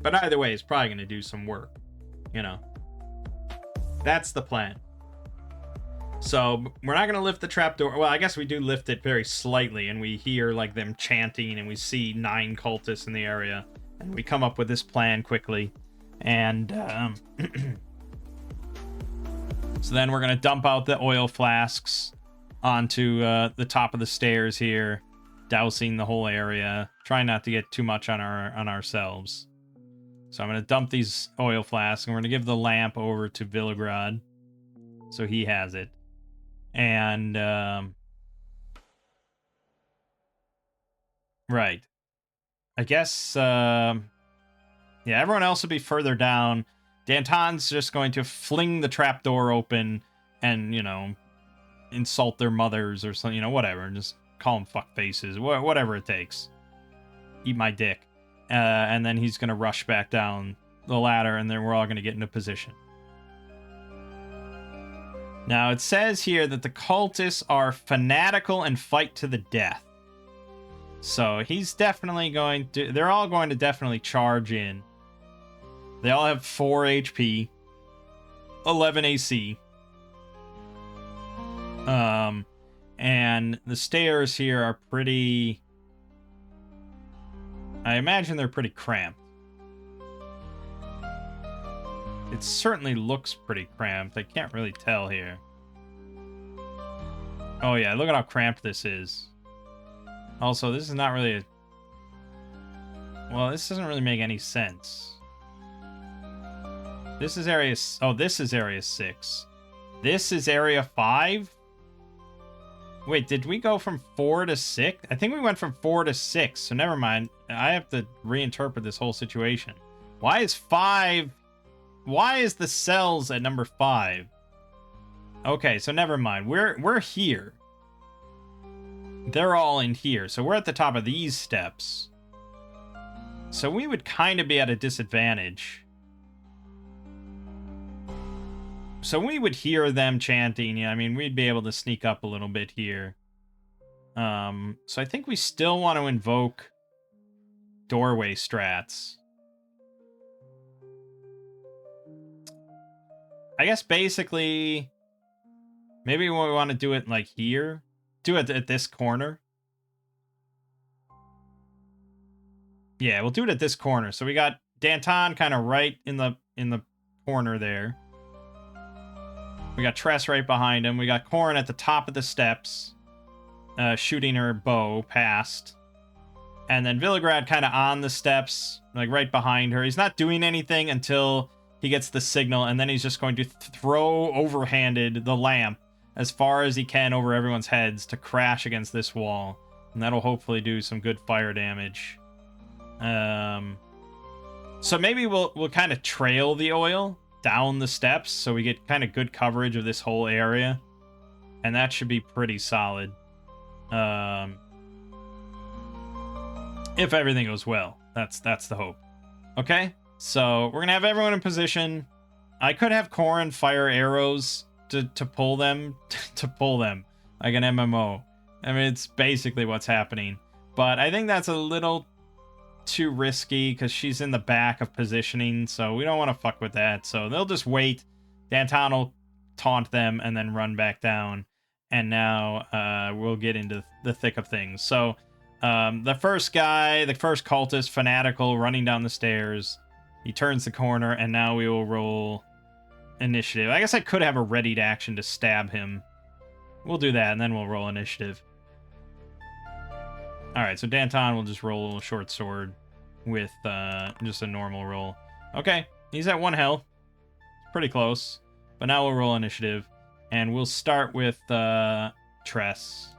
But either way, it's probably going to do some work, you know. That's the plan. So we're not going to lift the trapdoor. Well, I guess we do lift it very slightly, and we hear like them chanting, and we see 9 cultists in the area, and we come up with this plan quickly. And so then we're going to dump out the oil flasks onto the top of the stairs here, dousing the whole area. Try not to get too much on ourselves. So I'm going to dump these oil flasks, and we're going to give the lamp over to Villagrad, so he has it. And, right. I guess, yeah, everyone else will be further down. Danton's just going to fling the trapdoor open and, you know, insult their mothers or something, you know, whatever. Just call them fuck faces, whatever it takes. Eat my dick. And then he's going to rush back down the ladder, and then we're all going to get into position. Now, it says here that the cultists are fanatical and fight to the death. So he's definitely going to... They're all going to definitely charge in. They all have 4 HP. 11 AC. And the stairs here are pretty... I imagine they're pretty cramped. It certainly looks pretty cramped. I can't really tell here. Oh yeah, look at how cramped this is. Also, this is not really a... Well, this doesn't really make any sense. This is area... Oh, this is area 6. This is area 5? Wait, did we go from 4 to 6? I think we went from 4 to 6, so never mind. I have to reinterpret this whole situation. Why is 5... Why is the cells at number 5? Okay, so never mind. We're here. They're all in here, so we're at the top of these steps. So we would kind of be at a disadvantage. So we would hear them chanting. Yeah, I mean, we'd be able to sneak up a little bit here. So I think we still want to invoke doorway strats. I guess basically, maybe we want to do it like here. Do it at this corner. Yeah, we'll do it at this corner. So we got Danton kind of right in the corner there. We got Tress right behind him. We got Corrin at the top of the steps, shooting her bow past. And then Villagrad kind of on the steps, like right behind her. He's not doing anything until he gets the signal, and then he's just going to throw overhanded the lamp as far as he can over everyone's heads to crash against this wall. And that'll hopefully do some good fire damage. So maybe we'll kind of trail the oil down the steps so we get kind of good coverage of this whole area. And that should be pretty solid. If everything goes well. That's the hope. Okay? So we're going to have everyone in position. I could have Corrin fire arrows to pull them, like an MMO. I mean, it's basically what's happening. But I think that's a little too risky because she's in the back of positioning, so we don't want to fuck with that. So they'll just wait. Danton will taunt them and then run back down. And now we'll get into the thick of things. So the first guy, the first cultist, fanatical, running down the stairs. He turns the corner, and now we will roll initiative. I guess I could have a readied action to stab him. We'll do that, and then we'll roll initiative. Alright, so Danton will just roll a short sword with just a normal roll. Okay, he's at 1 health. Pretty close. But now we'll roll initiative. And we'll start with Tress.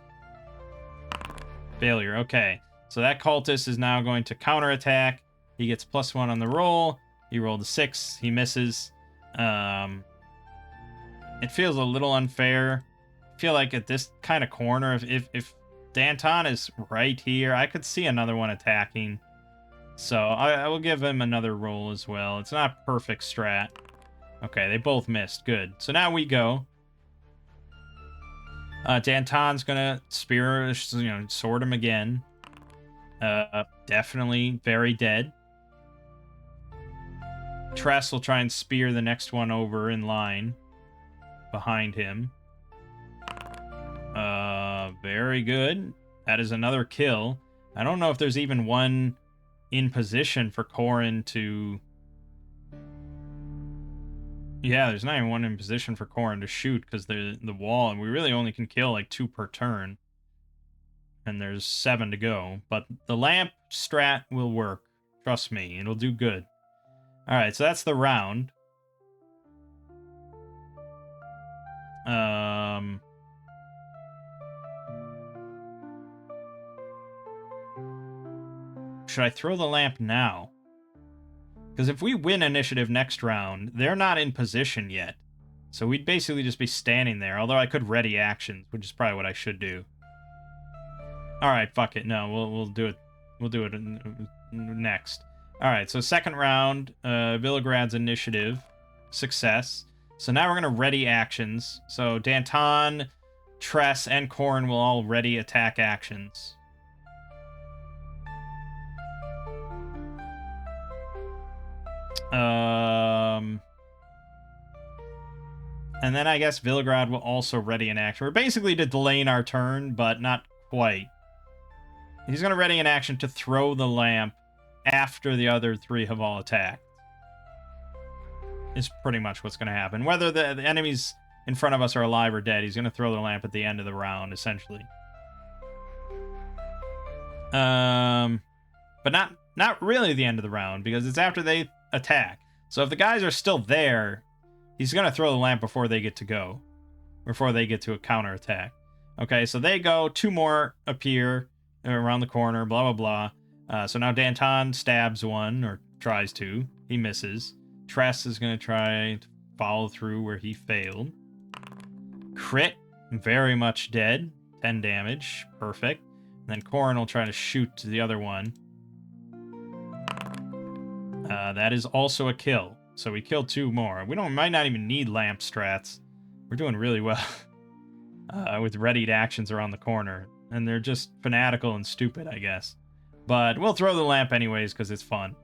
Failure, okay. So that cultist is now going to counterattack. He gets +1 on the roll. He rolled a 6. He misses. It feels a little unfair. I feel like at this kind of corner, if Danton is right here, I could see another one attacking. So I will give him another roll as well. It's not a perfect strat. Okay, they both missed. Good. So now we go. Danton's gonna spear, sword him again. Definitely very dead. Tress will try and spear the next one over in line behind him. Very good. That is another kill. I don't know if there's even one in position for Corrin to... Yeah, there's not even one in position for Corrin to shoot because they're the wall, and we really only can kill like 2 per turn. And there's 7 to go. But the lamp strat will work. Trust me, it'll do good. Alright, so that's the round. Should I throw the lamp now? Because if we win initiative next round, they're not in position yet. So we'd basically just be standing there, although I could ready actions, which is probably what I should do. Alright, fuck it. No, we'll do it. We'll do it next. Alright, so second round, Villegrad's initiative. Success. So now we're going to ready actions. So Danton, Tress, and Corrin will all ready attack actions. And then I guess Villegrad will also ready an action. We're basically delaying our turn, but not quite. He's going to ready an action to throw the lamp after the other 3 have all attacked. Is pretty much what's going to happen. Whether the enemies in front of us are alive or dead, he's going to throw the lamp at the end of the round, essentially. But not really the end of the round, because it's after they attack. So if the guys are still there, he's going to throw the lamp before they get to go. Before they get to a counterattack. Okay, so they go. 2 more appear around the corner, blah, blah, blah. So now Danton stabs one, or tries to. He misses. Tress is going to try to follow through where he failed. Crit. Very much dead. 10 damage. Perfect. And then Corrin will try to shoot the other one. That is also a kill. So we kill 2 more. We might not even need lamp strats. We're doing really well with readied actions around the corner. And they're just fanatical and stupid, I guess. But we'll throw the lamp anyways because it's fun.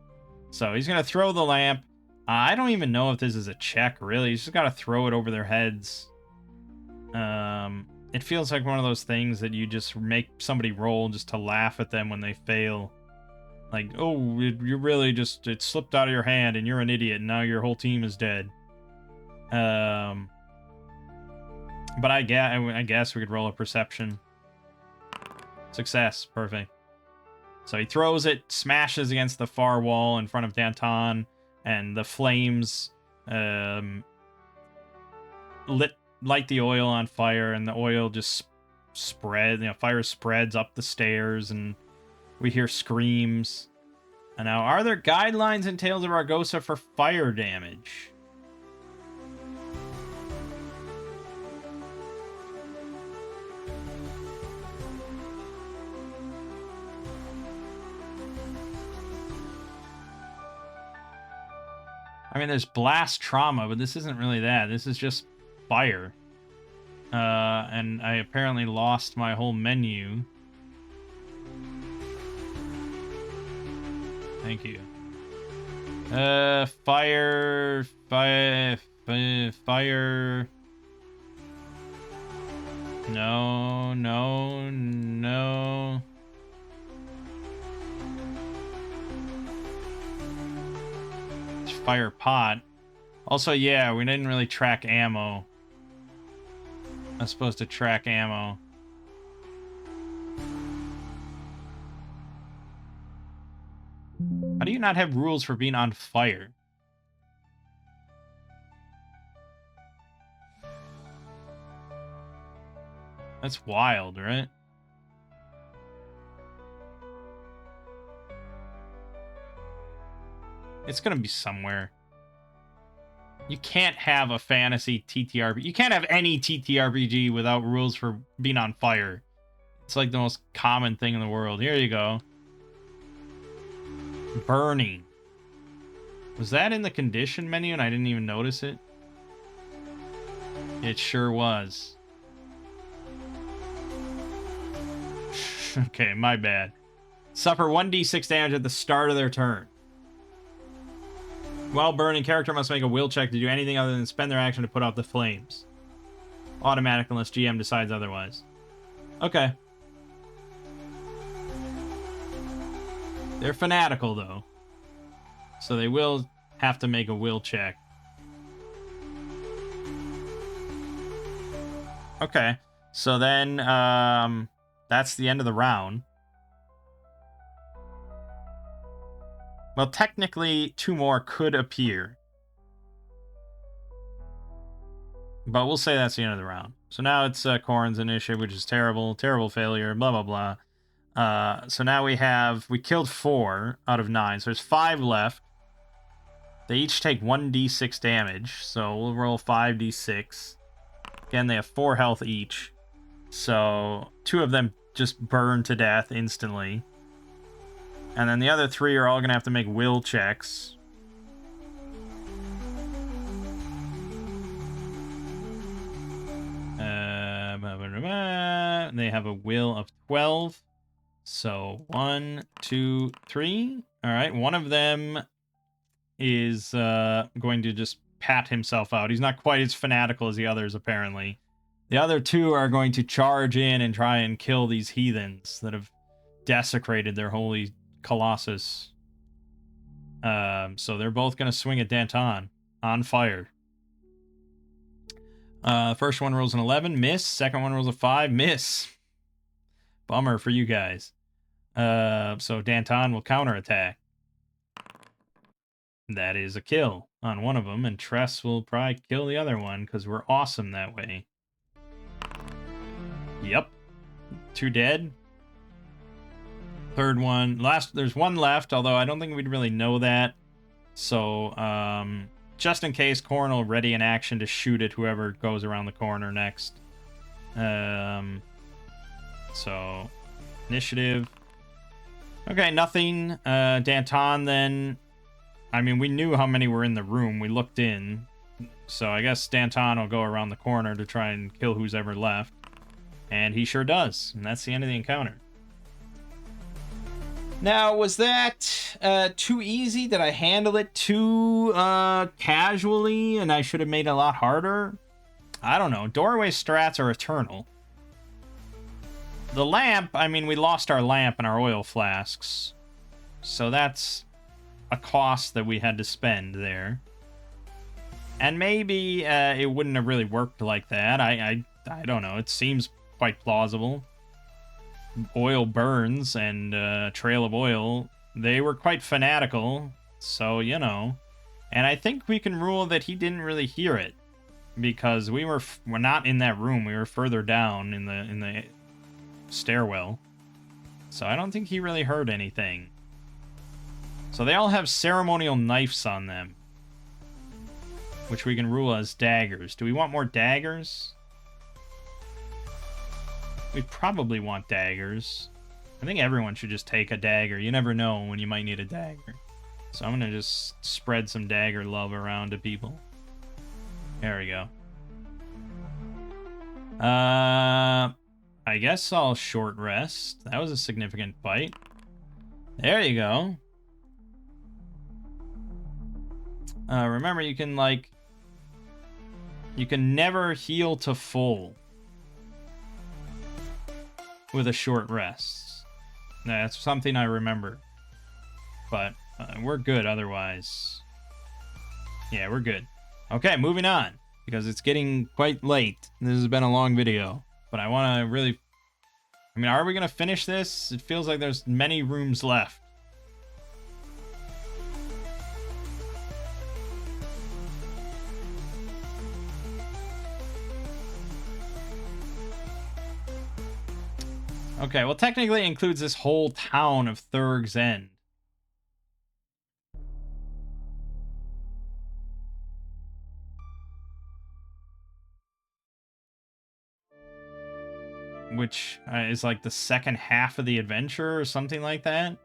So he's going to throw the lamp. I don't even know if this is a check, really. He's just got to throw it over their heads. It feels like one of those things that you just make somebody roll just to laugh at them when they fail. Like, oh, you really just, it slipped out of your hand and you're an idiot and now your whole team is dead. But I guess we could roll a perception. Success. Perfect. So he throws it, smashes against the far wall in front of Danton, and the flames light the oil on fire, and the oil just fire spreads up the stairs, and we hear screams. And now, are there guidelines in Tales of Argosa for fire damage? I mean, there's blast trauma, but this isn't really that. This is just fire. And I apparently lost my whole menu. Thank you. Fire. No. Fire pot. Also, yeah, we didn't really track ammo. I'm supposed to track ammo. How do you not have rules for being on fire? That's wild, right? It's gonna be somewhere. You can't have a fantasy TTRPG. You can't have any TTRPG without rules for being on fire. It's like the most common thing in the world. Here you go. Burning. Was that in the condition menu and I didn't even notice it? It sure was. Okay, my bad. Suffer 1d6 damage at the start of their turn. While burning, character must make a will check to do anything other than spend their action to put out the flames. Automatic unless GM decides otherwise. Okay. They're fanatical, though. So they will have to make a will check. Okay. So then, that's the end of the round. Well, technically, 2 more could appear. But we'll say that's the end of the round. So now it's Corrin's initiative, which is terrible. Terrible failure, blah, blah, blah. So now we killed 4 out of 9. So there's 5 left. They each take 1d6 damage. So we'll roll 5d6. Again, they have 4 health each. So 2 of them just burn to death instantly. And then the other 3 are all going to have to make will checks. They have a will of 12. So 1, 2, 3. All right, one of them is going to just pat himself out. He's not quite as fanatical as the others, apparently. The other 2 are going to charge in and try and kill these heathens that have desecrated their holy Colossus. So they're both going to swing at Danton on fire. First one rolls an 11, miss. Second one rolls a 5, miss. Bummer for you guys. So Danton will counterattack. That is a kill on one of them, and Tress will probably kill the other one because we're awesome that way. Yep. 2 dead. Third one. There's 1 left, although I don't think we'd really know that. So, just in case, Corrin will ready an action to shoot at whoever goes around the corner next. So, initiative. Okay, nothing. Danton then. I mean, we knew how many were in the room. We looked in. So I guess Danton will go around the corner to try and kill who's ever left. And he sure does. And that's the end of the encounter. Now, was that too easy? Did I handle it too casually and I should have made it a lot harder? I don't know. Doorway strats are eternal. The lamp, I mean, we lost our lamp and our oil flasks. So that's a cost that we had to spend there. And maybe it wouldn't have really worked like that. I don't know. It seems quite plausible. Oil burns and trail of oil. They were quite fanatical. So, you know. And I think we can rule that he didn't really hear it. Because we're not in that room. We were further down in the stairwell. So I don't think he really heard anything. So they all have ceremonial knives on them. Which we can rule as daggers. Do we want more daggers? We probably want daggers. I think everyone should just take a dagger. You never know when you might need a dagger. So I'm going to just spread some dagger love around to people. There we go. I guess I'll short rest. That was a significant fight. There you go. Remember, you can, like... You can never heal to full with a short rest. That's something I remember. But we're good otherwise. Yeah, we're good. Okay, moving on. Because it's getting quite late. This has been a long video. But I want to really... I mean, are we going to finish this? It feels like there's many rooms left. Okay, well, technically it includes this whole town of Thurg's End. which is like the second half of the adventure or something like that.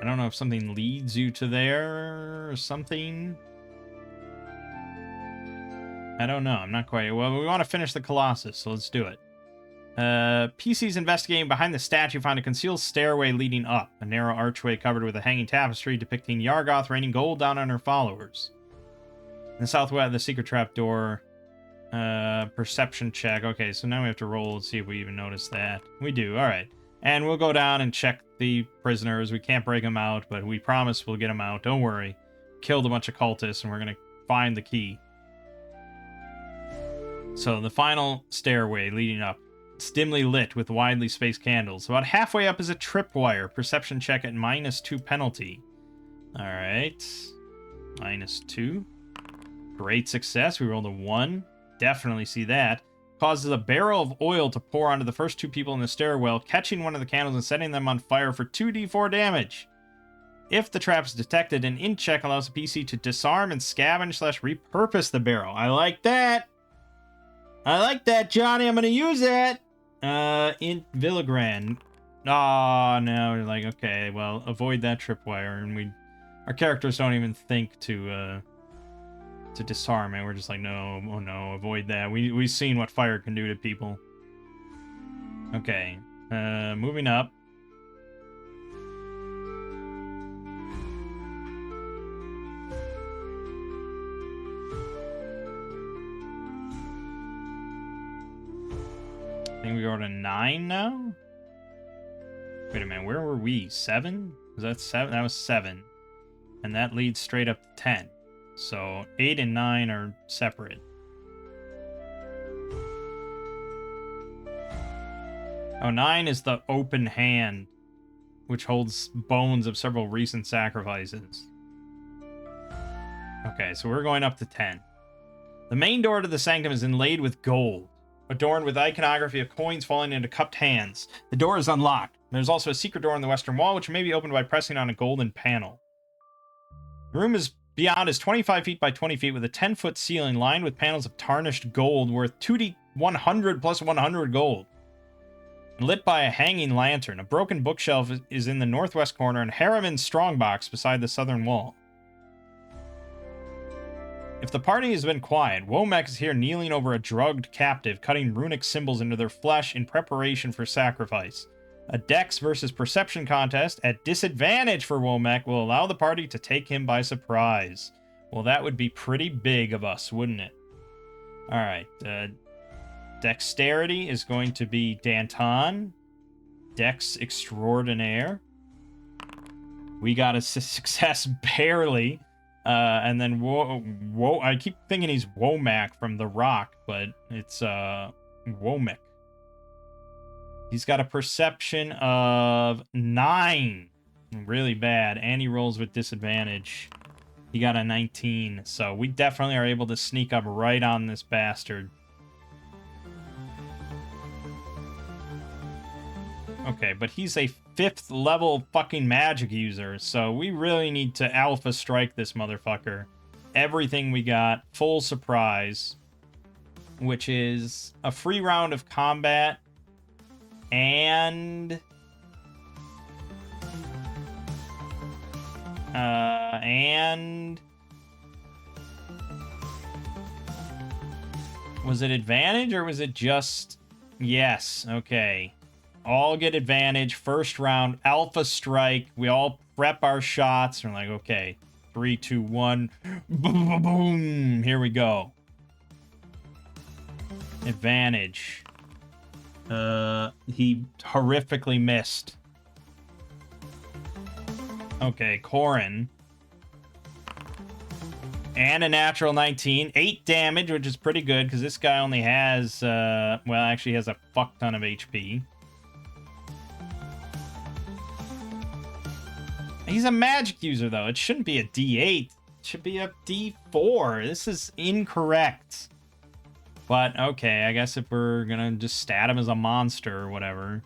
I don't know if something leads you to there or something. I don't know. I'm not quite... Well, we want to finish the Colossus, so let's do it. PC's investigating behind the statue found a concealed stairway leading up. A narrow archway covered with a hanging tapestry depicting Yargoth raining gold down on her followers. In the southwest, the secret trap door. Perception check. Okay, so now we have to roll and see if we even notice that. We do. All right. And we'll go down and check the prisoners. We can't break them out, but we promise we'll get them out. Don't worry. Killed a bunch of cultists, and we're going to find the key. So the final stairway leading up. It's dimly lit with widely spaced candles. About halfway up is a tripwire. Perception check at -2 penalty. Alright. -2. Great success. We rolled a 1. Definitely see that. Causes a barrel of oil to pour onto the first 2 people in the stairwell, catching one of the candles and setting them on fire for 2d4 damage. If the trap is detected, an int check allows the PC to disarm and scavenge/repurpose the barrel. I like that! I like that, Johnny. I'm gonna use that. Int Villigran. Oh, no. We're like, okay, well, avoid that tripwire. And our characters don't even think to disarm it. We're just like, no, oh no, avoid that. We've seen what fire can do to people. Okay. Moving up. I think we go to 9 now? Wait a minute, where were we? 7? Was that 7? That was 7. And that leads straight up to 10. So 8 and 9 are separate. Oh, 9 is the open hand, which holds bones of several recent sacrifices. Okay, so we're going up to 10. The main door to the sanctum is inlaid with gold, adorned with iconography of coins falling into cupped hands. The door is unlocked. There's also a secret door on the western wall, which may be opened by pressing on a golden panel. The room beyond is 25 feet by 20 feet with a 10-foot ceiling lined with panels of tarnished gold worth 2d100 plus 100 gold. Lit by a hanging lantern. A broken bookshelf is in the northwest corner and Harriman's strongbox beside the southern wall. If the party has been quiet, Womack is here kneeling over a drugged captive, cutting runic symbols into their flesh in preparation for sacrifice. A Dex versus Perception contest at disadvantage for Womack will allow the party to take him by surprise. Well, that would be pretty big of us, wouldn't it? Alright, Dexterity is going to be Danton. Dex Extraordinaire. We got a success barely. And then I keep thinking he's Womack from The Rock, but it's Womack. He's got a perception of 9. Really bad. And he rolls with disadvantage. He got a 19. So we definitely are able to sneak up right on this bastard. Okay, but he's a 5th level fucking magic user, so we really need to alpha strike this motherfucker. Everything we got, full surprise, which is a free round of combat, and was it advantage or was it just yes? Okay. All get advantage. First round, alpha strike. We all prep our shots. We're like, okay, 3, 2, 1. Boom, boom. Here we go. Advantage. He horrifically missed. Okay, Corin. And a natural 19. 8 damage, which is pretty good, because this guy only has, well, actually has a fuck ton of HP. He's a magic user, though. It shouldn't be a D8. It should be a D4. This is incorrect. But, okay, I guess if we're gonna just stat him as a monster or whatever.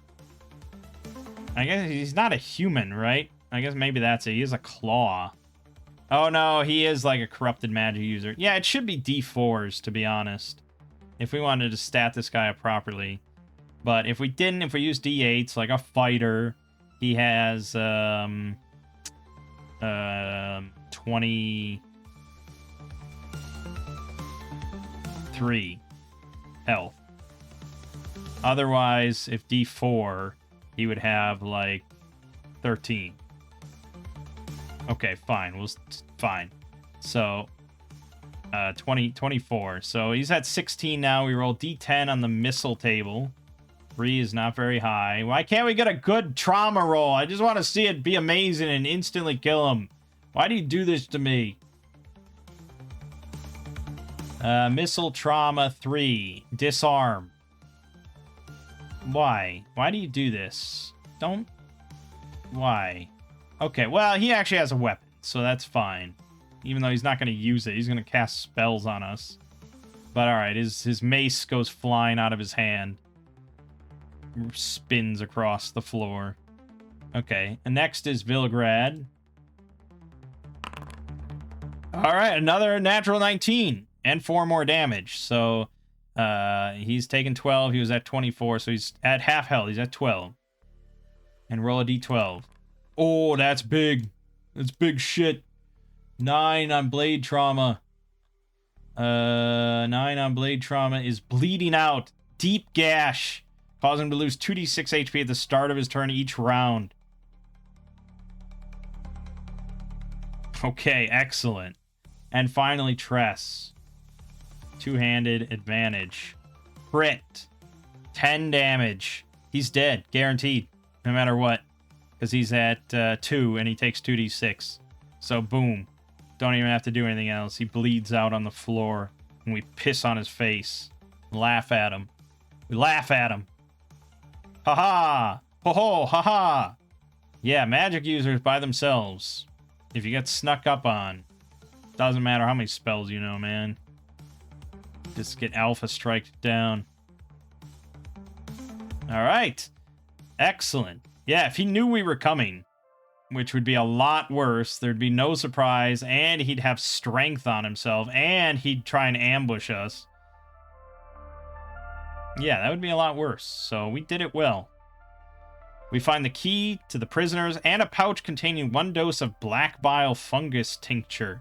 I guess he's not a human, right? I guess maybe that's it. He has a claw. Oh no, he is like a corrupted magic user. Yeah, it should be D4s, to be honest, if we wanted to stat this guy up properly. But if we didn't, if we use D8s, like a fighter, he has 23 health. Otherwise, if D4, he would have like 13. Okay, fine. Fine. So, 24. So he's at 16 now. We roll D10 on the missile table. 3 is not very high. Why can't we get a good trauma roll? I just want to see it be amazing and instantly kill him. Why do you do this to me? Missile trauma 3. Disarm. Why? Why do you do this? Don't... Why? Okay, well, he actually has a weapon, so that's fine. Even though he's not going to use it, he's going to cast spells on us. But alright, his mace goes flying out of his hand. Spins across the floor. Okay, and next is Vilgrad. Alright, another natural 19. And 4 more damage. So, he's taken 12. He was at 24, so he's at half health. He's at 12. And roll a d12. Oh, that's big. That's big shit. 9 on blade trauma. 9 on blade trauma is bleeding out. Deep gash. Causing him to lose 2d6 HP at the start of his turn each round. Okay, excellent. And finally, Tress. Two-handed advantage. Crit. 10 damage. He's dead. Guaranteed. No matter what. Because he's at 2 and he takes 2d6. So, boom. Don't even have to do anything else. He bleeds out on the floor. And we piss on his face. Laugh at him. We laugh at him. Ha-ha! Ho-ho! Ha-ha! Yeah, magic users by themselves. If you get snuck up on. Doesn't matter how many spells you know, man. Just get alpha striked down. Alright. Excellent. Yeah, if he knew we were coming, which would be a lot worse, there'd be no surprise, and he'd have strength on himself, and he'd try and ambush us. Yeah, that would be a lot worse, so we did it well. We find the key to the prisoners and a pouch containing 1 dose of black bile fungus tincture.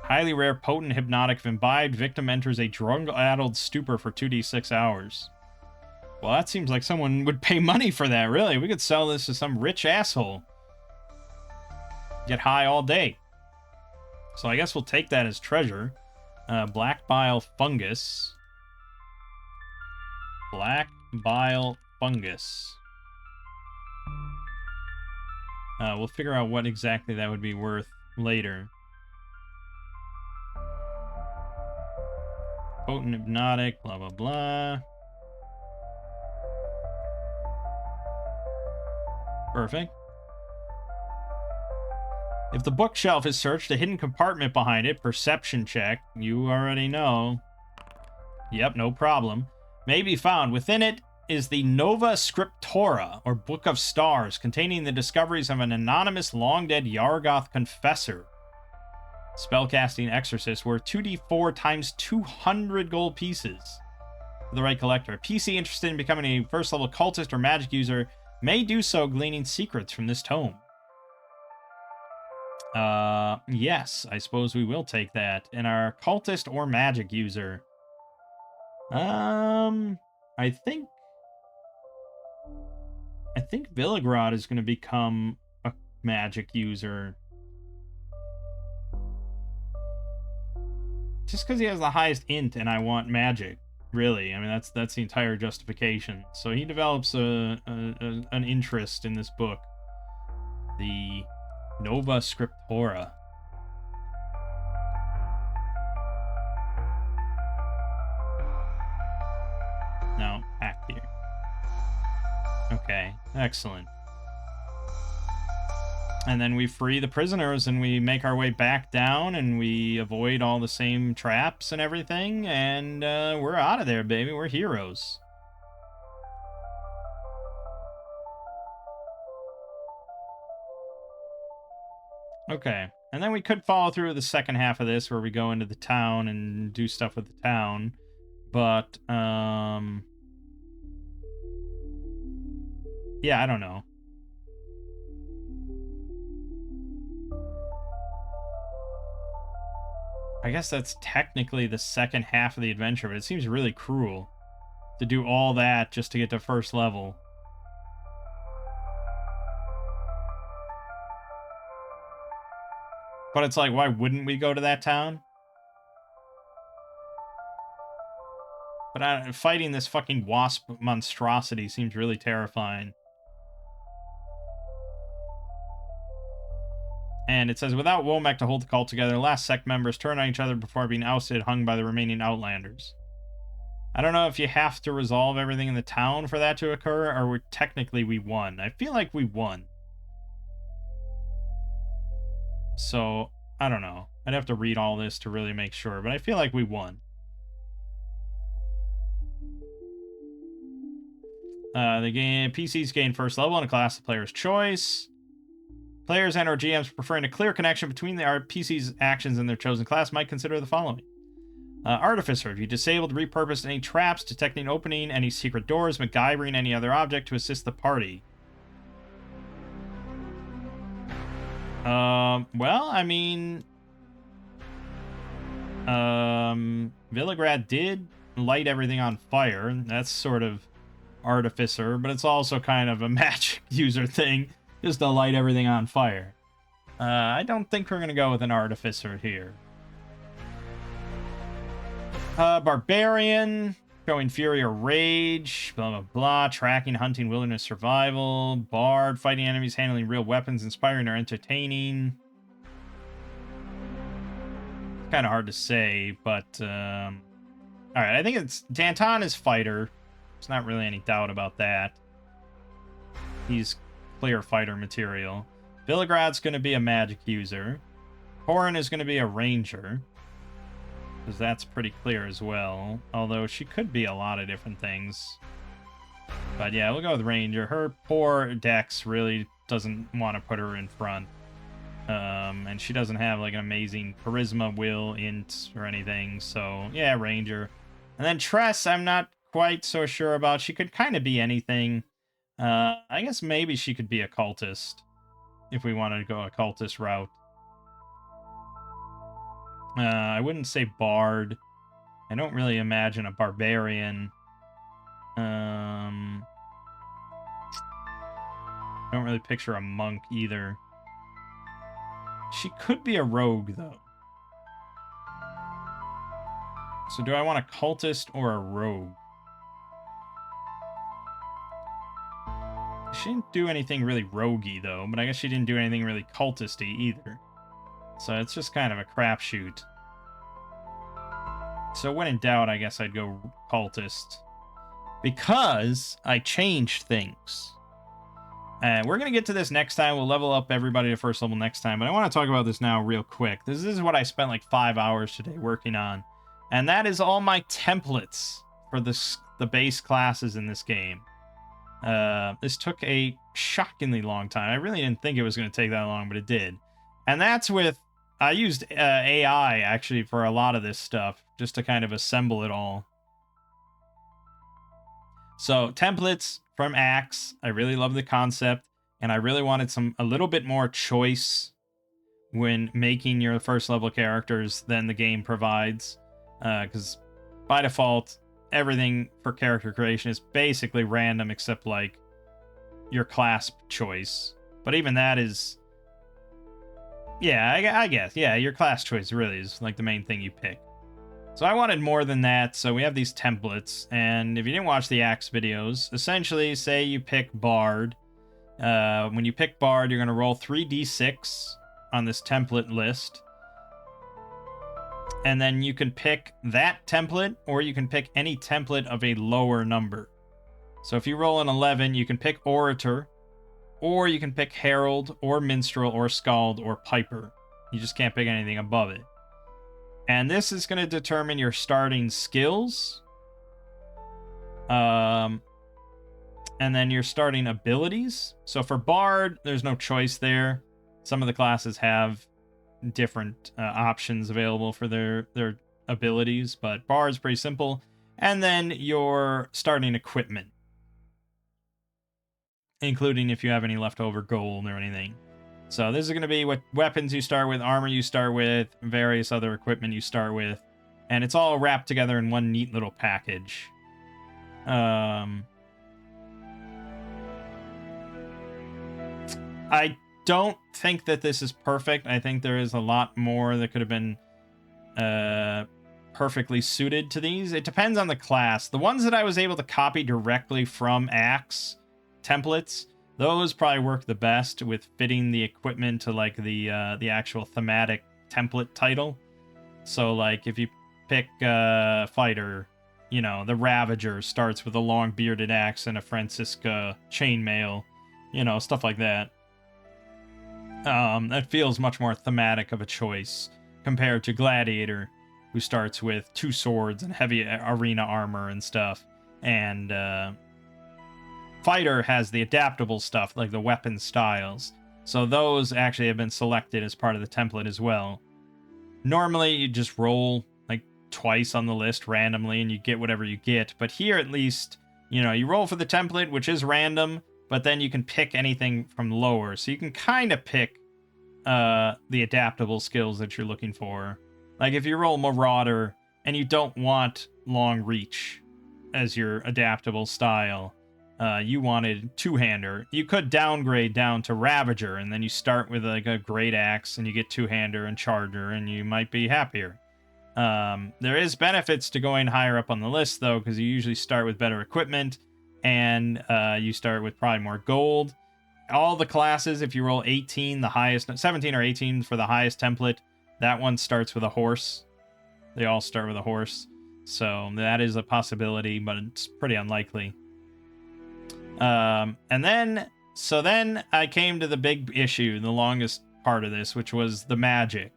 Highly rare, potent, hypnotic. If imbibed, victim enters a drug-addled stupor for 2d6 hours. Well, that seems like someone would pay money for that, really. We could sell this to some rich asshole. Get high all day. So I guess we'll take that as treasure. Black bile fungus. Black bile fungus. We'll figure out what exactly that would be worth later. Potent, hypnotic, blah, blah, blah. Perfect. If the bookshelf is searched, a hidden compartment behind it, perception check, you already know. Yep, no problem. May be found. Within it is the Nova Scriptura, or Book of Stars, containing the discoveries of an anonymous long-dead Yargoth confessor. Spellcasting exorcist worth 2d4 times 200 gold pieces. For the right collector. A PC interested in becoming a first-level cultist or magic user may do so gleaning secrets from this tome. Yes, I suppose we will take that. And our cultist or magic user. I think Villigrod is going to become a magic user. Just because he has the highest int and I want magic. Really, I mean, that's the entire justification. So he develops an interest in this book. The Nova Scriptura. No, back here. Okay, excellent. And then we free the prisoners and we make our way back down and we avoid all the same traps and everything. And we're out of there, baby. We're heroes. Okay. And then we could follow through the second half of this where we go into the town and do stuff with the town. But, yeah, I don't know. I guess that's technically the second half of the adventure, but it seems really cruel to do all that just to get to first level. But it's like, why wouldn't we go to that town? But fighting this fucking wasp monstrosity seems really terrifying. And it says, without Womack to hold the cult together, the last sect members turn on each other before being ousted, hung by the remaining Outlanders. I don't know if you have to resolve everything in the town for that to occur, or technically we won. I feel like we won. So, I don't know. I'd have to read all this to really make sure, but I feel like we won. The game PCs gain first level in a class of player's choice. Players and or GMs preferring a clear connection between our PC's actions and their chosen class might consider the following. Artificer, if you disabled, repurposed any traps, detecting opening any secret doors, MacGyvering any other object to assist the party. Well, I mean... Villagrad did light everything on fire. That's sort of Artificer, but it's also kind of a magic user thing, just to light everything on fire. I don't think we're going to go with an Artificer here. Barbarian, showing fury or rage, blah, blah, blah, tracking, hunting, wilderness, survival, bard, fighting enemies, handling real weapons, inspiring or entertaining. It's kind of hard to say, but, alright, I think it's, Danton is fighter. There's not really any doubt about that. He's clear fighter material. Villagrad's going to be a magic user. Horan is going to be a ranger, because that's pretty clear as well. Although she could be a lot of different things. But yeah, we'll go with ranger. Her poor dex really doesn't want to put her in front. And she doesn't have like an amazing charisma, will, int, or anything. So yeah, ranger. And then Tress, I'm not quite so sure about. She could kind of be anything. I guess maybe she could be a cultist if we wanted to go a cultist route. I wouldn't say bard. I don't really imagine a barbarian. I don't really picture a monk either. She could be a rogue, though. So do I want a cultist or a rogue? She didn't do anything really roguey, though, but I guess she didn't do anything really cultisty either. So it's just kind of a crapshoot. So when in doubt, I guess I'd go cultist. Because I changed things. We're going to get to this next time. We'll level up everybody to first level next time. But I want to talk about this now real quick. This is what I spent like 5 hours today working on. And that is all my templates for the base classes in this game. This took a shockingly long time. I really didn't think it was going to take that long, but it did. And that's with... I used AI, actually, for a lot of this stuff, just to kind of assemble it all. So, templates from Axe. I really love the concept, and I really wanted a little bit more choice when making your first level characters than the game provides. Because by default, everything for character creation is basically random except, like, your class choice. But even that is... Yeah, I guess. Yeah, your class choice really is like the main thing you pick. So I wanted more than that, so we have these templates. And if you didn't watch the Axe videos, essentially, say you pick Bard. When you pick Bard, you're going to roll 3d6 on this template list. And then you can pick that template, or you can pick any template of a lower number. So if you roll an 11, you can pick Orator, or you can pick Herald, or Minstrel, or Skald, or Piper. You just can't pick anything above it. And this is going to determine your starting skills. And then your starting abilities. So for Bard, there's no choice there. Some of the classes have different options available for their abilities, but Bard is pretty simple. And then your starting equipment, including if you have any leftover gold or anything. So this is going to be what weapons you start with, armor you start with, various other equipment you start with, and it's all wrapped together in one neat little package. I don't think that this is perfect. I think there is a lot more that could have been perfectly suited to these. It depends on the class. The ones that I was able to copy directly from Axe templates, those probably work the best with fitting the equipment to like the actual thematic template title. So like if you pick fighter, you know, the Ravager starts with a long bearded axe and a Francisca chainmail, you know, stuff like that. That feels much more thematic of a choice compared to Gladiator, who starts with 2 swords and heavy arena armor and stuff. And Fighter has the adaptable stuff, like the weapon styles. So those actually have been selected as part of the template as well. Normally, you just roll like twice on the list randomly and you get whatever you get. But here, at least, you know, you roll for the template, which is random, but then you can pick anything from lower. So you can kind of pick the adaptable skills that you're looking for. Like if you roll Marauder and you don't want Long Reach as your adaptable style, you wanted Two-Hander, you could downgrade down to Ravager, and then you start with like a Great Axe and you get Two-Hander and Charger, and you might be happier. There is benefits to going higher up on the list, though, because you usually start with better equipment, and you start with probably more gold. All the classes, if you roll 18, the highest, 17 or 18 for the highest template, that one starts with a horse. They all start with a horse. So that is a possibility, but it's pretty unlikely. And then I came to the big issue, the longest part of this, which was the magic.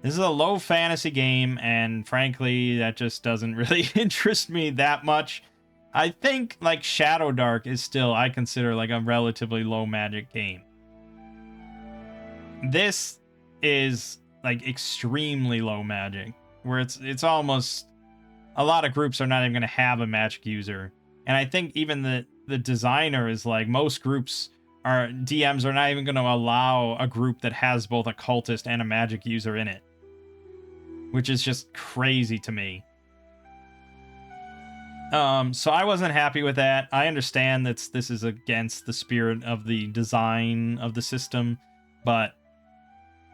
This is a low fantasy game, and frankly, that just doesn't really interest me that much. I think, like, Shadow Dark is still, I consider, like, a relatively low magic game. This is, like, extremely low magic, where it's almost, a lot of groups are not even going to have a magic user. And I think even the designer is like, most groups DMs are not even going to allow a group that has both a cultist and a magic user in it, which is just crazy to me. So I wasn't happy with that. I understand that this is against the spirit of the design of the system, but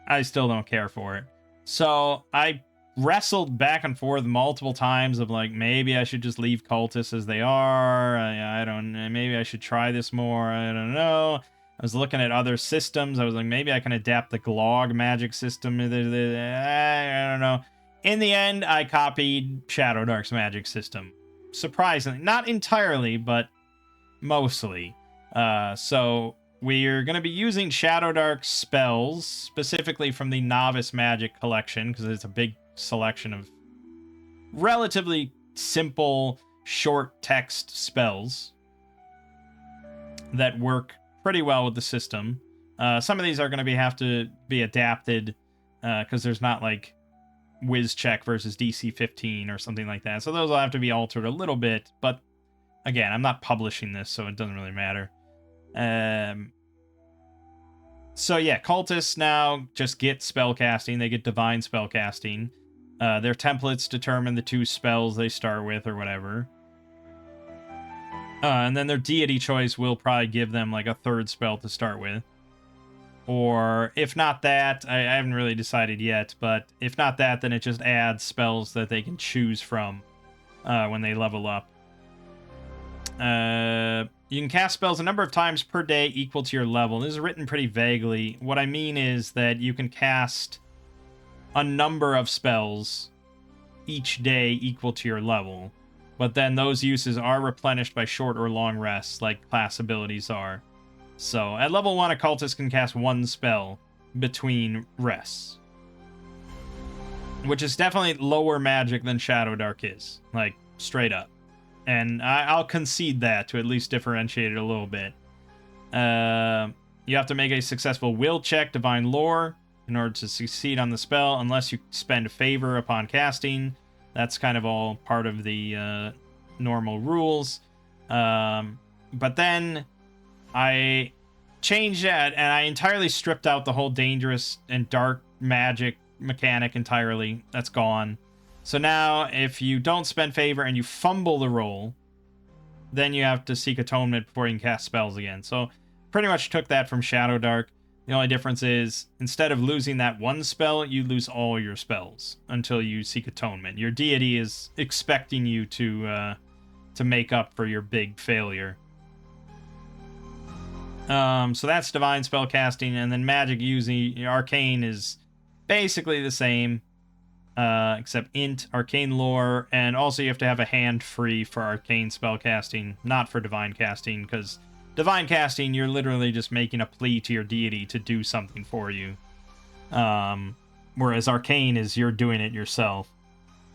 I still don't care for it. So I wrestled back and forth multiple times of like, maybe I should just leave cultists as they are. I don't know. Maybe I should try this more. I don't know. I was looking at other systems. I was like, maybe I can adapt the Glog magic system. I don't know. In the end, I copied Shadow Dark's magic system. Surprisingly. Not entirely, but mostly. So we're going to be using Shadow Dark spells, specifically from the Novice Magic collection, because it's a big selection of relatively simple, short text spells that work pretty well with the system. Some of these are going to have to be adapted, because there's not like Whiz Check versus DC 15 or something like that. So those will have to be altered a little bit, but again, I'm not publishing this, so it doesn't really matter. So yeah, cultists now just get spellcasting. They get divine spellcasting. Their templates determine the 2 spells they start with or whatever. And then their deity choice will probably give them like a 3rd spell to start with. Or if not that, I haven't really decided yet, but if not that, then it just adds spells that they can choose from when they level up. You can cast spells a number of times per day equal to your level. This is written pretty vaguely. What I mean is that you can cast a number of spells each day equal to your level, but then those uses are replenished by short or long rests, like class abilities are. So at level 1, a cultist can cast 1 spell between rests, which is definitely lower magic than Shadow Dark is, like straight up. And I'll concede that to at least differentiate it a little bit. You have to make a successful will check, divine lore, in order to succeed on the spell, unless you spend favor upon casting. That's kind of all part of the normal rules. But then I changed that, and I entirely stripped out the whole dangerous and dark magic mechanic entirely. That's gone. So now, if you don't spend favor and you fumble the roll, then you have to seek atonement before you can cast spells again. So pretty much took that from Shadow Dark. The only difference is, instead of losing that one spell, you lose all your spells until you seek atonement. Your deity is expecting you to make up for your big failure. So that's divine spell casting, and then magic using arcane is basically the same, except int, arcane lore, and also you have to have a hand free for arcane spell casting, not for divine casting, because divine casting, you're literally just making a plea to your deity to do something for you. Whereas arcane is you're doing it yourself.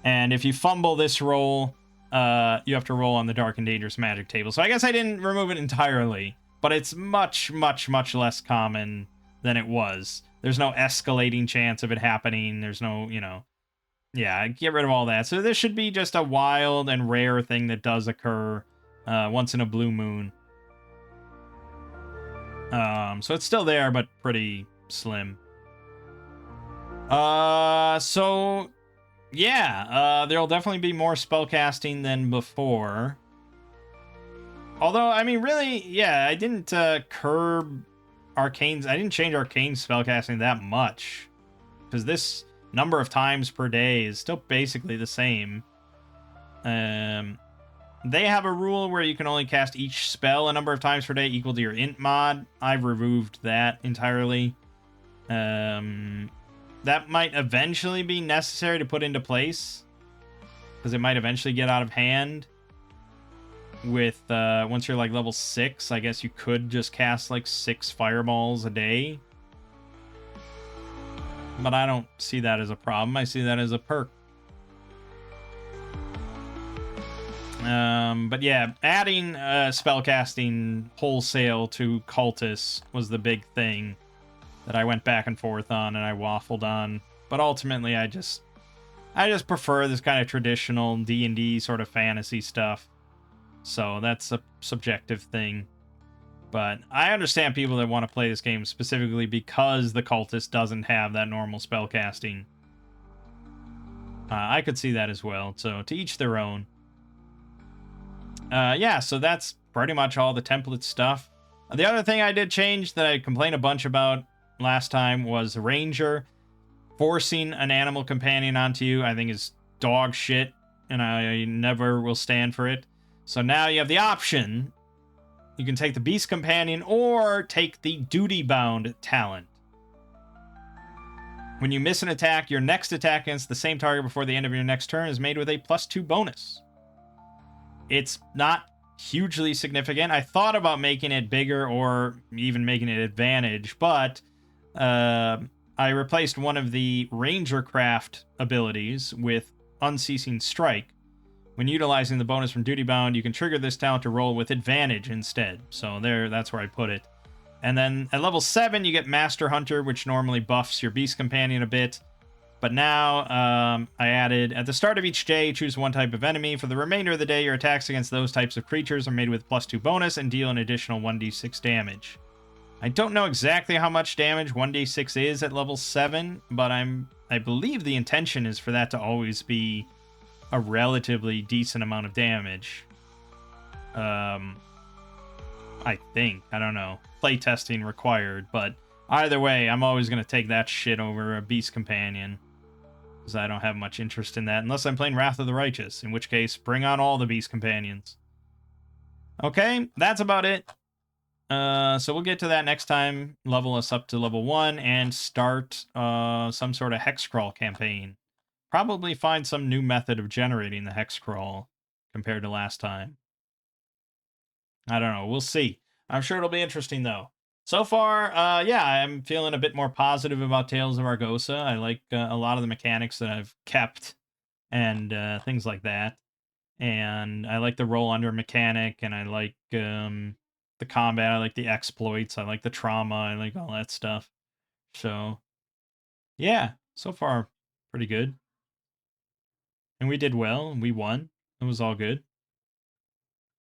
And if you fumble this roll, you have to roll on the dark and dangerous magic table. So I guess I didn't remove it entirely, but it's much, much, much less common than it was. There's no escalating chance of it happening. There's no, yeah, get rid of all that. So this should be just a wild and rare thing that does occur once in a blue moon. So it's still there, but pretty slim. So yeah, there'll definitely be more spellcasting than before. Although, I mean, really, yeah, I didn't curb arcanes. I didn't change arcane spellcasting that much, because this number of times per day is still basically the same. They have a rule where you can only cast each spell a number of times per day equal to your int mod. I've removed that entirely. That might eventually be necessary to put into place, because it might eventually get out of hand. With once you're like level 6, I guess you could just cast like 6 fireballs a day. But I don't see that as a problem. I see that as a perk. But yeah, adding spellcasting wholesale to Cultists was the big thing that I went back and forth on and I waffled on. But ultimately, I just prefer this kind of traditional D&D sort of fantasy stuff. So that's a subjective thing. But I understand people that want to play this game specifically because the Cultist doesn't have that normal spellcasting. I could see that as well. So to each their own. Yeah, so that's pretty much all the template stuff. The other thing I did change that I complained a bunch about last time was Ranger. Forcing an animal companion onto you, I think, is dog shit, and I never will stand for it. So now you have the option. You can take the Beast Companion or take the Duty Bound talent. When you miss an attack, your next attack against the same target before the end of your next turn is made with a +2 bonus. It's not hugely significant. I thought about making it bigger or even making it advantage, but I replaced one of the Ranger Craft abilities with Unceasing Strike. When utilizing the bonus from Duty Bound, you can trigger this talent to roll with advantage instead. So that's where I put it. And then at level 7, you get Master Hunter, which normally buffs your Beast Companion a bit. But now, I added, at the start of each day, choose one type of enemy. For the remainder of the day, your attacks against those types of creatures are made with +2 bonus and deal an additional 1d6 damage. I don't know exactly how much damage 1d6 is at level 7, but I believe the intention is for that to always be a relatively decent amount of damage. I think. I don't know. Playtesting required, but either way, I'm always going to take that shit over a Beast Companion, because I don't have much interest in that, unless I'm playing Wrath of the Righteous, in which case, bring on all the Beast Companions. Okay, that's about it. So we'll get to that next time, level us up to level 1, and start some sort of Hexcrawl campaign. Probably find some new method of generating the Hexcrawl compared to last time. I don't know. We'll see. I'm sure it'll be interesting, though. So far, yeah, I'm feeling a bit more positive about Tales of Argosa. I like a lot of the mechanics that I've kept and things like that. And I like the roll under mechanic, and I like the combat, I like the exploits, I like the trauma, I like all that stuff. So, yeah, so far, pretty good. And we did well, and we won. It was all good.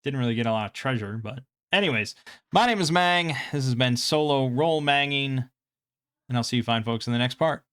Didn't really get a lot of treasure, but anyways, my name is Mang. This has been Solo Roll Manging, and I'll see you fine folks in the next part.